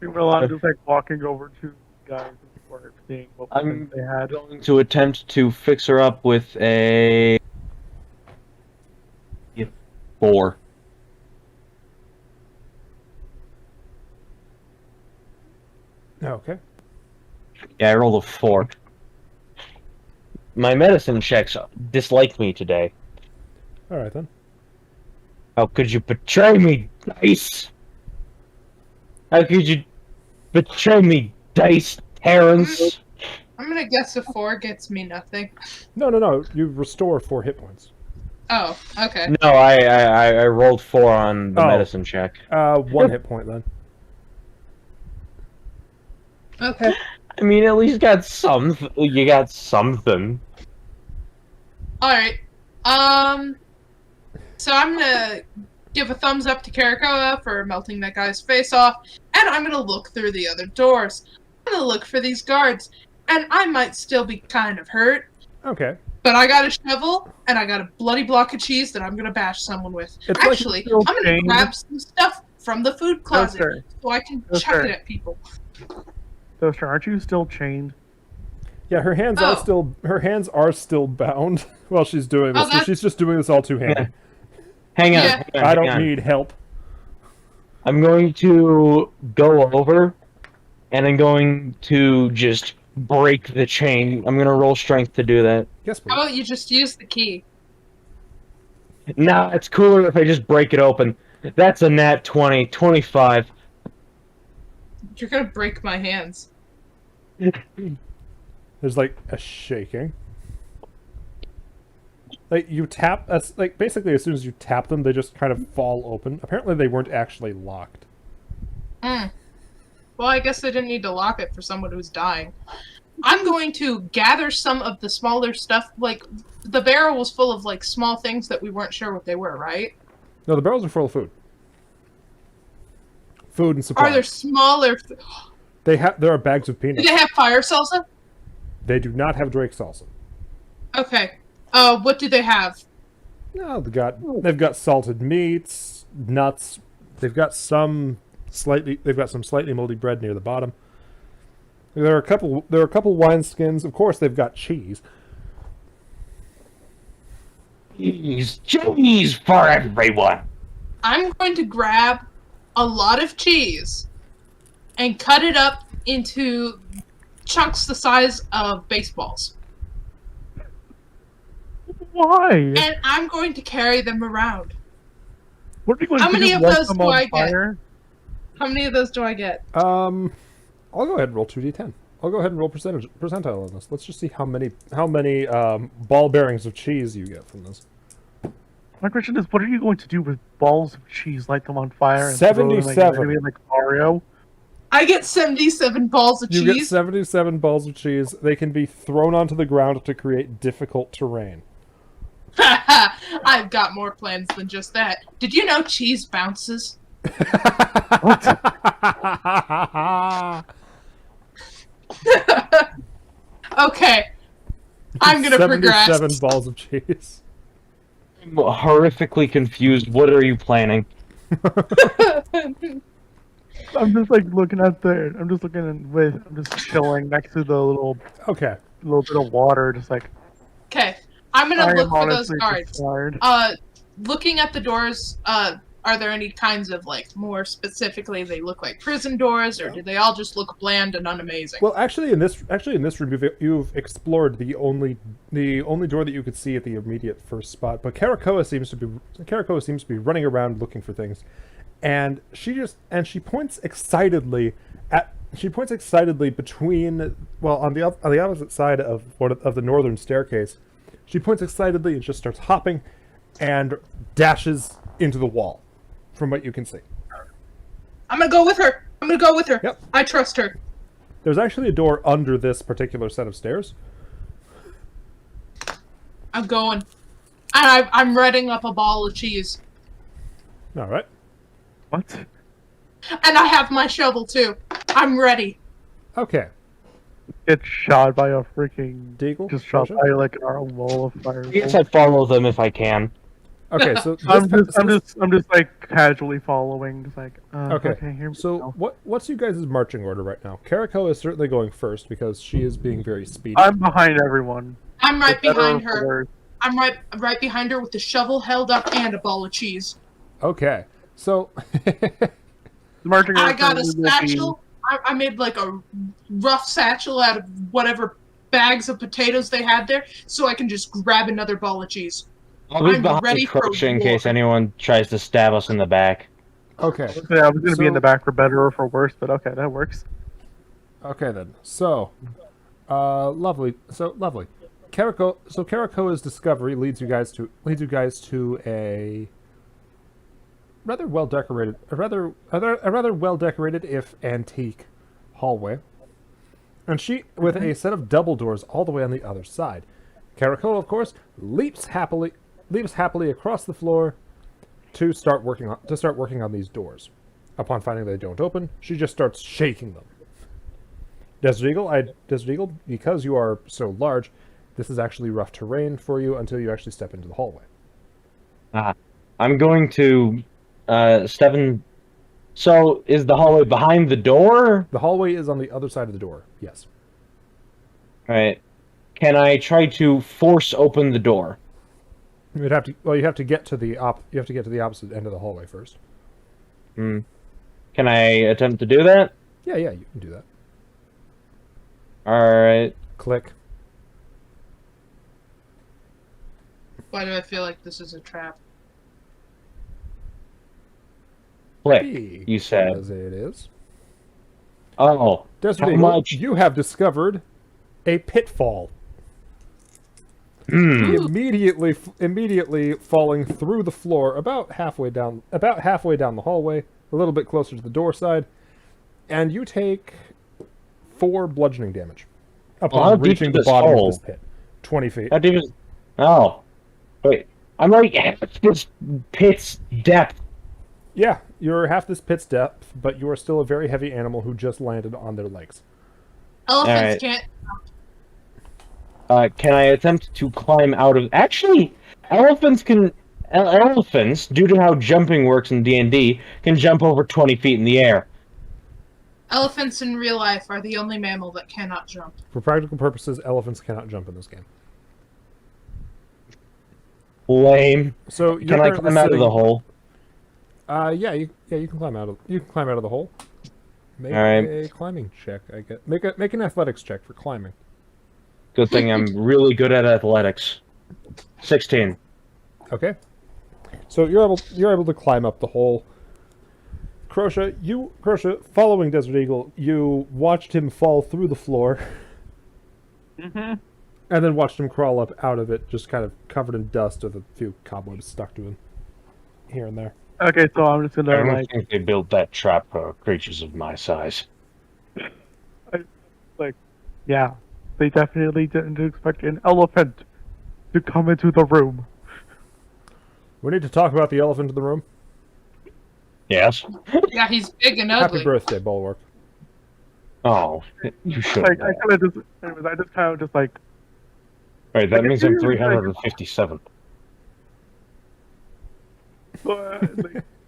I'm just like walking over to guys and start seeing what I'm they had. going to attempt to fix her up with a 4. Okay. Yeah, I rolled a 4. My medicine checks dislike me today. All right then. How could you betray me, Dice? How could you betray me, Dice, Terrence? I'm gonna guess a 4 gets me nothing. No. You restore 4 hit points. Oh, okay. No, I rolled 4 on the Oh. medicine check. 1 hit point then. Okay. I mean, at least got some. You got something. Alright. So I'm gonna give a thumbs up to Karakoa for melting that guy's face off, and I'm gonna look through the other doors. I'm gonna look for these guards, and I might still be kind of hurt, Okay. but I got a shovel, and I got a bloody block of cheese that I'm gonna bash someone with. It's like Actually, still I'm gonna chained. grab some stuff from the food closet sir. so I can No, chuck sir. it at people. Toaster, aren't you still chained? Yeah, her hands are still bound while she's doing this. Oh, that's- She's just doing this all two-handed. Hang on. Yeah. Hang on, I hang don't on. need help. I'm going to go over, and I'm going to just break the chain. I'm gonna roll strength to do that. Yes, please. How about you just use the key? Nah, it's cooler if I just break it open. That's a nat 20, 25. You're gonna break my hands. There's like a shaking. Like you tap, like basically as soon as you tap them, they just kind of fall open. Apparently, they weren't actually locked. Mm. Well, I guess they didn't need to lock it for someone who's dying. I'm going to gather some of the smaller stuff. Like, the barrel was full of, like, small things that we weren't sure what they were, right? No, the barrels are full of food. Food and supplies. Are there smaller... There are bags of Do peanuts. they have fire salsa? They do not have Drake salsa. Okay. What do they have? No, they've got salted meats, nuts. They've got some slightly moldy bread near the bottom. There are a couple wineskins. Of course, they've got cheese. Cheese for everyone. I'm going to grab a lot of cheese and cut it up into chunks the size of baseballs. Why? And I'm going to carry them around. What are you going How to many do? of Light those them do on I get? fire? How many of those do I get? I'll go ahead and roll 2d10. I'll go ahead and roll percentile on this. Let's just see how many ball bearings of cheese you get from this. My question is, what are you going to do with balls of cheese? Light them on fire? And throw them like, 77. like Mario? I get 77 balls of You get cheese. 77 balls of cheese. They can be thrown onto the ground to create difficult terrain. I've got more plans than just that. Did you know cheese bounces? Okay. I'm gonna 77 progress. balls of cheese. I'm horrifically confused. What are you planning? I'm just like looking at the. I'm just looking and with. I'm just chilling next to the little Okay. bit of water, just like. Okay. I'm gonna I look am for those honestly guards. just tired. Looking at the doors, are there any kinds of, like, more specifically, they look like prison doors, or do they all just look bland and unamazing? Well, actually, in this room, you've explored the only door that you could see at the immediate first spot. But Karakoa seems to be running around looking for things, and she points excitedly between on the opposite side of the northern staircase. She points excitedly and just starts hopping, and dashes into the wall, from what you can see. I'm gonna go with her. Yep. I trust her. There's actually a door under this particular set of stairs. I'm going. I'm reading up a ball of cheese. All right. What? And I have my shovel too. I'm ready. Okay. Get shot by a freaking. Deagle. Just shot Crusher? by like a wall of fire. I guess I follow them if I can. Okay. So I'm this- I'm just like casually following, just like. Okay. Here we So go. what's you guys' marching order right now? Karako is certainly going first because she is being very speedy. I'm behind everyone. I'm right For better or behind for her. worse. I'm right behind her with the shovel held up and a ball of cheese. Okay. So The marching I order got a will be- satchel. I made like a rough satchel out of whatever bags of potatoes they had there, so I can just grab another ball of cheese. I'll be I'm behind ready for Crusher in war. case anyone tries to stab us in the back. okay. Yeah, I was gonna be in So- the back for better or for worse, but okay, that works. Okay then. So lovely. So lovely. Karakoa's discovery leads you guys to a rather well decorated, a rather well decorated if antique hallway, and she with a set of double doors all the way on the other side. Karako, of course, leaps happily across the floor to start working on these doors. Upon finding they don't open, she just starts shaking them. Desert Eagle, because you are so large, this is actually rough terrain for you until you actually step into the hallway. I'm going to step in. So, is the hallway behind the door? The hallway is on the other side of the door. Yes. Right. Can I try to force open the door? You have to get to the opposite end of the hallway first. Can I attempt to do that? Yeah, you can do that. Alright. Click. Why do I feel like this is a trap? Click, B, you said. as it is. Oh. Desert How Eagle, much? you have discovered a pitfall. Hmm. Immediately falling through the floor about halfway down the hallway, a little bit closer to the door side, and you take 4 bludgeoning damage how upon deep reaching is the this bottom hole? of this pit. 20 feet. How deep is... Oh. Wait. I'm like half this pit's depth. Yeah, you're half this pit's depth, but you are still a very heavy animal who just landed on their legs. Elephants Alright. can't. Can I attempt to climb out of... Actually, elephants can... Elephants, due to how jumping works in D&D, can jump over 20 feet in the air. Elephants in real life are the only mammal that cannot jump. For practical purposes, elephants cannot jump in this game. Lame. So you're Can I currently climb out of the sitting- hole? Yeah, you can climb out of the hole. Make Alright. a climbing check. I get make an athletics check for climbing. Good thing I'm really good at athletics. 16. Okay. So you're able to climb up the hole. Crochet, following Desert Eagle, you watched him fall through the floor, Mm-hmm. and then watched him crawl up out of it, just kind of covered in dust with a few cobwebs stuck to him here and there. Okay, so I'm just I gonna don't like think they built that trap for creatures of my size. yeah. They definitely didn't expect an elephant to come into the room. We need to talk about the elephant in the room. Yes? Yeah, he's big and Happy ugly. birthday, Bulwark. Oh, you should. Like I kind of just, anyways, I just kind of just like Right, that means I'm Like, 357. so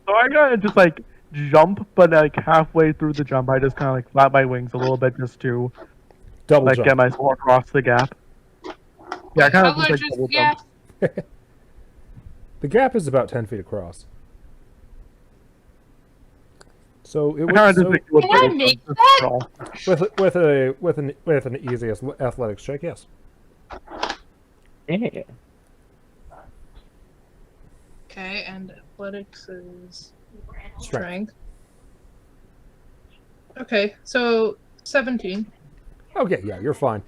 I gotta just like jump, but like halfway through the jump, I just kind of like flap my wings a little bit just to Double like jump. get myself across the gap. Yeah, I kind of How just large like is double the jump. gap? The gap is about 10 feet across. So it I kind would of just like do a Can I double make jump, that? just crawl. with an easiest athletics check, yes. Yeah. Okay, and athletics is Strength. strength. Okay, so 17. Okay, yeah, you're fine.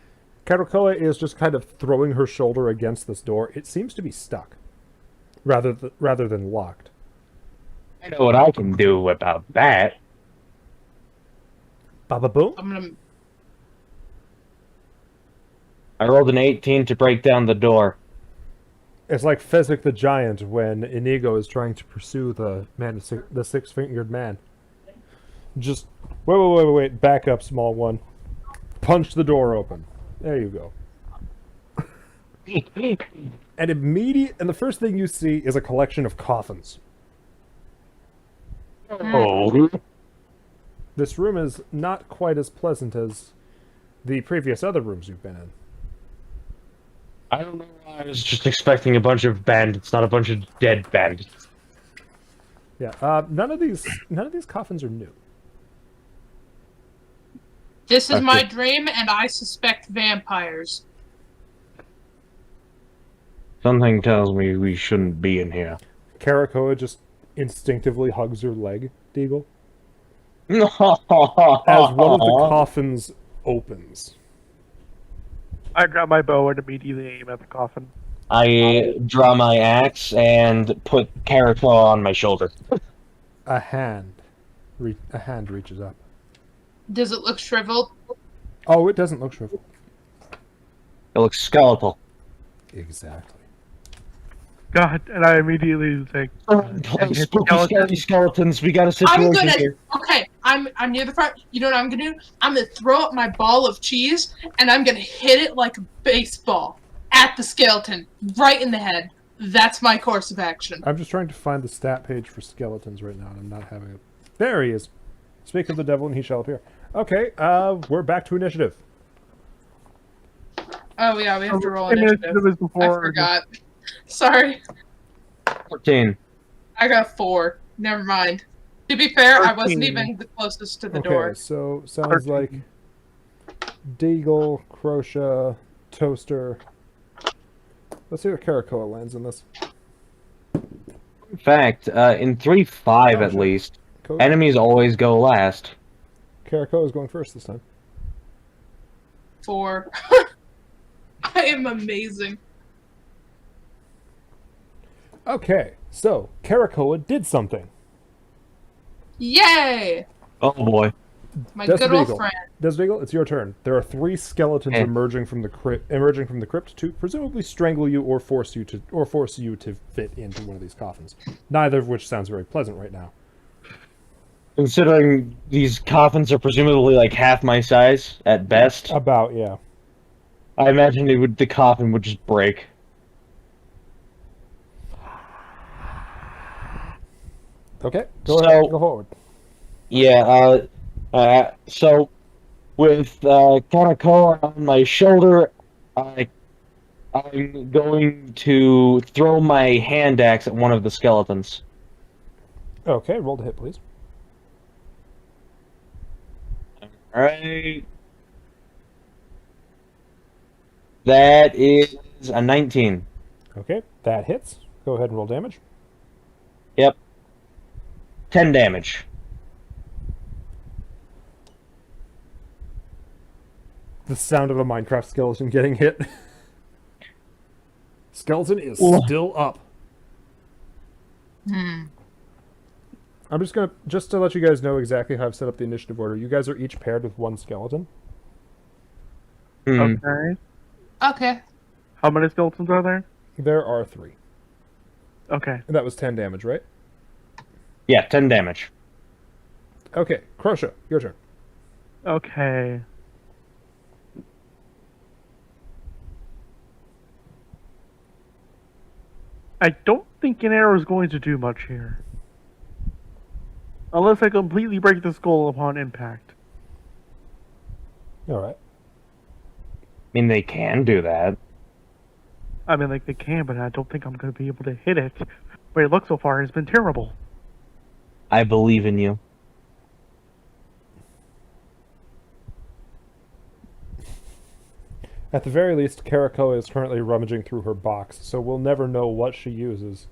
Karakoa is just kind of throwing her shoulder against this door. It seems to be stuck, rather than locked. I know what I can do about that. Baba boom. I'm gonna. I rolled an 18 to break down the door. It's like Fezzik the Giant when Inigo is trying to pursue the man, the six-fingered man. Just wait. Back up, small one. Punch the door open. There you go. And the first thing you see is a collection of coffins. Oh. This room is not quite as pleasant as the previous other rooms you've been in. I don't know why I was just expecting a bunch of bandits, not a bunch of dead bandits. Yeah, none of these coffins are new. This is Okay. my dream, and I suspect vampires. Something tells me we shouldn't be in here. Karakoa just instinctively hugs her leg, Deagle, As as one of the coffins opens. I grab my bow and immediately aim at the coffin. I draw my axe and put Caraclaw on my shoulder. A hand reaches up. Does it look shriveled? Oh, it doesn't look shriveled. It looks skeletal. Exactly. God, and I immediately think, Spooky, scary skeletons. We got a I'm situation gonna. here. Okay, I'm near the front. You know what I'm gonna do? I'm gonna throw up my ball of cheese, and I'm gonna hit it like a baseball at the skeleton, right in the head. That's my course of action. I'm just trying to find the stat page for skeletons right now, and I'm not having it. There he is. Speak of the devil, and he shall appear. Okay, we're back to initiative. Oh yeah, we have to roll Initiative initiative. is I before. forgot. Sorry, 14. I got 4. Never mind. To be fair, I wasn't even the closest to the Okay, door. so sounds 13. like Deagle, Crosha, Toaster. Let's see what Karakoa lands in this. In fact, in 3-5 at sure. least, Cool. enemies always go last. Karakoa is going first this time. 4. I am amazing. Okay, so Karakoa did something. Yay! Oh boy. My Desert good old Eagle. friend. Desert Eagle, it's your turn. There are 3 skeletons Okay. emerging from the crypt to presumably strangle you or force you to fit into one of these coffins. Neither of which sounds very pleasant right now. Considering these coffins are presumably like half my size at best, About, yeah. I imagine the coffin would just break. Okay, go So- ahead, go forward. Yeah, so with Karakoa on my shoulder, I'm going to throw my hand axe at one of the skeletons. Okay, roll to hit, please. Alright. That is a 19. Okay, that hits. Go ahead and roll damage. Yep. 10 damage. The sound of a Minecraft skeleton getting hit. Skeleton is Ooh. still up. I'm just to let you guys know exactly how I've set up the initiative order. You guys are each paired with 1 skeleton. Hmm. Okay. Okay. How many skeletons are there? There are 3. Okay. And that was 10 damage, right? Yeah, 10 damage. Okay, Crosha, your turn. Okay. I don't think an arrow is going to do much here. Unless I completely break the skull upon impact. Alright. I mean, they can do that. I mean, like, they can, but I don't think I'm going to be able to hit it. The way it looks so far has been terrible. I believe in you. At the very least, Karakoa is currently rummaging through her box, so we'll never know what she uses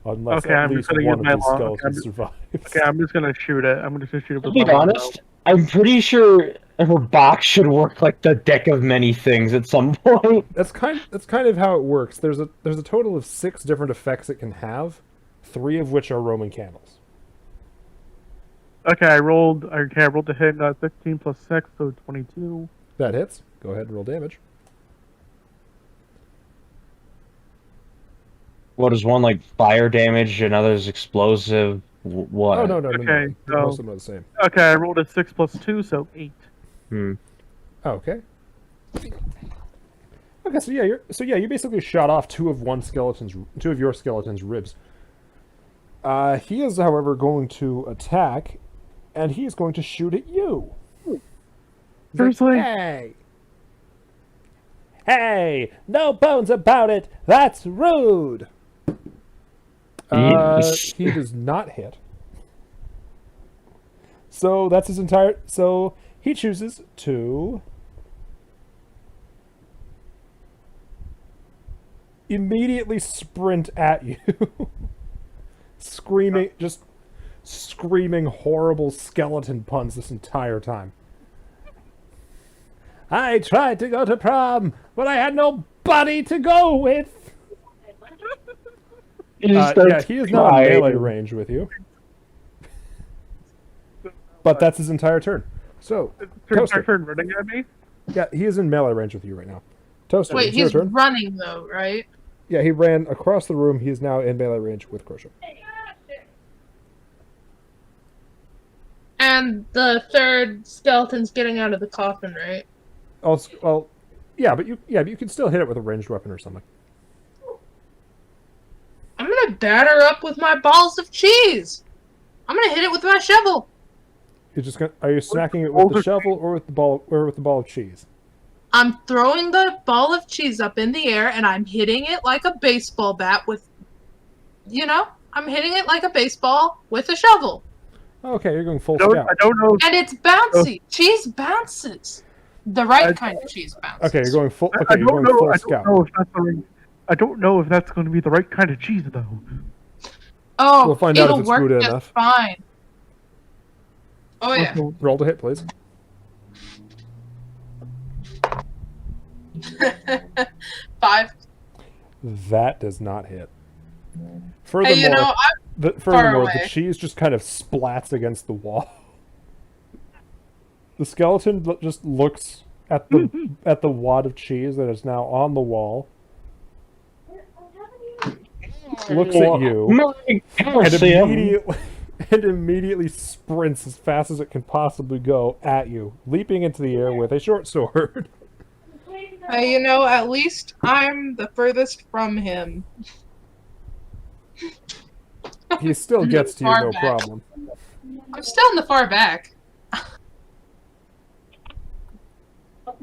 unless Okay, at I'm just least gonna one use of my these long- skeletons I'm- survives. Okay, I'm just going to shoot it. I'm just going to shoot it To with be my long honest, I'm pretty sure her box should work like the deck of many things at some point. That's kind of how it works. There's a total of 6 different effects it can have, 3 of which are Roman candles. bow. Okay, I rolled the hit, got 16 plus 6, so 22. That hits. Go ahead and roll damage. What is one like fire damage, another's explosive? What? Oh, no. Okay, Most so- of them are the same. Okay, I rolled a 6 plus 2, so 8. Hmm. Oh, okay. Okay, so you basically shot off two of your skeleton's ribs. He is, however, going to attack, and he is going to shoot at you. He's like, Seriously? Hey, no bones about it. That's rude. Yes. He does not hit. So that's his entire. So he chooses to immediately sprint at you, just screaming horrible skeleton puns this entire time. I tried to go to prom, but I had nobody to go with. Yeah, he is now in melee range with you. But that's his entire turn. So, Toaster. Turn running at me? Yeah, he is in melee range with you right now. Toaster, Wait, it's your he's turn. running though, right? Yeah, he ran across the room. He is now in melee range with Crochet. And the third skeleton's getting out of the coffin, right? Also, well, but you can still hit it with a ranged weapon or something. I'm gonna batter up with my balls of cheese. I'm gonna hit it with my shovel. You're just gonna. Are you smacking it with the shovel or with the ball of cheese? I'm throwing the ball of cheese up in the air and I'm hitting it like a baseball bat with, I'm hitting it like a baseball with a shovel. Okay, you're going full I scout. don't know. And it's bouncy. Cheese bounces. The right kind of cheese bounces. Okay, you're going full. I Okay, you're don't going know. full I scout. don't know if that's the right. I don't know if that's going to be the right kind of cheese, though. Oh, We'll find out if it'll it's work good just enough. fine. Oh yeah. Roll to hit, please. 5. That does not hit. Hey, Furthermore, far the away. cheese just kind of splats against the wall. The skeleton just looks at the wad of cheese that is now on the wall, looks at you, and immediately sprints as fast as it can possibly go at you, leaping into the air with a short sword. At least I'm the furthest from him. He still gets to you, Far no back. problem. I'm still in the far back.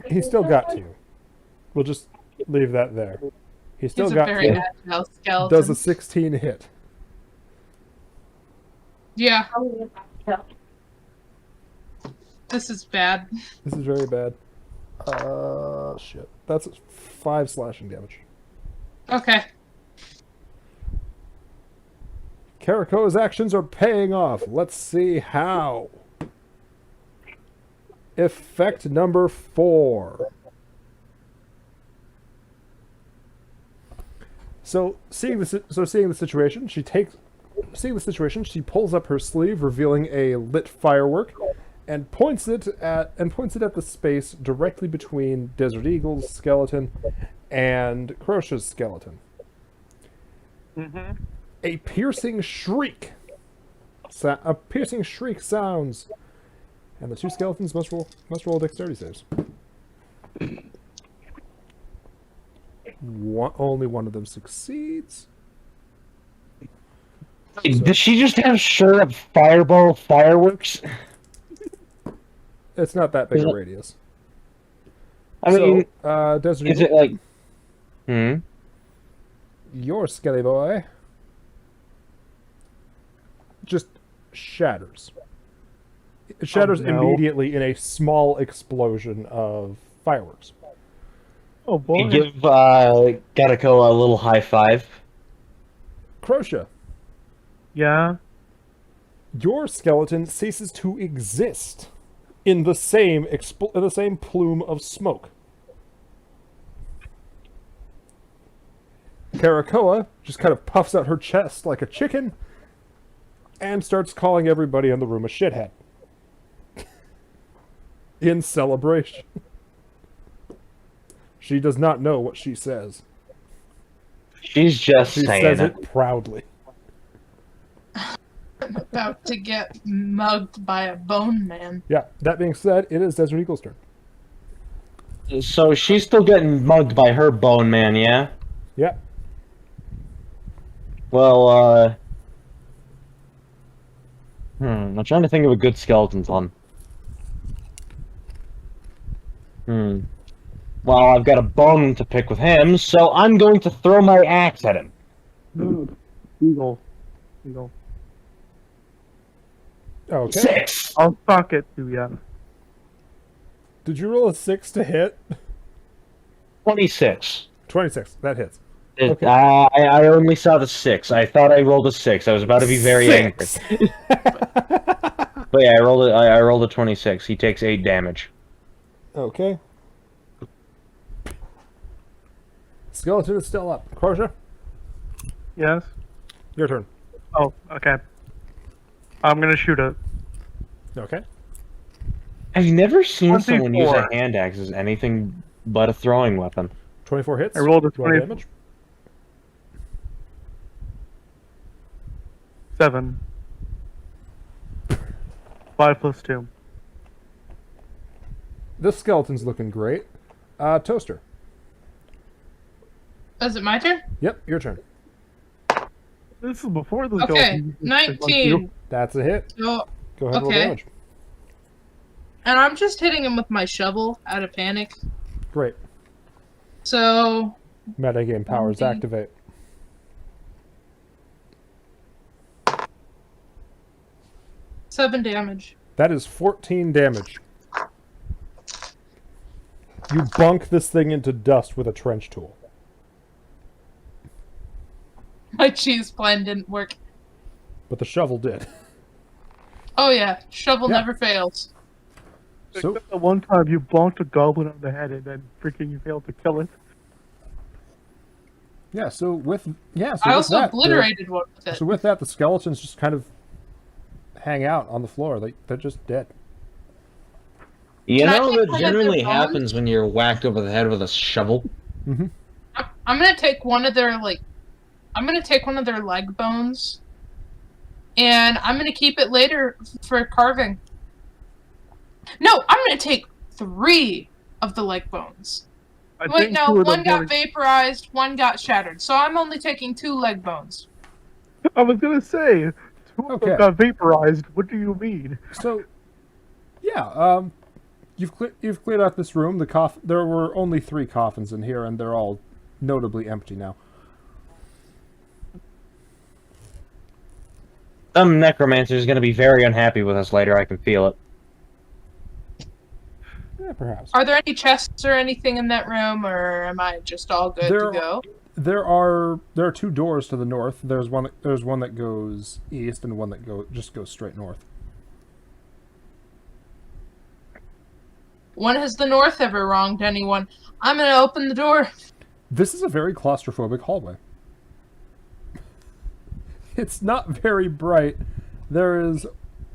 He still got to you. We'll just leave that there. He still He's a got to very you. agile skeleton. Does a 16 hit? Yeah. This is bad. This is very bad. Shit. That's 5 slashing damage. Okay. Karakoa's actions are paying off. Let's see how. Effect number 4. Seeing the situation, she pulls up her sleeve, revealing a lit firework, and points it at the space directly between Desert Eagle's skeleton and Crochet's skeleton. Mm-hmm. A piercing shriek sounds, and the two skeletons must roll dexterity saves. Only one of them succeeds. Did she just have straight up fireball fireworks? It's not that big Is a it- radius. I mean, Desert is Eagle, it like? Hmm. your skelly boy just shatters. It shatters no. immediately in a small explosion of fireworks. Oh boy. You give Gatako a little high five. Crochet, Yeah. your skeleton ceases to exist in the same plume of smoke. Karakoa just kind of puffs out her chest like a chicken and starts calling everybody in the room a shithead. In celebration. She does not know what she says. She's just She saying says it. it proudly. I'm about to get mugged by a bone man. Yeah, that being said, it is Desert Eagle's turn. So she's still getting mugged by her bone man, yeah? Yeah. Well, I'm trying to think of a good skeleton son. Well, I've got a bone to pick with him, so I'm going to throw my axe at him. Eagle. Okay. 6! I'll suck it to ya. Did you roll a 6 to hit? 26. 26. That hits. It- Okay. I only saw the 6. I thought I rolled a 6. I was about to be very angry. But yeah, I rolled a 26. He takes 8 damage. Okay. Skeleton is still up. Crozia, Yes? your turn. Oh, okay. I'm gonna shoot it. Okay. I've never seen someone use a 24. hand axe as anything but a throwing weapon. 24 hits. I rolled a 12 20. damage. 7. 5 plus 2. This skeleton's looking great. Toaster. Is it my turn? Yep, your turn. This is before the Okay, skeleton. 19. That's a hit. So, Go ahead and roll Okay. damage. and I'm just hitting him with my shovel out of panic. Great. So, Metagame powers Okay. activate. seven damage. That is 14 damage. You bunk this thing into dust with a trench tool. My cheese plan didn't work. But the shovel did. Oh yeah, shovel Yeah. never fails. So, Except the one time you bonked a goblin on the head and then freaking you failed to kill it. yeah, so with I with also that, obliterated one with it. So with that, the skeletons just kind of hang out on the floor. They're just dead. You Can I know take that one of their generally bones? happens when you're whacked over the head with a shovel. Mm-hmm. I'm gonna take one of their I'm gonna take one of their leg bones, and I'm gonna keep it later for carving. No, I'm gonna take 3 of the leg bones. I Wait, think no, 2 of one them got were- vaporized, one got shattered. So I'm only taking 2 leg bones. I was gonna say, 2 of Okay. them got vaporized. What do you mean? So, yeah, you've cleared out this room. There were only 3 coffins in here, and they're all notably empty now. Some necromancer is going to be very unhappy with us later. I can feel it. Yeah, perhaps. Are there any chests or anything in that room, or am I just all good There- to go? There are 2 doors to the north. There's one that goes east, and one that just goes straight north. When has the North ever wronged anyone? I'm gonna open the door. This is a very claustrophobic hallway. It's not very bright. There is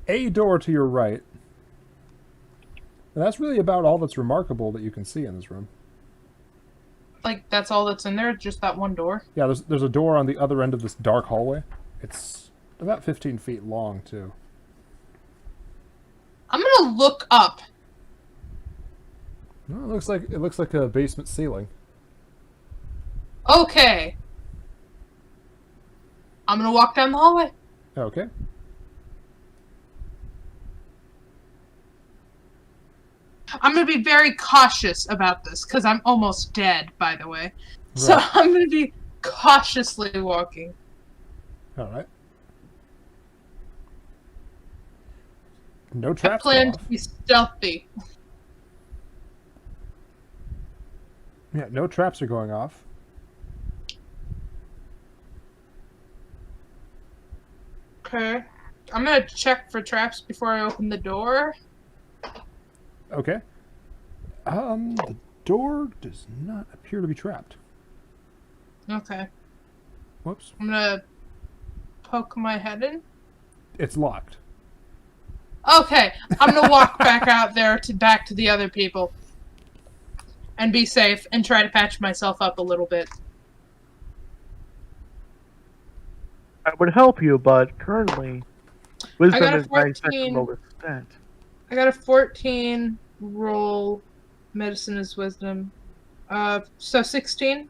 a door to your right. And that's really about all that's remarkable that you can see in this room. Like, that's all that's in there? Just that one door? Yeah, there's a door on the other end of this dark hallway. It's about 15 feet long, too. I'm gonna look up. No, it looks like a basement ceiling. Okay. I'm gonna walk down the hallway. Okay. I'm gonna be very cautious about this, because I'm almost dead, by the way. So Right. I'm gonna be cautiously walking. All right. No I traps. go plan off. to be stealthy. Yeah, no traps are going off. Okay. I'm gonna check for traps before I open the door. Okay. The door does not appear to be trapped. Okay. Whoops. I'm gonna poke my head in. It's locked. Okay, I'm gonna walk back out there back to the other people, and be safe, and try to patch myself up a little bit. I would help you, but currently, wisdom got a is my 14. second lowest stat. I got a 14 roll. Medicine is wisdom. So 16.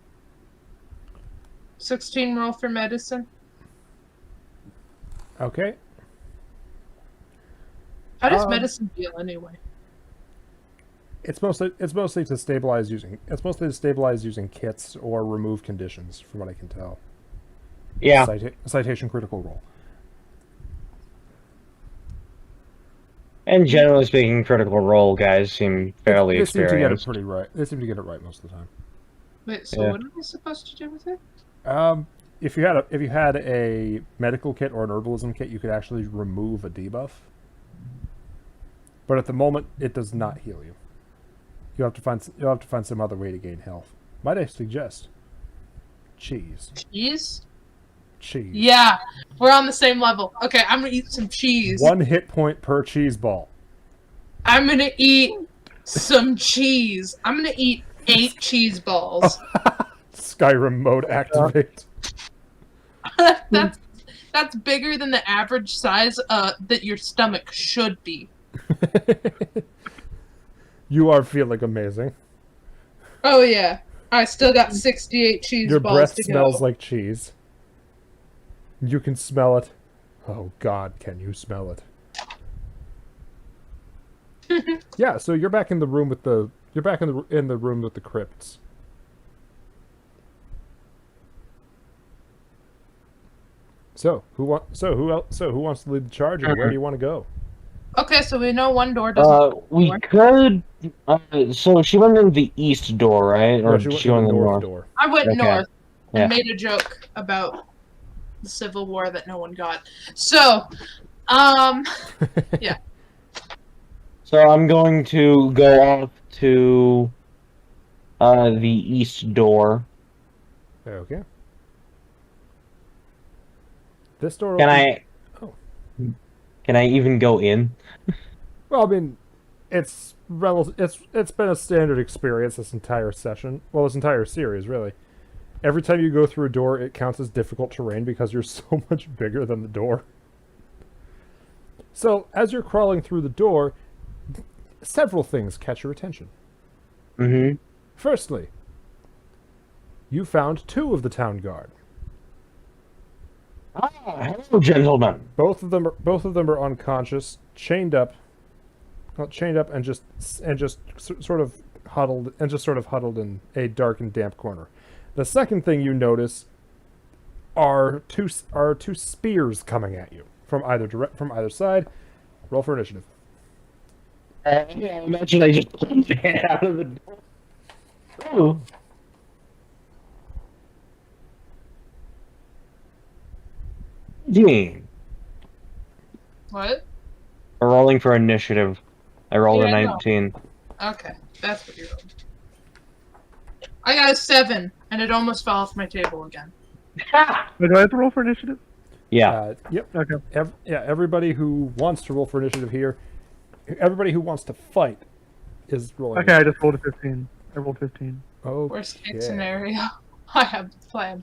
16 roll for medicine. Okay. How does Um, medicine feel anyway? It's mostly to stabilize using kits or remove conditions, from what I can tell. Yeah. Citation critical roll. And generally speaking, Critical Role guys seem fairly They seem to get it experienced. pretty right. They seem to get it right most of the time. Wait, so yeah. what am I supposed to do with it? If you had a medical kit or an herbalism kit, you could actually remove a debuff. But at the moment, it does not heal you. You'll have to find some other way to gain health. Might I suggest cheese? Cheese? Cheese. Yeah, we're on the same level. Okay, I'm gonna eat some cheese. 1 hit point per cheese ball. I'm gonna eat some cheese. I'm gonna eat 8 cheese balls. Skyrim mode activate. That's bigger than the average size that your stomach should be. You are feeling amazing. Oh yeah, I still got 68 cheese Your balls breath to smells go. like cheese. You can smell it. Oh God, can you smell it? Yeah, so you're back in the room with the room with the crypts. So who wants to lead the charge, and where do you want to go? Okay, so we know one door doesn't. We could. So she went in the east door, right? Or No, she, went she to went the in the north north? door. I went Okay. north and Yeah. made a joke about the Civil War that no one got. So, yeah. So I'm going to go off to the east door. Okay. This door. Can opens- I? Oh. Can I even go in? Well, I mean, it's been a standard experience this entire session. Well, this entire series, really. Every time you go through a door, it counts as difficult terrain because you're so much bigger than the door. So, as you're crawling through the door, several things catch your attention. Mm-hmm. Firstly, you found 2 of the town guard. Ah, hello, gentlemen. Both of them are unconscious, chained up and just sort of huddled in a dark and damp corner. The second thing you notice are two spears coming at you from either side. Roll for initiative. I imagine I just pulled my head out of the door. Ooh. Dean. What? We're rolling for initiative. I rolled Yeah, a I know. 19. Okay, that's what you're doing. I got a 7, and it almost fell off my table again. Wait, do I have to roll for initiative? Yeah. Yep. Okay. Everybody who wants to roll for initiative here, everybody who wants to fight, is rolling. Okay, I just rolled a 15. I rolled 15. Okay. Worst case scenario, I have the plan.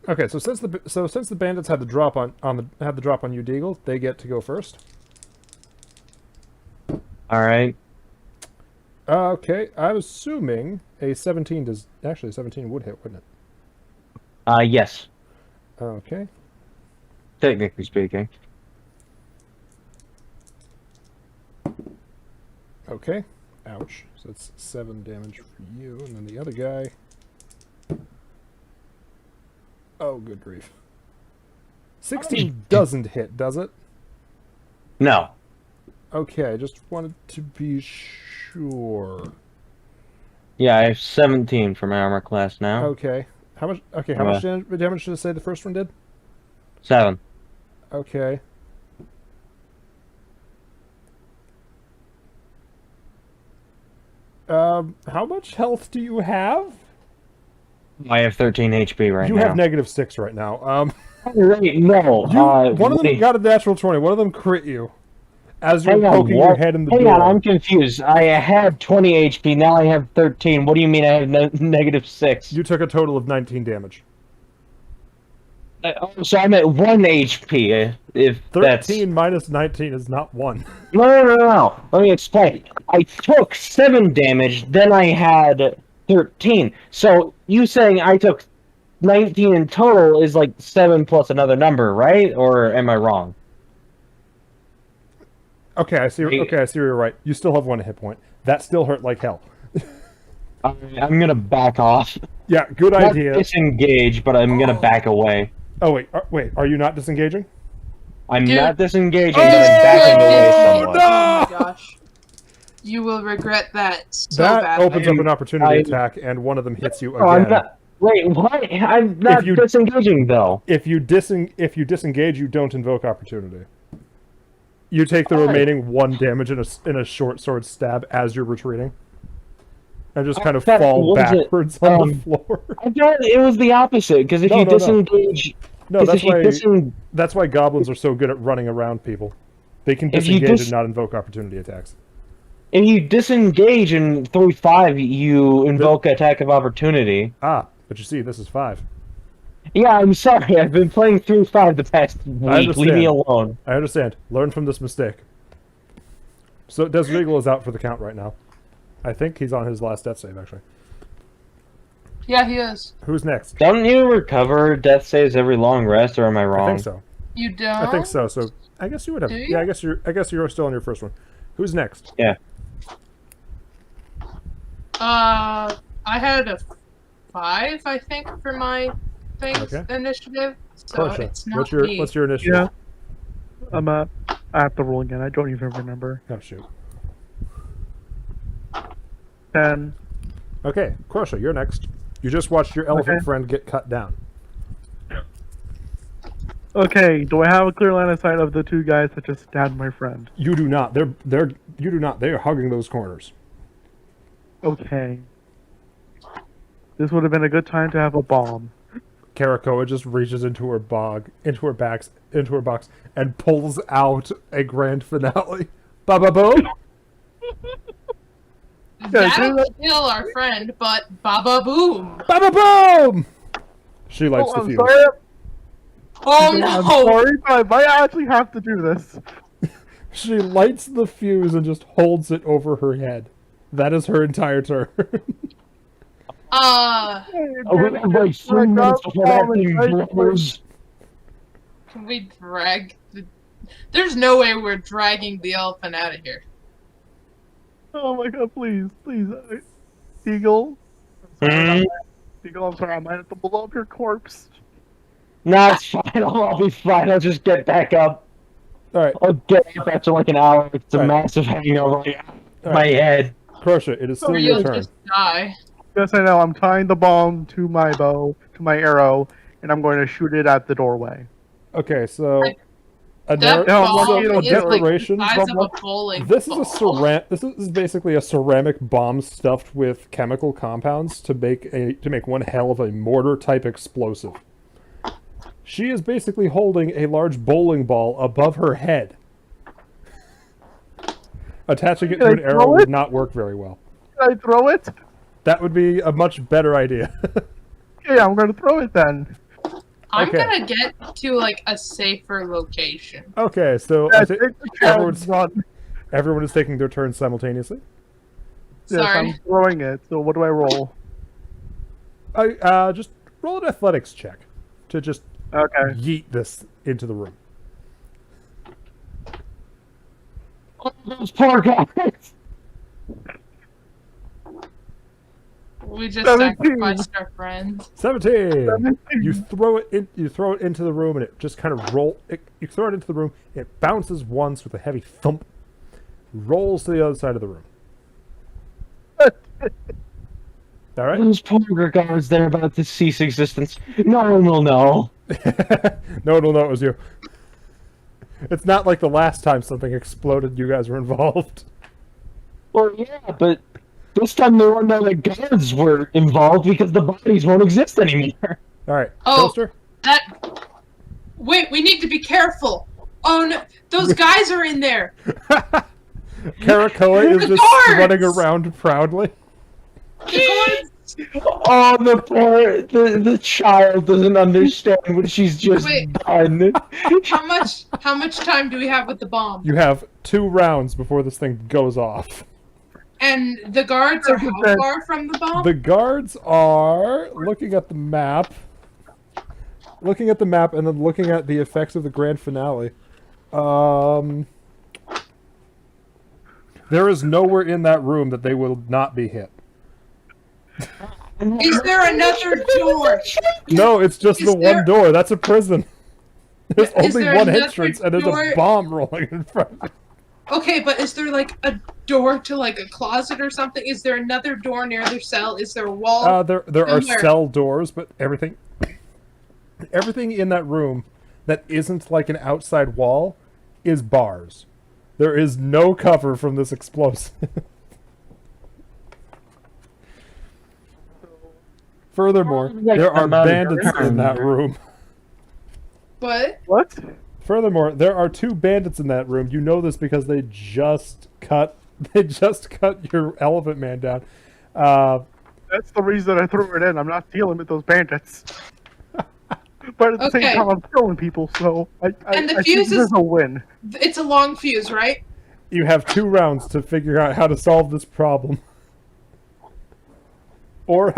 Okay, so since the bandits had the drop on you, Deagle, they get to go first. All right. Okay, I'm assuming a 17 does. Actually, 17 would hit, wouldn't Yes. it? Okay. Technically speaking. Okay. Ouch. So that's 7 damage for you, and then the other guy. Oh, good grief. 16 doesn't hit, does it? No. Okay, I just wanted to be sure. Yeah, I have 17 for my armor class now. Okay. How much? Okay, how much damage did I say the first one did? 7. Okay. How much health do you have? I have 13 HP right You now. have -6 right now. Wait, no. One of them wait. got a natural 20. One of them crit you. As you're Hang on, poking your what? head in the Hang door. on, I'm confused. I had 20 HP, now I have 13. What do you mean I have -6? You took a total of 19 damage. So I'm at 1 HP. If 13 that's minus 19 is not 1. no. Let me explain. I took 7 damage, then I had 13. So you saying I took 19 in total is like 7 plus another number, right? Or am I wrong? Okay, I see. Okay, I see where you're right. You still have 1 hit point. That still hurt like hell. I'm gonna back off. Yeah, good Not idea. disengage, but I'm gonna back away. Oh wait, are you not disengaging? I'm Dude. not disengaging, Oh, but I'm backing away no! somewhat. no! Oh my gosh. You will regret that so That badly. opens up an opportunity I- attack, and one of them hits you again. Oh, I'm not. Wait, what? I'm not you- disengaging though. If you disengage, you don't invoke opportunity. You take the remaining 1 damage in a short sword stab as you're retreating, and just kind of thought- fall what is it? backwards on the Um, floor. I thought it was the opposite. Because if No, you no, no. disengage, No, 'cause that's if you why that's why goblins are so good at running around people. They can If you disengage dis- and not invoke opportunity attacks. if you disengage and through 5, you invoke attack of opportunity. Ah, but you see, this is 5. Yeah, I'm sorry. I've been playing through 5 the past week. Leave me understand. alone. I understand. Learn from this mistake. So Desregal is out for the count right now. I think he's on his last death save, actually. Yeah, he is. Who's next? Don't you recover death saves every long rest, or am I wrong? I think so. You don't? I think so. So I guess you would have. Do you? Yeah, I guess you're still on your first one. Who's next? Yeah. I had a 5, I think, for my things Okay. initiative. So Portia, it's not me. what's your initiative? Yeah. I have to roll again. I don't even remember. Oh shoot. 10. Okay, Crusher, you're next. You just watched your elephant Okay. friend get cut down. Okay, do I have a clear line of sight of the 2 guys that just stabbed my friend? You do not. You do not. They are hugging those corners. Okay. This would have been a good time to have a bomb. Karakoa just reaches into her box, and pulls out a grand finale. Baba boom! That'll kill our friend, but Baba Boom. Baba boom! She lights the I'm fuse. sorry. Oh I'm no! sorry, but I might actually have to do this. She lights the fuse and just holds it over her head. That is her entire turn. Oh, we have like 3 minutes before that thing blows. Can we drag the... There's no way we're dragging the elephant out of here. Oh my god, please. Eagle. Hmm? Eagle, I'm sorry, I might have to blow up your corpse. Nah, it's fine. I'll be fine. I'll just get back up. Alright, I'll get up after like an hour. It's a Right. massive hangover. My Alright. head. Crusher, it is still Or your you'll turn. just die. Yes, I know. I'm tying the bomb to my bow, to my arrow, and I'm going to shoot it at the doorway. Okay, so a That no, ball lucky it'll is get like the decoration. size of a bowling This is ball. This is basically a ceramic bomb stuffed with chemical compounds to make one hell of a mortar type explosive. She is basically holding a large bowling ball above her head. Attaching it to Can I an throw arrow would it? not work very well. Can I throw it? That would be a much better idea. Yeah, I'm going to throw it then. I'm Okay. gonna get to like a safer location. Okay, so Yeah, I take think the chance, everyone's- run. everyone is taking their turn simultaneously. Yes, Sorry. I'm throwing it. So what do I roll? Just roll an athletics check to just Okay. yeet this into the room. Oh, those poor guys. We just 17. sacrificed our friends. 17. 17. You throw it into the room, and it just kind of you throw it into the room. It bounces once with a heavy thump, rolls to the other side of the room. All right. Those poor guards, they're about to cease existence. No one will know. No one will know it was you. It's not like the last time something exploded. You guys were involved. Well, yeah, but this time they won't know the guards were involved because the bodies won't exist anymore. All right, Oh. Toaster. Wait, we need to be careful. Oh no, those guys are in there. Karakoa is The just guards! strutting around proudly. The guards Oh, the child doesn't understand what she's just Wait. done. How much time do we have with the bomb? You have 2 rounds before this thing goes off. And the guards are how Okay. far from the bomb? The guards are looking at the map. Looking at the map and then looking at the effects of the grand finale. There is nowhere in that room that they will not be hit. Is there another door? No, it's just Is the there- one door. That's a prison. There's Is only there one another entrance and there's door? a bomb rolling in front. Okay, but is there like a door to like a closet or something? Is there another door near their cell? Is there a wall? There are Somewhere. cell doors, but everything in that room that isn't like an outside wall is bars. There is no cover from this explosive. Furthermore, Like there are the amount of bandits in turn. that room. What? What? Furthermore, there are 2 bandits in that room. You know this because they just cut your elephant man down. That's the reason I threw it in. I'm not dealing with those bandits. But at the Okay. same time, I'm killing people, so I And the think fuse this is- is a win. It's a long fuse, right? You have 2 rounds to figure out how to solve this problem. Or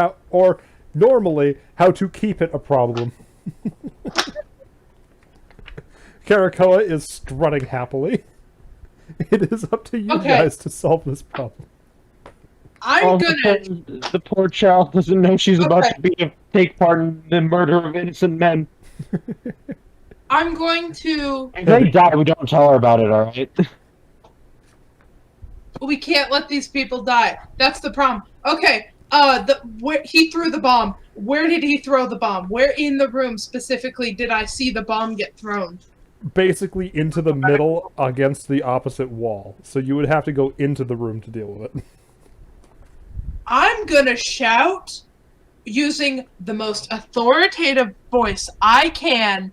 normally, how to keep it a problem. Karakoa is strutting happily. It is up to you Okay. guys to solve this problem. I'm Oh, gonna. the poor child doesn't know she's about Okay. to take part in the murder of innocent men. I'm going to. If they die, we don't tell her about it, alright? We can't let these people die. That's the problem. Okay. Where he threw the bomb. Where did he throw the bomb? Where in the room specifically did I see the bomb get thrown? Basically into the middle against the opposite wall. So you would have to go into the room to deal with it. I'm gonna shout using the most authoritative voice I can.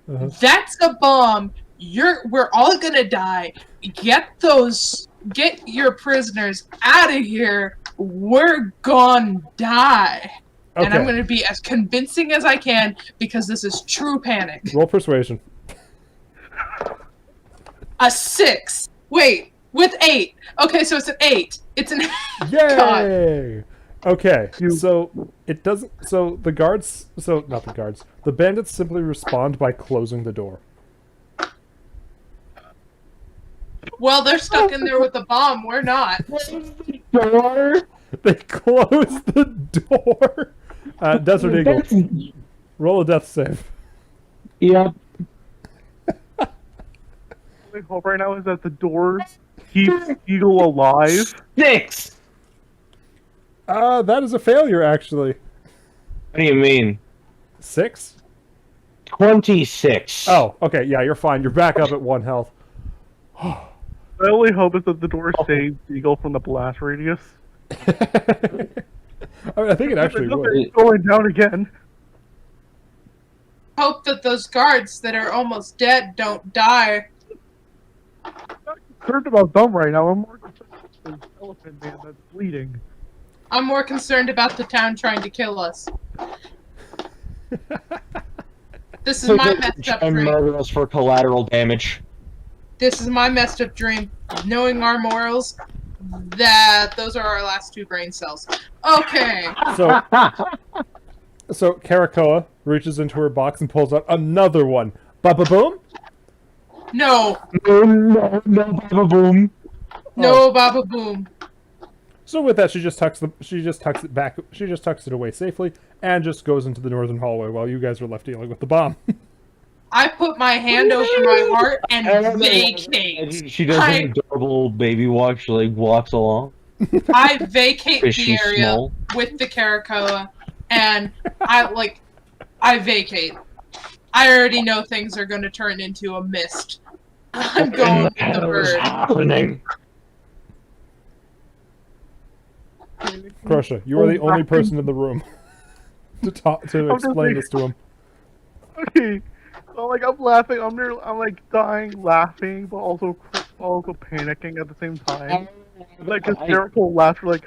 Uh-huh. That's a bomb. We're all gonna die. Get your prisoners out of here. We're gonna die. And I'm Okay. gonna be as convincing as I can because this is true panic. Roll persuasion. A 6. Wait, with 8. Okay, so it's an 8. It's an Yay! Okay, You- so it doesn't. So the guards. So not the guards. The bandits simply respond by closing the door. Well, they're stuck in there with the bomb. We're not. Door? They close the door. Desert Eagle, roll a death save. Yep. My hope right now is that the door keeps Eagle alive. 6! That is a failure, actually. What do you mean? 6? 26. Oh, okay. Yeah, you're fine. You're back up at 1 health. My only hope is that the door saves Eagle from the blast radius. I think it actually would. It's going down again. Hope that those guards that are almost dead don't die. I'm not concerned about them right now. I'm more concerned about the elephant man that's bleeding. I'm more concerned about the town trying to kill us. This is my messed up And dream. murder us for collateral damage. This is my messed up dream. Knowing our morals, that those are our last 2 brain cells. Okay. So Karakoa reaches into her box and pulls out another one. Ba-ba boom. No. No, boom. No, Baba Boom. So with that, she just tucks it back. She just tucks it away safely and just goes into the northern hallway while you guys are left dealing with the bomb. I put my hand over my heart and vacate. She does I- an adorable baby walk. She like walks along. I vacate Is the she area small? with the Karakoa, and I vacate. I already know things are going to turn into a mist. I'm going with the hell is bird. happening? Crusher, you are the only person in the room to just explain like- this to him. Okay, so like I'm laughing. I'm like dying laughing, but also panicking at the same time. Like hysterical laughter. Like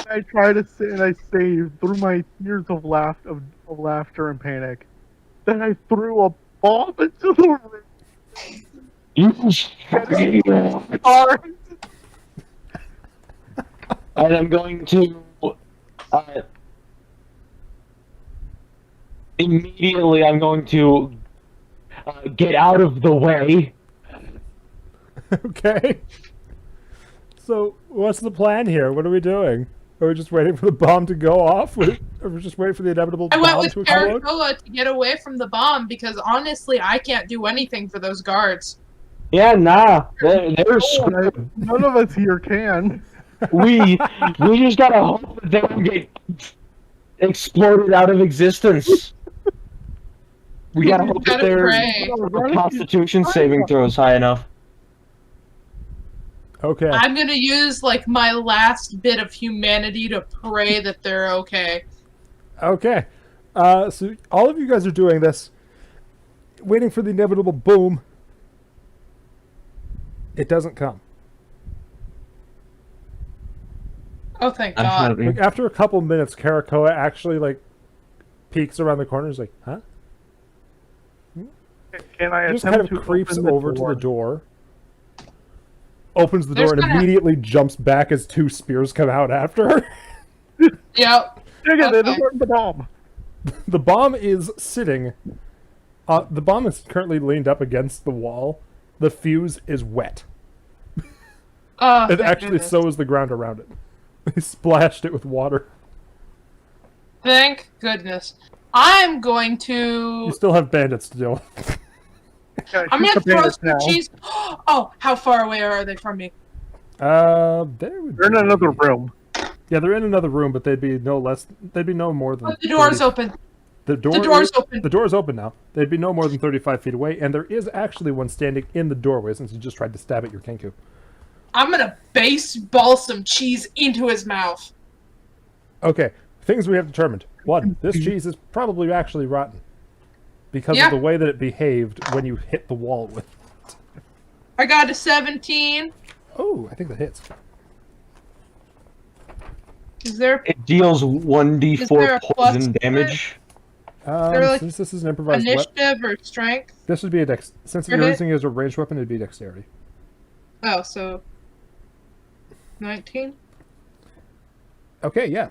I try to say, and I say through my tears of laughter and panic, that I threw a bomb into the room. Hard. And I'm going to uh, immediately. I'm going to get out of the way. Okay. So, what's the plan here? What are we doing? Are we just waiting for the bomb to go off? Are we just waiting for the inevitable I went bomb with to explode? Caracoa to get away from the bomb because honestly, I can't do anything for those guards. Yeah, nah, they're screwed. None of us here can. We just gotta hope that they don't get exploded out of existence. We gotta hope that Gotta their pray. Constitution saving throw is high enough. Okay. I'm gonna use like my last bit of humanity to pray that they're okay. Okay. So all of you guys are doing this, waiting for the inevitable boom. It doesn't come. Oh, thank God. Like, after a couple minutes, Caracoa actually like peeks around the corner. He's like, "Huh?" Can I He just attempt kind of to creeps open over to the door, opens the There's door, and kinda- immediately jumps back as two spears come out after her. Yep. Dig it, they Okay. destroyed the bomb. The bomb is sitting. The bomb is currently leaned up against the wall. The fuse is wet. Oh, And thank actually, goodness. so is the ground around it. They splashed it with water. Thank goodness. I'm going You to. still have bandits to deal with. Yeah, I'm shoot gonna the throw bandits some now. cheese. Oh, how far away are they from me? There would They're in be- another room. Yeah, they're in another room, but they'd be no less. They'd be no more than. Oh, the door's 30 open. The door. The door's is, open. The door's open now. They'd be no more than 35 feet away, and there is actually one standing in the doorway since you just tried to stab at your Kenku. I'm gonna baseball some cheese into his mouth. Okay, things we have determined. One, this cheese is probably actually rotten because Yeah. of the way that it behaved when you hit the wall with. I got a 17. Oh, I think that hits. Is there It deals Is there 1d4 a plus poison to it? damage. there, like, Since this is an improvised weapon, initiative or strength? this would be a dex. Since Or you're hit? using it as a ranged weapon, it'd be dexterity. Oh, so 19. Okay, yeah,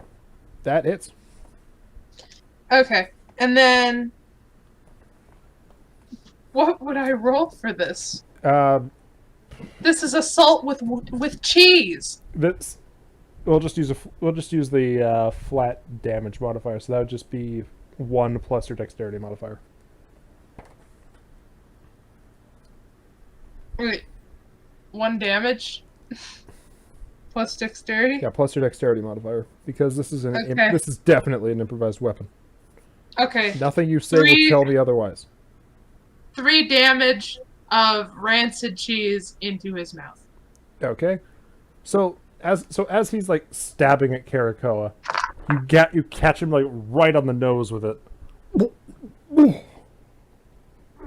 that hits. Okay, and then what would I roll for this? This is assault with cheese. This we'll just use the flat damage modifier, so that would just be 1 plus your dexterity modifier. Wait, 1 damage plus dexterity. Yeah, plus your dexterity modifier because this is Okay. this is definitely an improvised weapon. Okay, Nothing you say will 3 tell me otherwise. 3 damage of rancid cheese into his mouth. Okay, so as he's like stabbing at Caracoa, you catch him like right on the nose with it.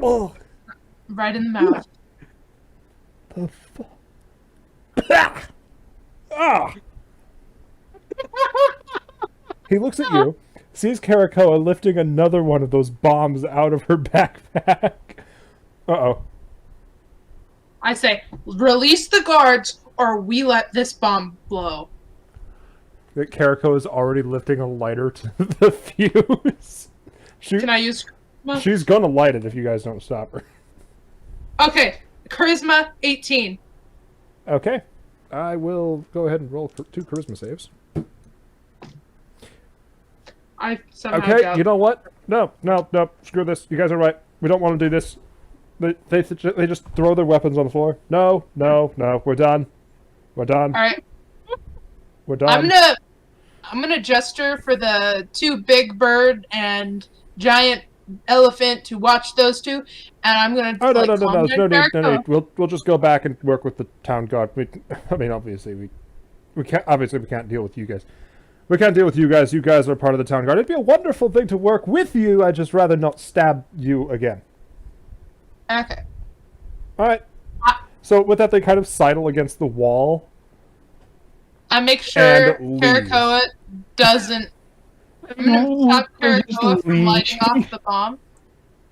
Oh, Right in the mouth. the fuck! Ah! He looks at you, sees Caracoa lifting another one of those bombs out of her backpack. Uh-oh. I say, release the guards, or we let this bomb blow. That Caracoa is already lifting a lighter to the fuse. Can I use? She's gonna light it if you guys don't stop her. Okay, charisma 18. Okay. I will go ahead and roll 2 charisma saves. I somehow Okay, got. you know what? No, screw this. You guys are right. We don't want to do this. They just throw their weapons on the floor. No, we're done. We're done. All right, We're done. I'm gonna gesture for the 2 big bird and giant elephant to watch those 2, and I'm gonna. Oh no, like, no, calm no, down no need. Caracoa. We'll just go back and work with the town guard. I mean, obviously we can't. Obviously, we can't deal with you guys. We can't deal with you guys. You guys are part of the town guard. It'd be a wonderful thing to work with you. I'd just rather not stab you again. Okay. All right. So with that, they kind of sidle against the wall, I make sure And leave. Karakoa doesn't. I'm gonna stop just Karakoa from lighting leave. off the bomb.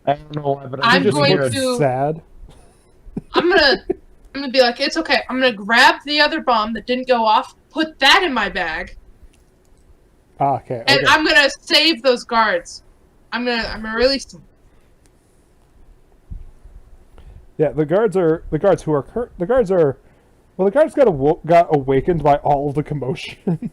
I don't know why, but I'm He just going looks to- sad. I'm gonna be like, it's okay. I'm gonna grab the other bomb that didn't go off, put that in my bag, Ah, okay. and Okay. I'm gonna save those guards. I'm gonna release them. Yeah, the guards are the guards who are the guards are. Well, the guards got awakened by all the commotion.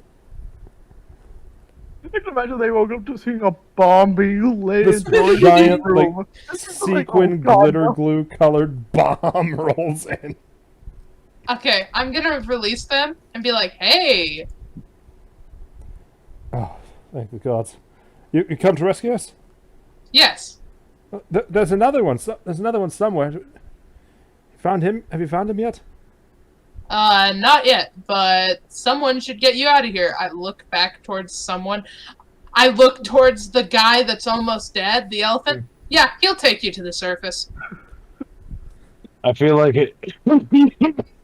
I can imagine they woke up to seeing a bomb being lit This in the giant, room. like, This is like, Sequin oh, God, glitter no. glue colored bomb rolls in. Okay, I'm gonna release them and be like, hey, Oh, thank the gods! You come to rescue us? yes. There's another one. There's another one somewhere. You found him? Have you found him yet? Not yet, but someone should get you out of here. I look back towards someone. I look towards the guy that's almost dead, the elephant. Yeah, he'll take you to the surface. I feel like it.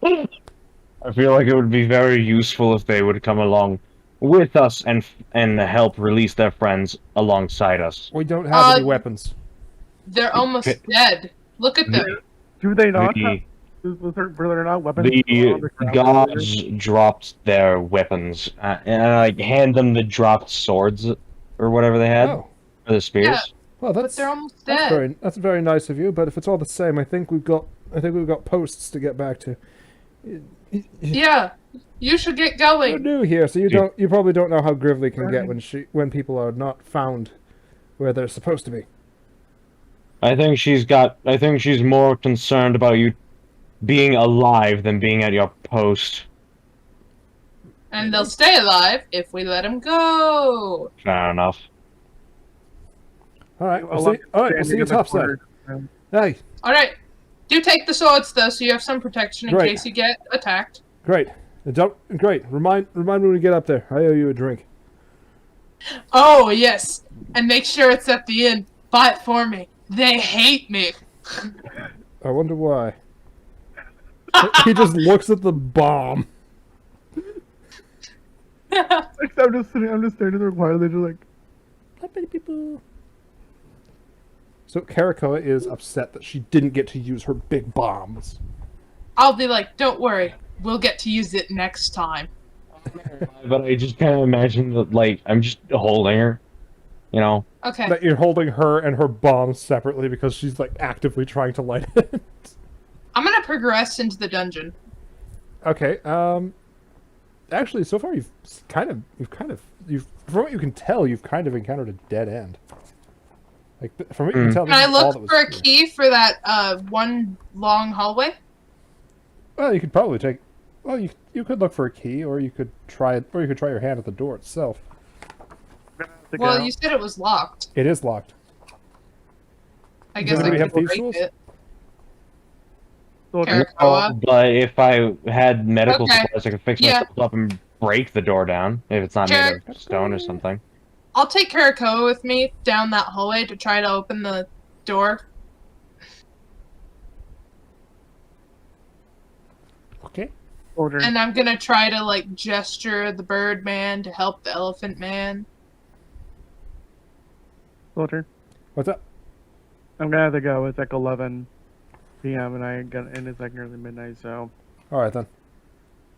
I feel like it would be very useful if they would come along with us and help release their friends alongside us. We don't have any Uh, weapons. They're almost dead. Look at them. Do they not The- have, were there not weapons? The on ground gods dropped their weapons, and I like hand them the dropped swords or whatever they had, Oh, or the spears. Yeah. well, But that's they're almost dead. that's very nice of you. But if it's all the same, I think we've got posts to get back to. Yeah, you should get You're going. new here, so you probably don't know how Grively can get when people are not found where they're supposed to be. I think she's more concerned about you being alive than being at your post. And they'll stay alive if we let them go. Fair enough. All right, I love we'll see you standing in the topside. corner. Hey, Alright. Do take the swords, though, so you have some protection in Great. case you get attacked. great. Great. Remind me when we get up there. I owe you a drink. Oh, yes. And make sure it's at the end. Buy it for me. They hate me. I wonder why. He just looks at the bomb. I'm just standing there quietly, just like, Not many people. So Karakoa is upset that she didn't get to use her big bombs. I'll be like, don't worry. We'll get to use it next time. But I just kind of imagine that, like, I'm just holding her, you know. Okay. That you're holding her and her bombs separately because she's like actively trying to light it. I'm gonna progress into the dungeon. Okay. Actually, so far you've from what you can tell, you've kind of encountered a dead end. Like from what you can tell, Can I this is all look that was for a here. key for that one long hallway? Well, you could probably take. Well, you could look for a key, or you could try it, or you could try your hand at the door itself. Well, you said it was locked. It is locked. I guess Do I we have could thieves' break tools? it. so Karakoa. But if I had medical Okay. supplies, I could fix Yeah. myself up and break the door down if it's not made of stone or something. I'll take Karakoa with me down that hallway to try to open the door. Okay. soldier. And I'm gonna try to, like, gesture the bird man to help the elephant man. Soldier. What's up? I'm gonna have to go. It's like 11 p.m. and it's like nearly midnight. So All right then.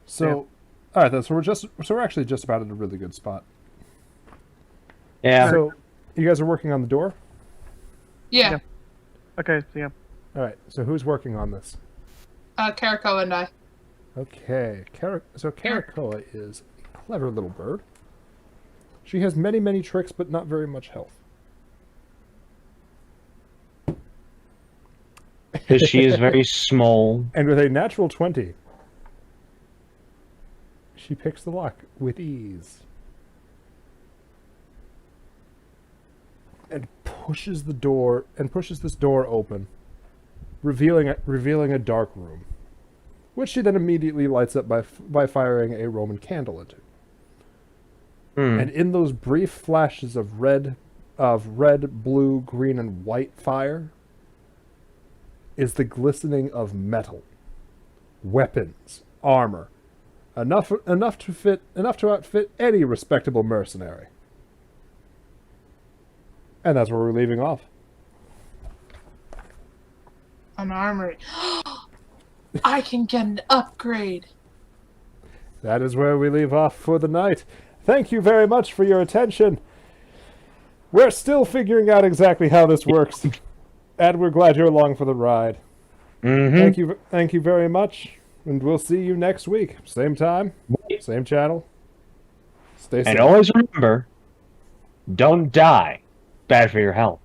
So, Yeah. all right then. So we're actually just about at a really good spot. Yeah. So, you guys are working on the door. Yeah, Yeah. okay. So yeah. All right. So who's working on this? Karakoa and I. Okay. Karakoa is a clever little bird. She has many tricks, but not very much health. Because she is very small. And with a natural 20, she picks the lock with ease. And pushes this door open, revealing a dark room, which she then immediately lights up by firing a Roman candle into. Hmm. And in those brief flashes of red, blue, green, and white fire is the glistening of metal, weapons, armor, enough to outfit any respectable mercenary. And that's where we're leaving off. An armory. I can get an upgrade. That is where we leave off for the night. Thank you very much for your attention. We're still figuring out exactly how this works, and we're glad you're along for the ride. Mm-hmm. Thank you very much, and we'll see you next week. Same time, same channel. Stay safe. And always remember, don't die. Bad for your health.